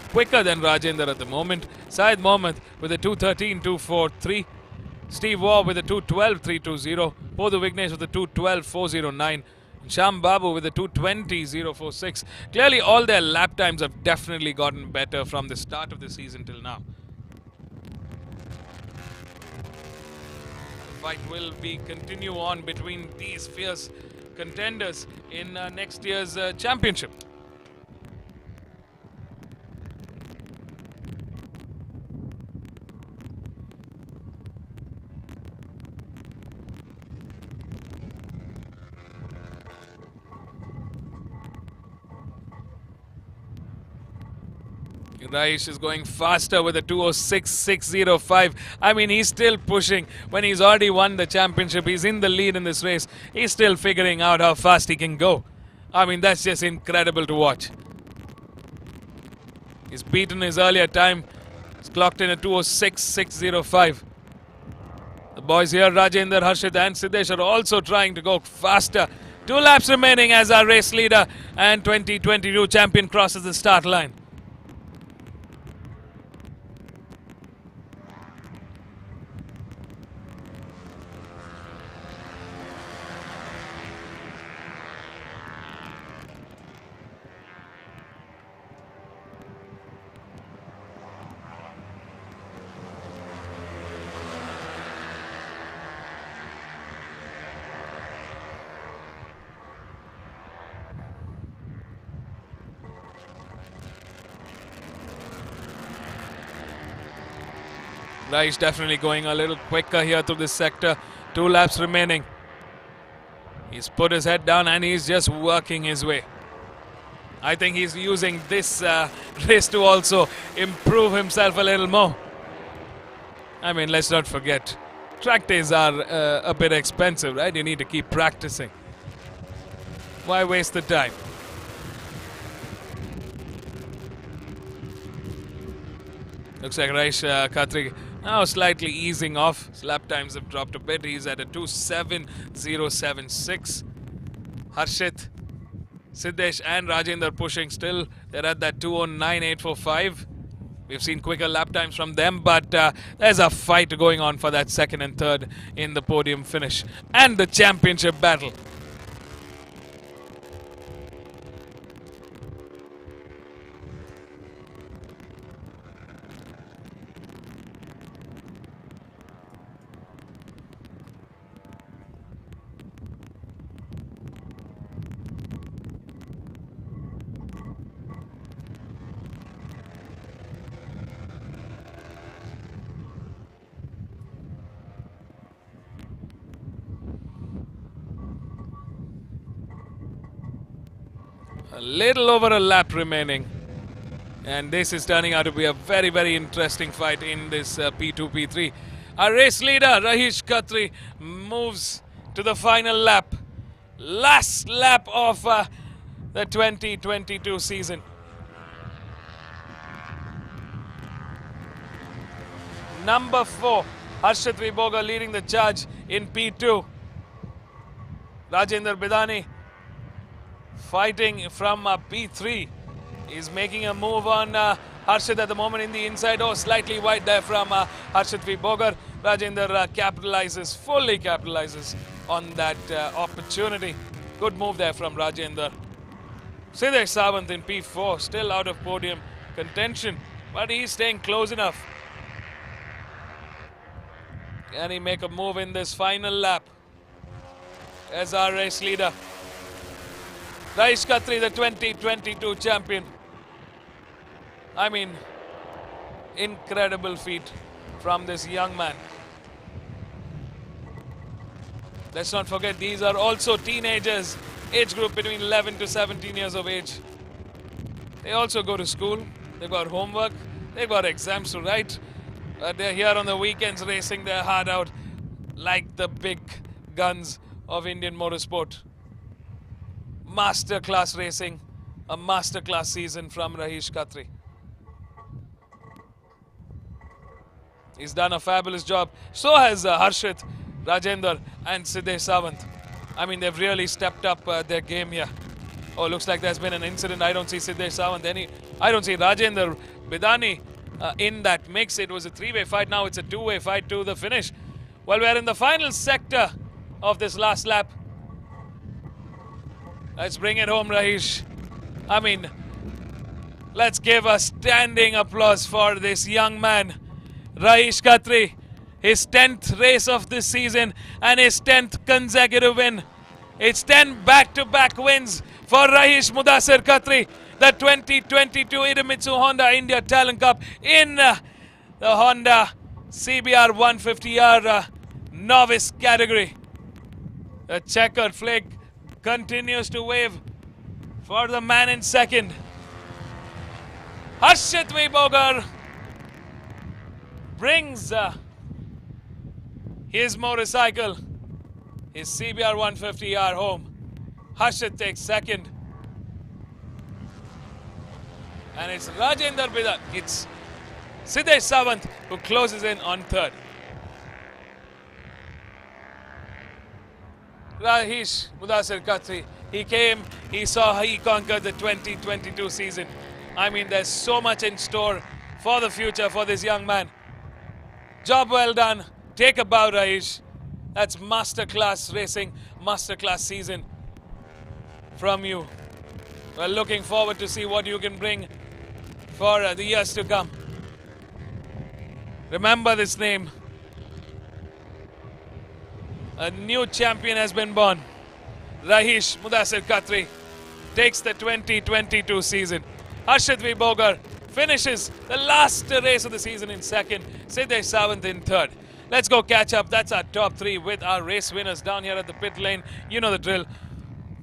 Speaker 2: quicker than Rajendra at the moment. Syed Mohammed with a 2:13.243. Steve Waugh with a 2:12.320. Podhu Vignesh with a 2:12.409. Sham Babu with a 2:20.046. Clearly all their lap times have definitely gotten better from the start of the season till now. The fight will be continue on between these fierce contenders in next year's championship. Raish is going faster with a 2:06.605. I mean, he's still pushing. When he's already won the championship, he's in the lead in this race. He's still figuring out how fast he can go. I mean, that's just incredible to watch. He's beaten his earlier time. He's clocked in a 2:06.605. The boys here, Rajendra, Harshit and Siddesh, are also trying to go faster. 2 laps remaining as our race leader and 2022 champion crosses the start line. Raish definitely going a little quicker here through this sector. 2 laps remaining. He's put his head down and he's just working his way. I think he's using this race to also improve himself a little more. I mean, let's not forget, track days are a bit expensive, right? You need to keep practicing. Why waste the time? Looks like Raish Khatri now slightly easing off. His lap times have dropped a bit. He's at a 2:07.076. Harshit, Siddesh and Rajendra pushing still. They're at that 2:09.845. We've seen quicker lap times from them, but there's a fight going on for that second and third in the podium finish and the championship battle. A little over a lap remaining. And this is turning out to be a very, very interesting fight in this P2, P3. Our race leader, Rahish Khatri, moves to the final lap. Last lap of the 2022 season. Number 4, Harshit Viboga leading the charge in P2. Rajendra Bidani fighting from P3. He's making a move on Harshit at the moment in the inside. Oh, slightly wide there from Harshit V. Bogar. Rajendra fully capitalizes on that opportunity. Good move there from Rajendra. Siddesh Sawant in P4, still out of podium contention, but he's staying close enough. Can he make a move in this final lap as our race leader? Rahish Khatri, the 2022 champion. I mean, incredible feat from this young man. Let's not forget, these are also teenagers, age group between 11 to 17 years of age. They also go to school, they've got homework, they've got exams to write. They're here on the weekends racing their heart out like the big guns of Indian motorsport. Masterclass racing, a masterclass season from Rahish Khatri. He's done a fabulous job. So has Harshit, Rajendra and Siddesh Sawant. I mean, they've really stepped up their game here. Oh, looks like there's been an incident. I don't see Siddesh Sawant I don't see Rajendra Bidani in that mix. It was a three-way fight. Now it's a two-way fight to the finish. Well, we're in the final sector of this last lap. Let's bring it home, Rahish. I mean, let's give a standing applause for this young man, Rahish Khatri. His 10th race of this season and his 10th consecutive win. It's 10 back-to-back wins for Rahish Mudassir Khatri. The 2022 Idemitsu Honda India Talent Cup in the Honda CBR 150R novice category. The checkered flag continues to wave for the man in second. Harshit Bogar brings his motorcycle, his CBR 150R home. Harshit takes second. And it's Rajendra Bidani. It's Siddesh Sawant who closes in on third. Rahish Mudassir Khatri, he came, he saw, he conquered the 2022 season. I mean, there's so much in store for the future for this young man. Job well done. Take a bow, Rahish. That's masterclass racing, masterclass season from you. We're looking forward to see what you can bring for the years to come. Remember this name. A new champion has been born. Rahish Mudassir Khatri takes the 2022 season. Harshit Bogar finishes the last race of the season in second. Siddesh Sawant in third. Let's go catch up. That's our top three with our race winners down here at the pit lane. You know the drill.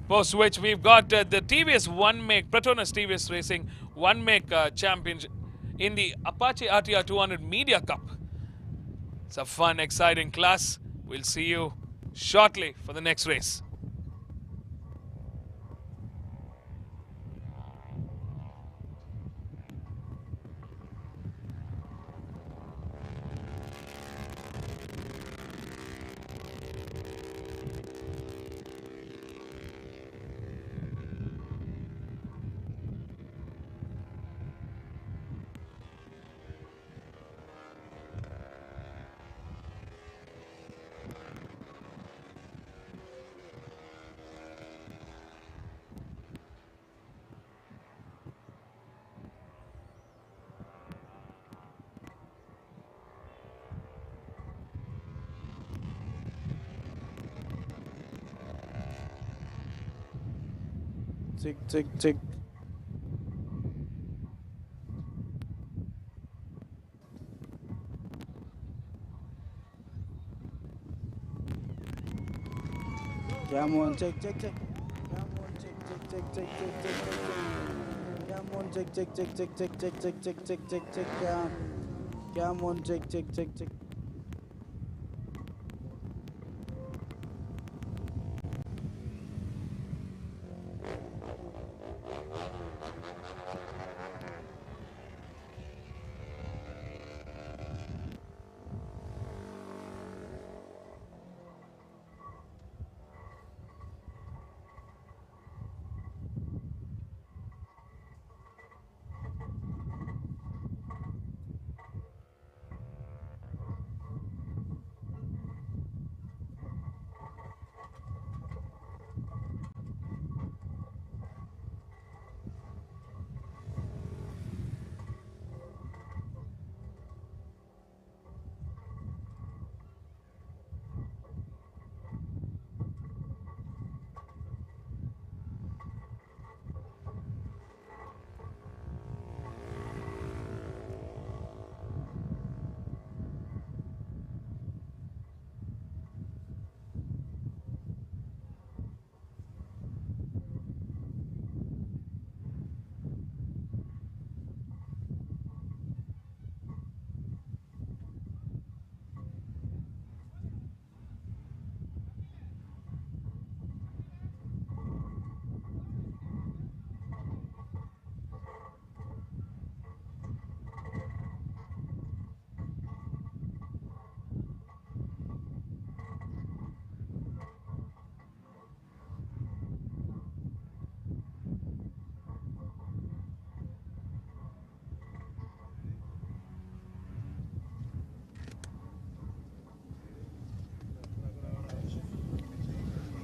Speaker 2: Post which we've got the TVS one-make, Petronas TVS Racing one-make championship in the Apache RTR 200 Media Cup. It's a fun, exciting class. We'll see you shortly for the next race.
Speaker 4: Check. Come on, check. Come on, check. Come on, check. Come on, check.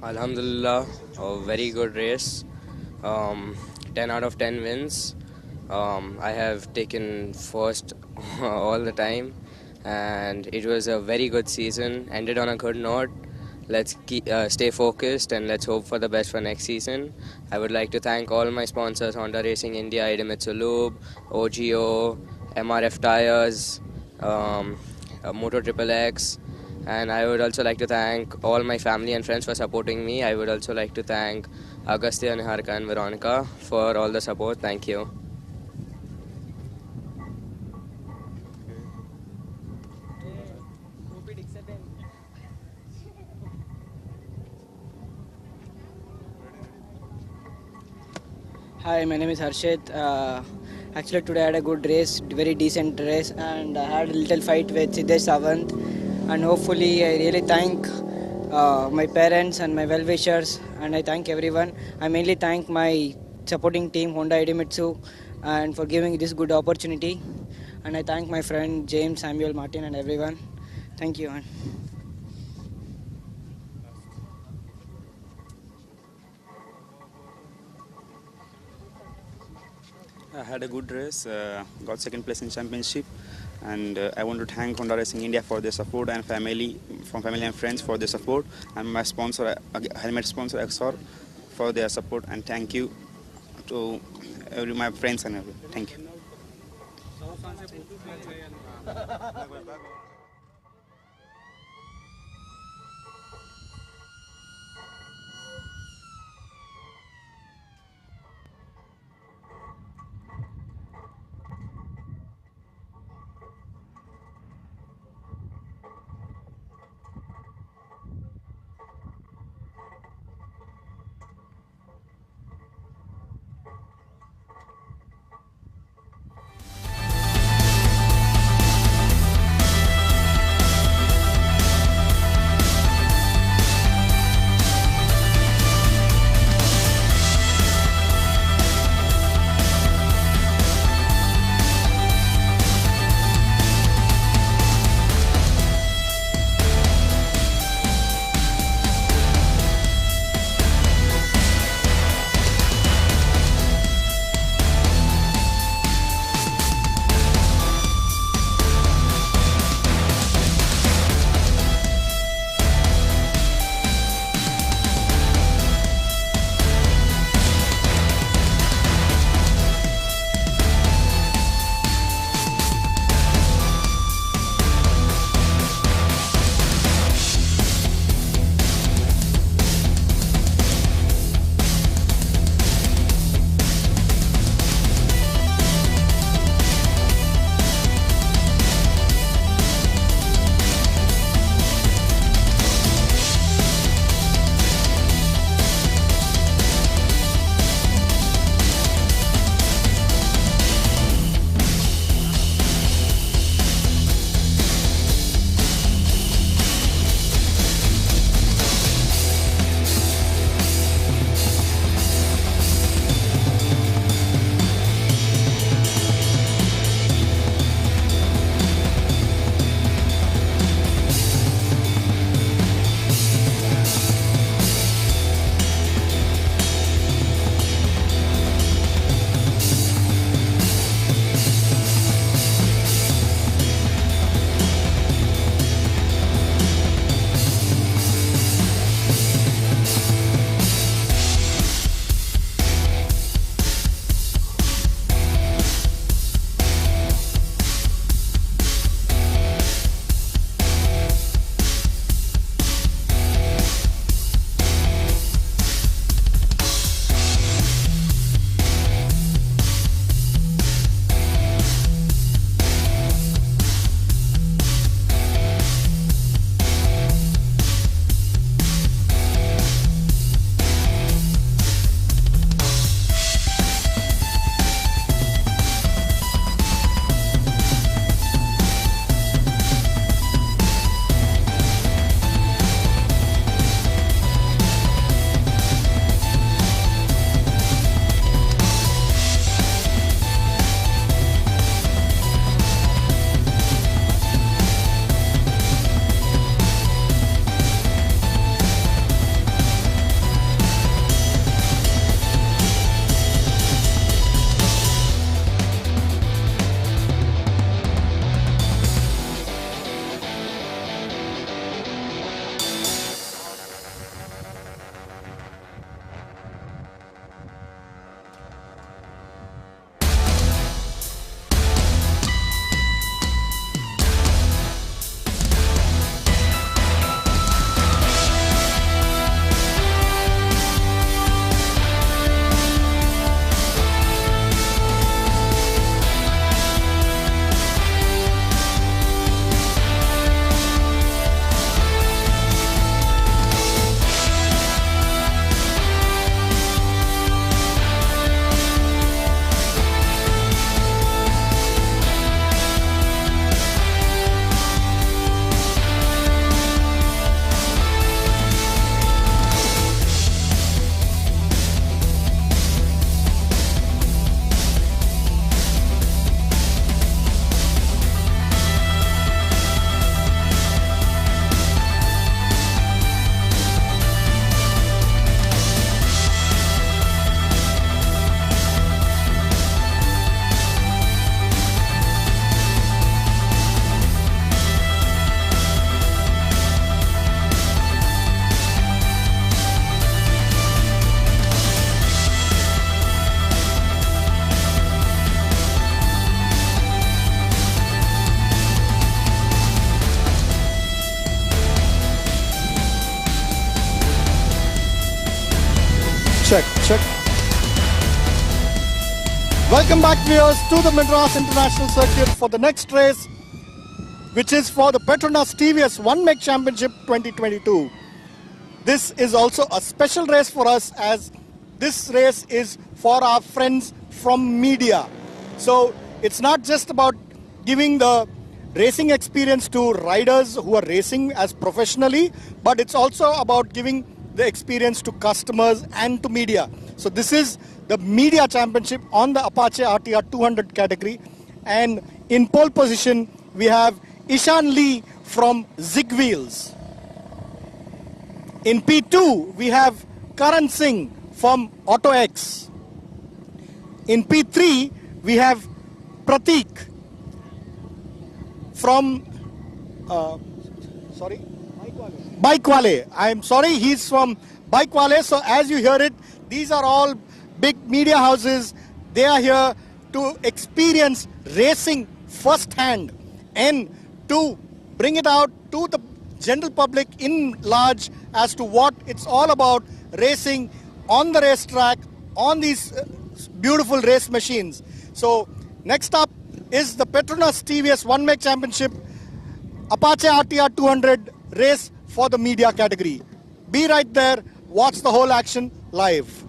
Speaker 22: Alhamdulillah, a very good race. 10 out of 10 wins. I have taken first all the time, and it was a very good season. Ended on a good note. Let's stay focused and let's hope for the best for next season. I would like to thank all my sponsors: Honda Racing India, Idemitsu Lube, OGO, MRF Tires, Moto Triple X. And I would also like to thank all my family and friends for supporting me. I would also like to thank Agastya, Niharika and Veronica for all the support. Thank you.
Speaker 20: Hi, my name is Harshit. Actually, today I had a good race, very decent race, and I had a little fight with Siddesh Savant. And hopefully, I really thank my parents and my well-wishers, and I thank everyone. I mainly thank my supporting team, Honda Idemitsu, and for giving this good opportunity. And I thank my friend James, Samuel, Martin, and everyone. Thank you.
Speaker 7: I had a good race, got second place in championship, and I want to thank Honda Racing India for their support and family and friends for their support, and my sponsor, helmet sponsor Exor, for their support, and thank you to my friends and everyone. Thank you.
Speaker 1: Check, check. Welcome back, viewers, to the Madras International Circuit for the next race, which is for the Petronas TVS One Make Championship 2022. This is also a special race for us, as this race is for our friends from media. So it's not just about giving the racing experience to riders who are racing as professionally, but it's also about giving the experience to customers and to media. So this is the media championship on the Apache RTR 200 category, and in pole position we have Ishan Lee from Zig Wheels. In P2 we have Karan Singh from Auto X. In P3 we have Pratik from Bike Wale. I am sorry, he's from Bike Wale. So as you hear it, these are all big media houses. They are here to experience racing firsthand and to bring it out to the general public in large as to what it's all about, racing on the racetrack on these beautiful race machines. So next up is the Petronas TVS One Make Championship Apache RTR 200 race for the media category. Be right there, watch the whole action live.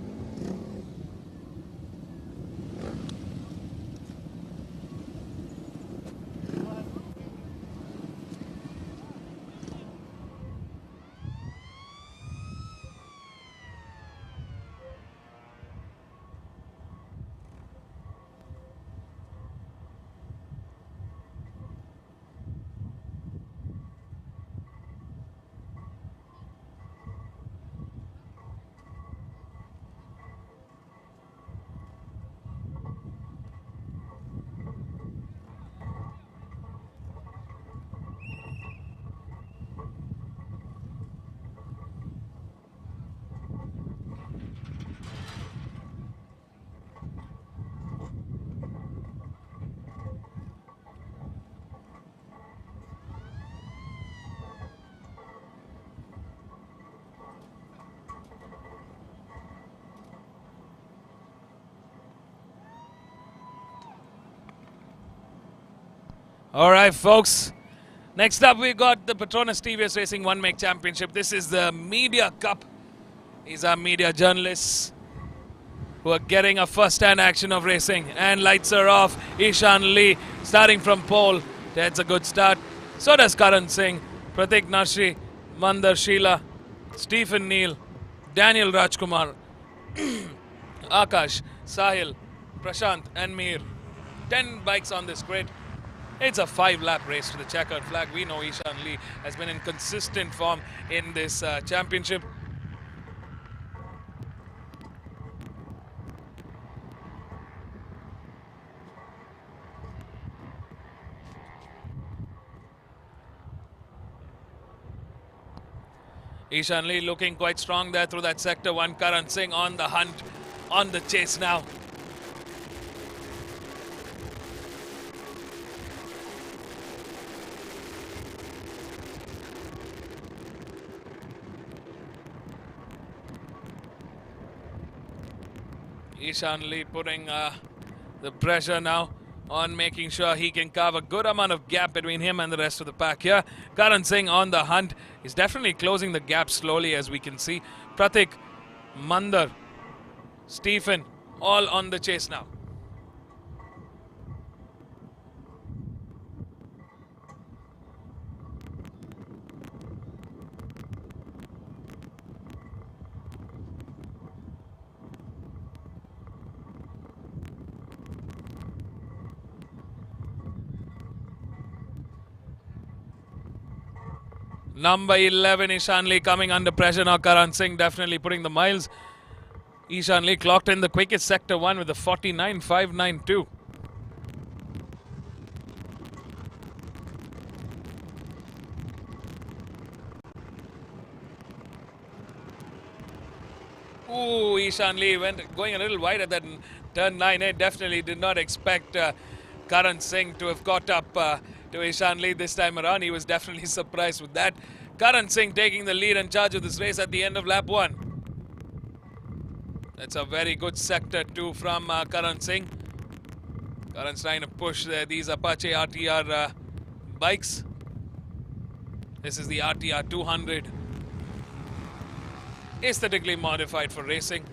Speaker 2: All right, folks. Next up, we got the Petronas TVS Racing One Make Championship. This is the Media Cup. These are media journalists who are getting a first-hand action of racing. And lights are off. Ishan Lee starting from pole. That's a good start. So does Karan Singh, Pratik Narshi, Mandar Sheila, Stephen Neal, Daniel Rajkumar, Akash, Sahil, Prashant and Mir. 10 bikes on this grid. It's a 5-lap race to the checkered flag. We know Ishan Lee has been in consistent form in this championship. Ishan Lee looking quite strong there through that sector 1. Karan Singh on the hunt, on the chase now. Ishan Lee putting the pressure now on making sure he can carve a good amount of gap between him and the rest of the pack here. Karan Singh on the hunt is definitely closing the gap slowly, as we can see. Pratik, Mandar, Stephen all on the chase now. Number 11, Ishan Lee coming under pressure now. Karan Singh definitely putting the miles. Ishan Lee clocked in the quickest sector 1 with a 49.592. Ooh, Ishan Lee going a little wide at that turn 9. Definitely did not expect Karan Singh to have caught up to Ishan Lee this time around. He was definitely surprised with that. Karan Singh taking the lead and charge of this race at the end of lap 1. That's a very good sector 2 from Karan Singh. Karan's trying to push these Apache RTR bikes. This is the RTR 200. Aesthetically modified for racing.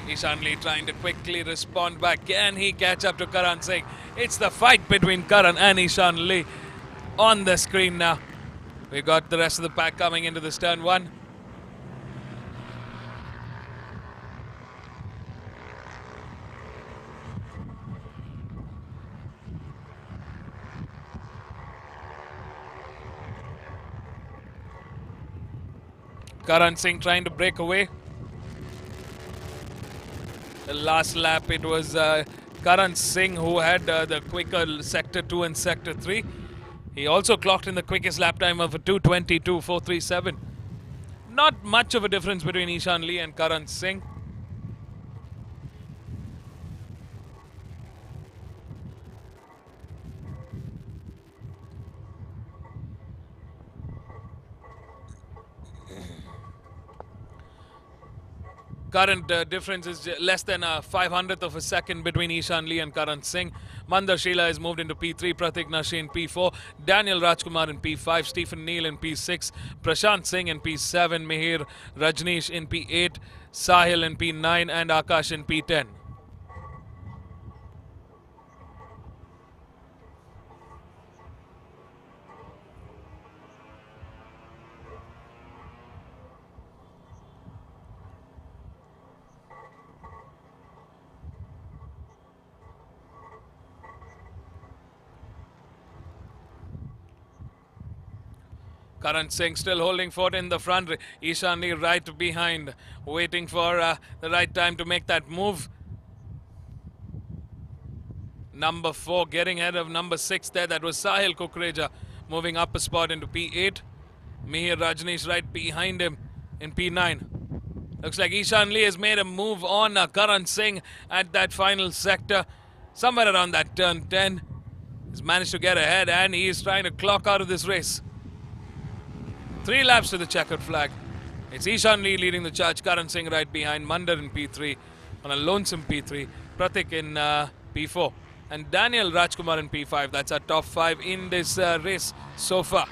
Speaker 2: Ishan Lee trying to quickly respond back. Can he catch up to Karan Singh? It's the fight between Karan and Ishan Lee on the screen now. We got the rest of the pack coming into this turn 1. Karan Singh trying to break away. The last lap, it was Karan Singh who had the quicker sector 2 and sector 3. He also clocked in the quickest lap time of a 2:22.437. Not much of a difference between Ishan Lee and Karan Singh. Current difference is less than a 500th of a second between Ishan Lee and Karan Singh. Mandar Sheila has moved into P3, Pratik Nashi in P4, Daniel Rajkumar in P5, Stephen Neal in P6, Prashant Singh in P7, Mihir Rajneesh in P8, Sahil in P9 and Akash in P10. Karan Singh still holding fort in the front. Ishan Lee right behind, waiting for the right time to make that move. Number 4 getting ahead of number 6 there. That was Sahil Kukreja moving up a spot into P8. Mihir Rajneesh right behind him in P9. Looks like Ishan Lee has made a move on Karan Singh at that final sector. Somewhere around that turn 10. He's managed to get ahead and he is trying to clock out of this race. 3 laps to the checkered flag. It's Ishan Lee leading the charge. Karan Singh right behind. Mandar in P3 on a lonesome P3. Pratik in P4. And Daniel Rajkumar in P5. That's our top 5 in this race so far.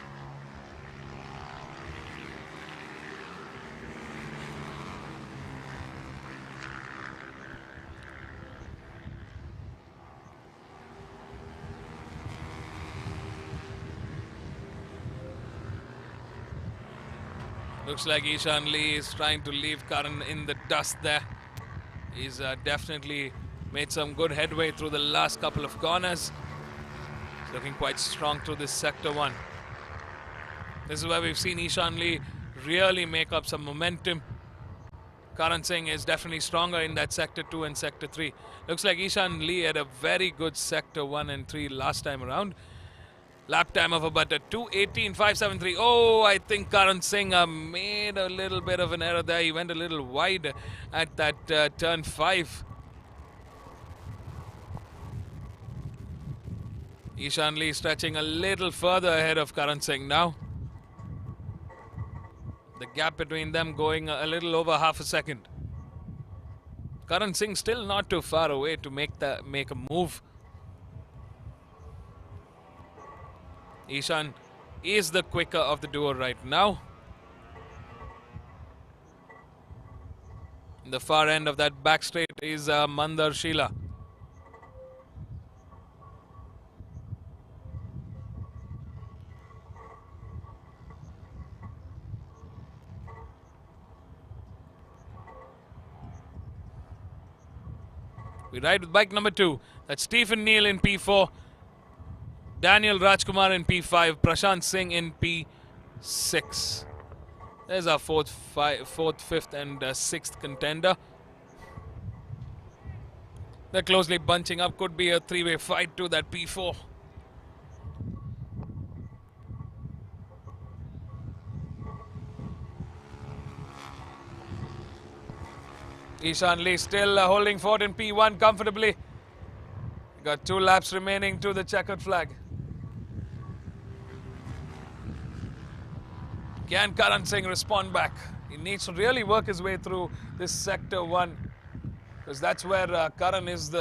Speaker 2: Looks like Ishan Lee is trying to leave Karan in the dust there. He's definitely made some good headway through the last couple of corners. He's looking quite strong through this sector 1. This is where we've seen Ishan Lee really make up some momentum. Karan Singh is definitely stronger in that sector 2 and sector 3. Looks like Ishan Lee had a very good sector 1 and 3 last time around. Lap time of about a 2:18.573. Oh, I think Karan Singh made a little bit of an error there. He went a little wide at that turn 5. Ishan Lee stretching a little further ahead of Karan Singh now. The gap between them going a little over half a second. Karan Singh still not too far away to make a move. Ishan is the quicker of the duo right now. In the far end of that back straight is Mandar Sheila. We ride with bike number 2. That's Stephen Neal in P4. Daniel Rajkumar in P5, Prashant Singh in P6. There's our 4th, 5th and 6th contender. They're closely bunching up. Could be a 3-way fight to that P4. Ishan Lee still holding fort in P1 comfortably. Got 2 laps remaining to the checkered flag. Can Karan Singh respond back? He needs to really work his way through this sector 1, because that's where Karan is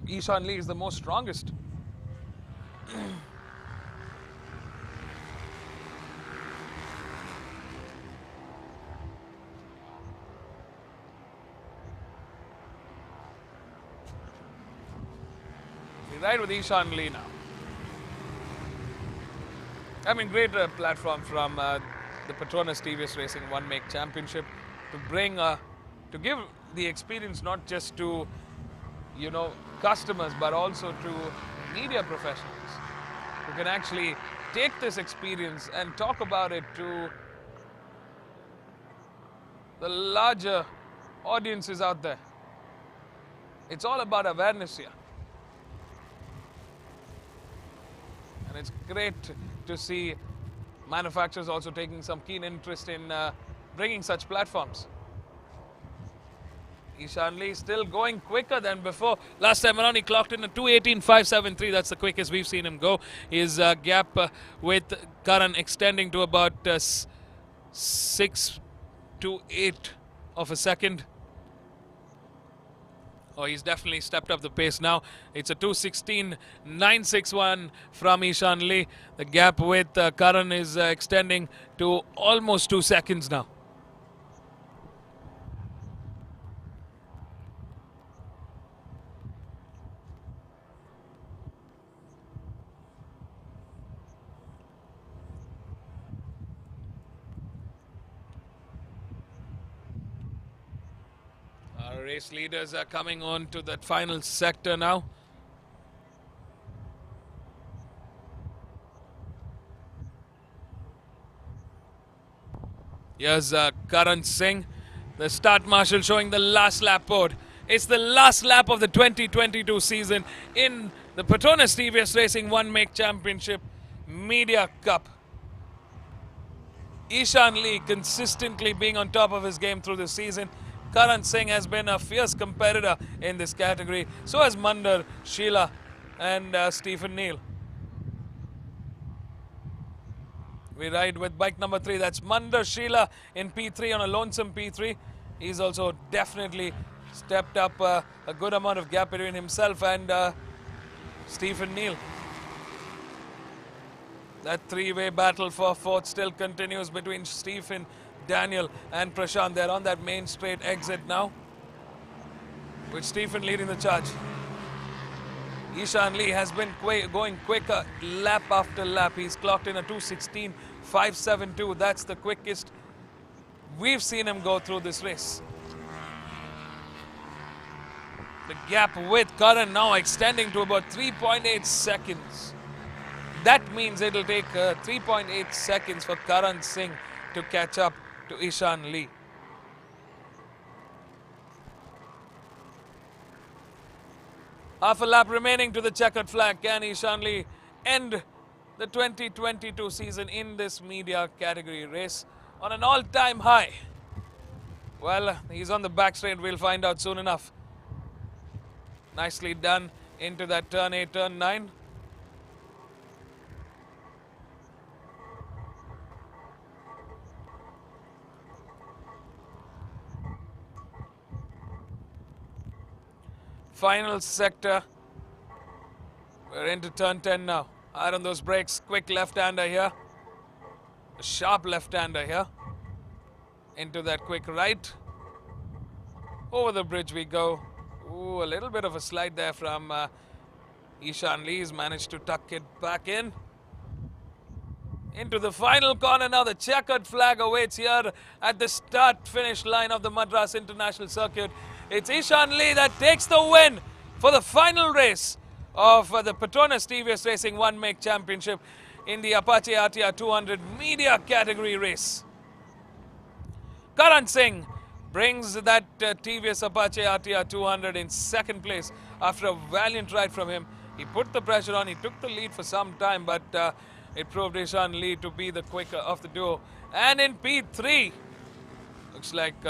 Speaker 2: Ishan Lee is the most strongest. We ride with Ishan Lee now. I mean, great platform from the Petronas TVS Racing One Make Championship to bring, to give the experience not just to, customers, but also to media professionals who can actually take this experience and talk about it to the larger audiences out there. It's all about awareness here. And it's great to see manufacturers also taking some keen interest in bringing such platforms. Ishan Lee still going quicker than before. Last time around he clocked in a 2:18.573. That's the quickest we've seen him go. His gap with Karan extending to about 6 to 8 of a second. Oh, he's definitely stepped up the pace now. It's a 2:16.961 from Ishan Lee. The gap with Karan is extending to almost 2 seconds now. Our race leaders are coming on to that final sector now. Here's Karan Singh, the start marshal, showing the last lap board. It's the last lap of the 2022 season in the Petronas TVS Racing One Make Championship Media Cup. Ishan Lee consistently being on top of his game through the season. Karan Singh has been a fierce competitor in this category. So has Mandar, Sheila and Stephen Neal. We ride with bike number 3. That's Mandar Sheila in P3 on a lonesome P3. He's also definitely stepped up a good amount of gap between himself and Stephen Neal. That three-way battle for fourth still continues between Stephen, Daniel and Prashant. They're on that main straight exit now, with Stephen leading the charge. Ishan Lee has been going quicker lap after lap. He's clocked in a 2:16.572. That's the quickest we've seen him go through this race. The gap with Karan now extending to about 3.8 seconds. That means it'll take 3.8 seconds for Karan Singh to catch up to Ishan Lee. Half a lap remaining to the checkered flag. Can Ishan Lee end the 2022 season in this media category race on an all-time high? Well, he's on the back straight. We'll find out soon enough. Nicely done into that turn 8, turn 9. Final sector. We're into turn 10 now. Hard on those brakes. Quick left-hander here. A sharp left-hander here. Into that quick right. Over the bridge we go. Ooh, a little bit of a slide there from Ishan Lee. He's managed to tuck it back in. Into the final corner now. The checkered flag awaits here at the start-finish line of the Madras International Circuit. It's Ishan Lee that takes the win for the final race of the Petronas TVS Racing One Make Championship in the Apache RTR 200 media category race. Karan Singh brings that TVS Apache RTR 200 in second place after a valiant ride from him. He put the pressure on, he took the lead for some time, but it proved Ishan Lee to be the quicker of the duo. And in P3, looks like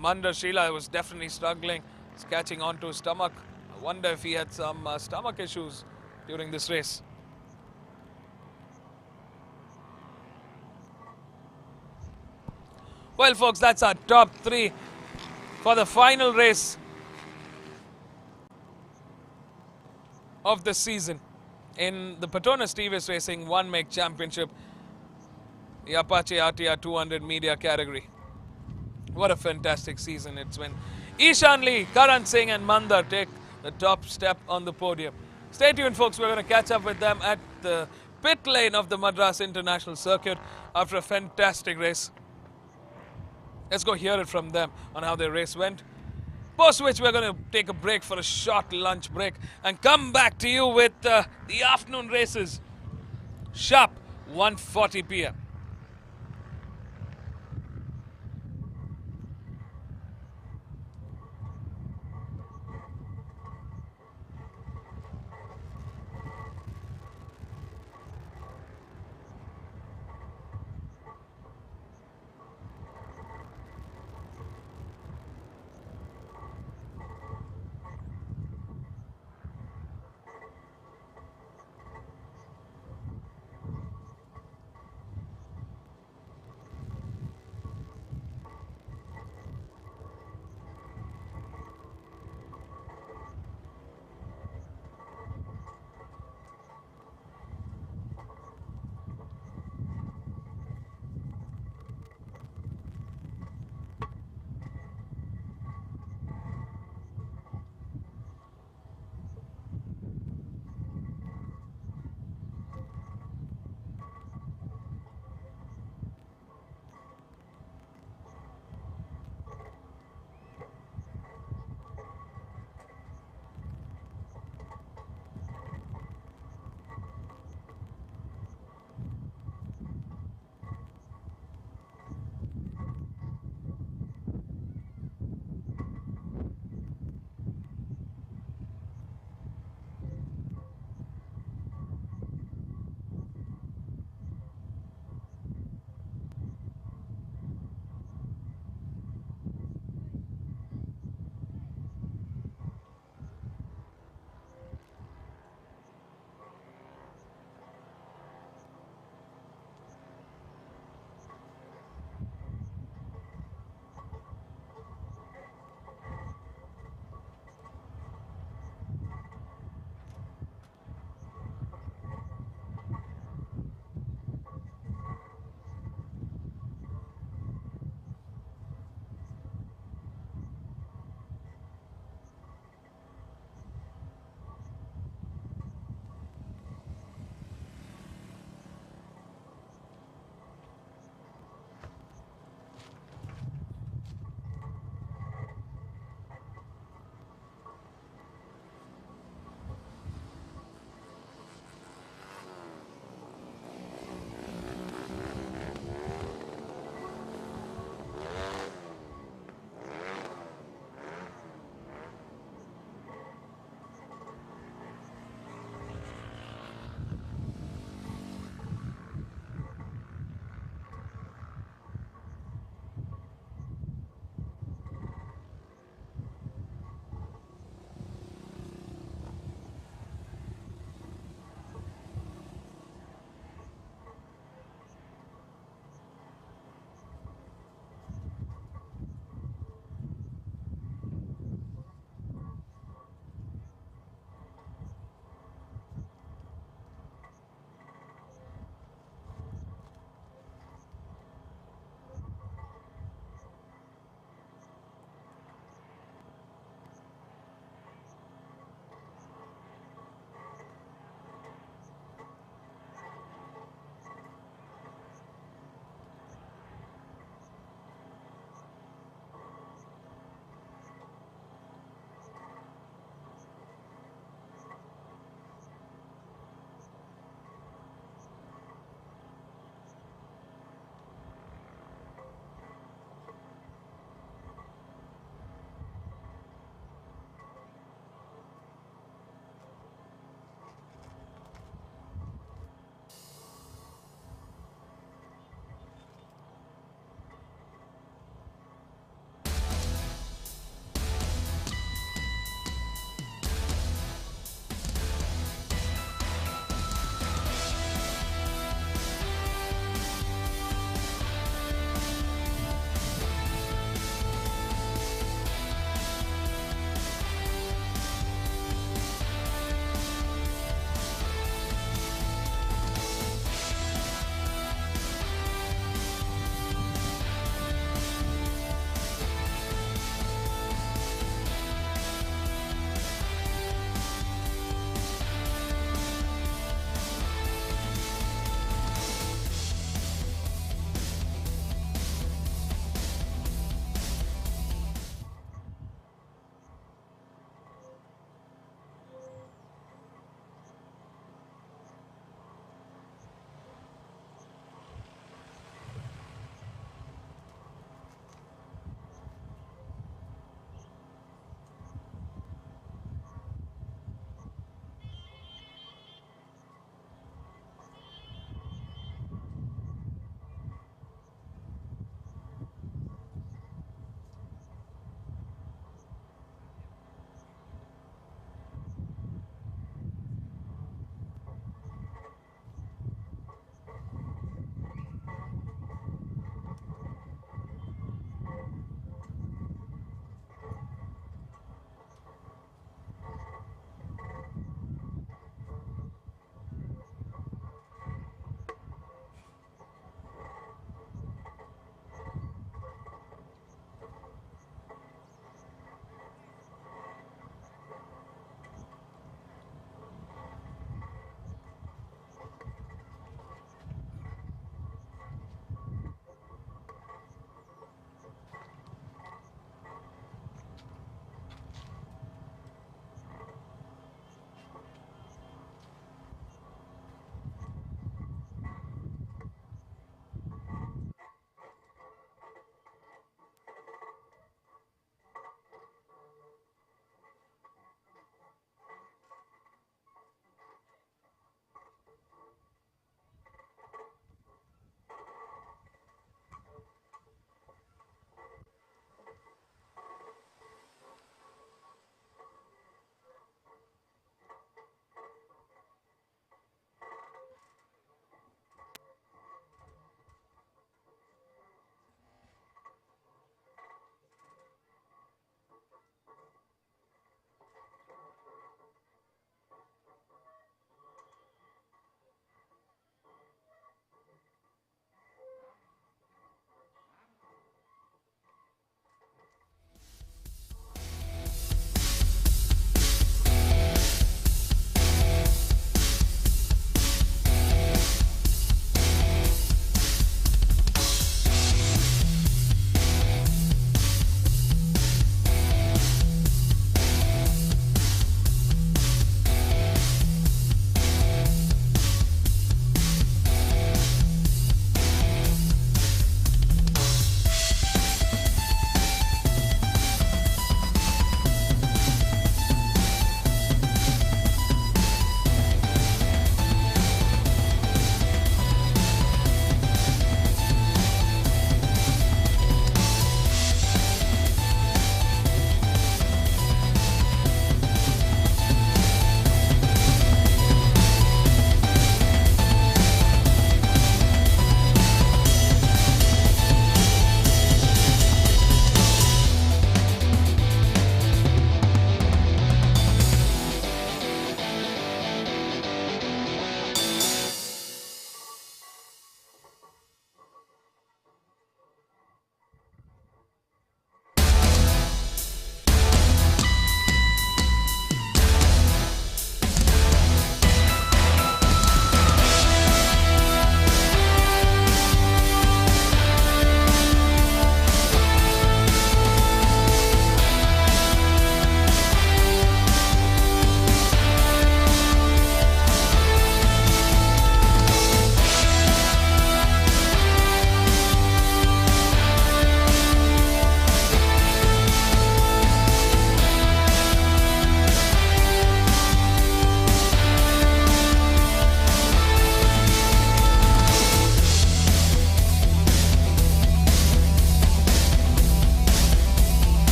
Speaker 2: Mandar Sheila was definitely struggling. He's catching on to his stomach. I wonder if he had some stomach issues during this race. Well, folks, that's our top 3 for the final race of the season in the Petronas TVS Racing One Make Championship, the Apache RTR 200 media category. What a fantastic season it's been. Ishan Lee, Karan Singh and Mandar take the top step on the podium. Stay tuned, folks. We're going to catch up with them at the pit lane of the Madras International Circuit after a fantastic race. Let's go hear it from them on how their race went. Post which we're going to take a break for a short lunch break and come back to you with the afternoon races. Sharp 1:40 p.m.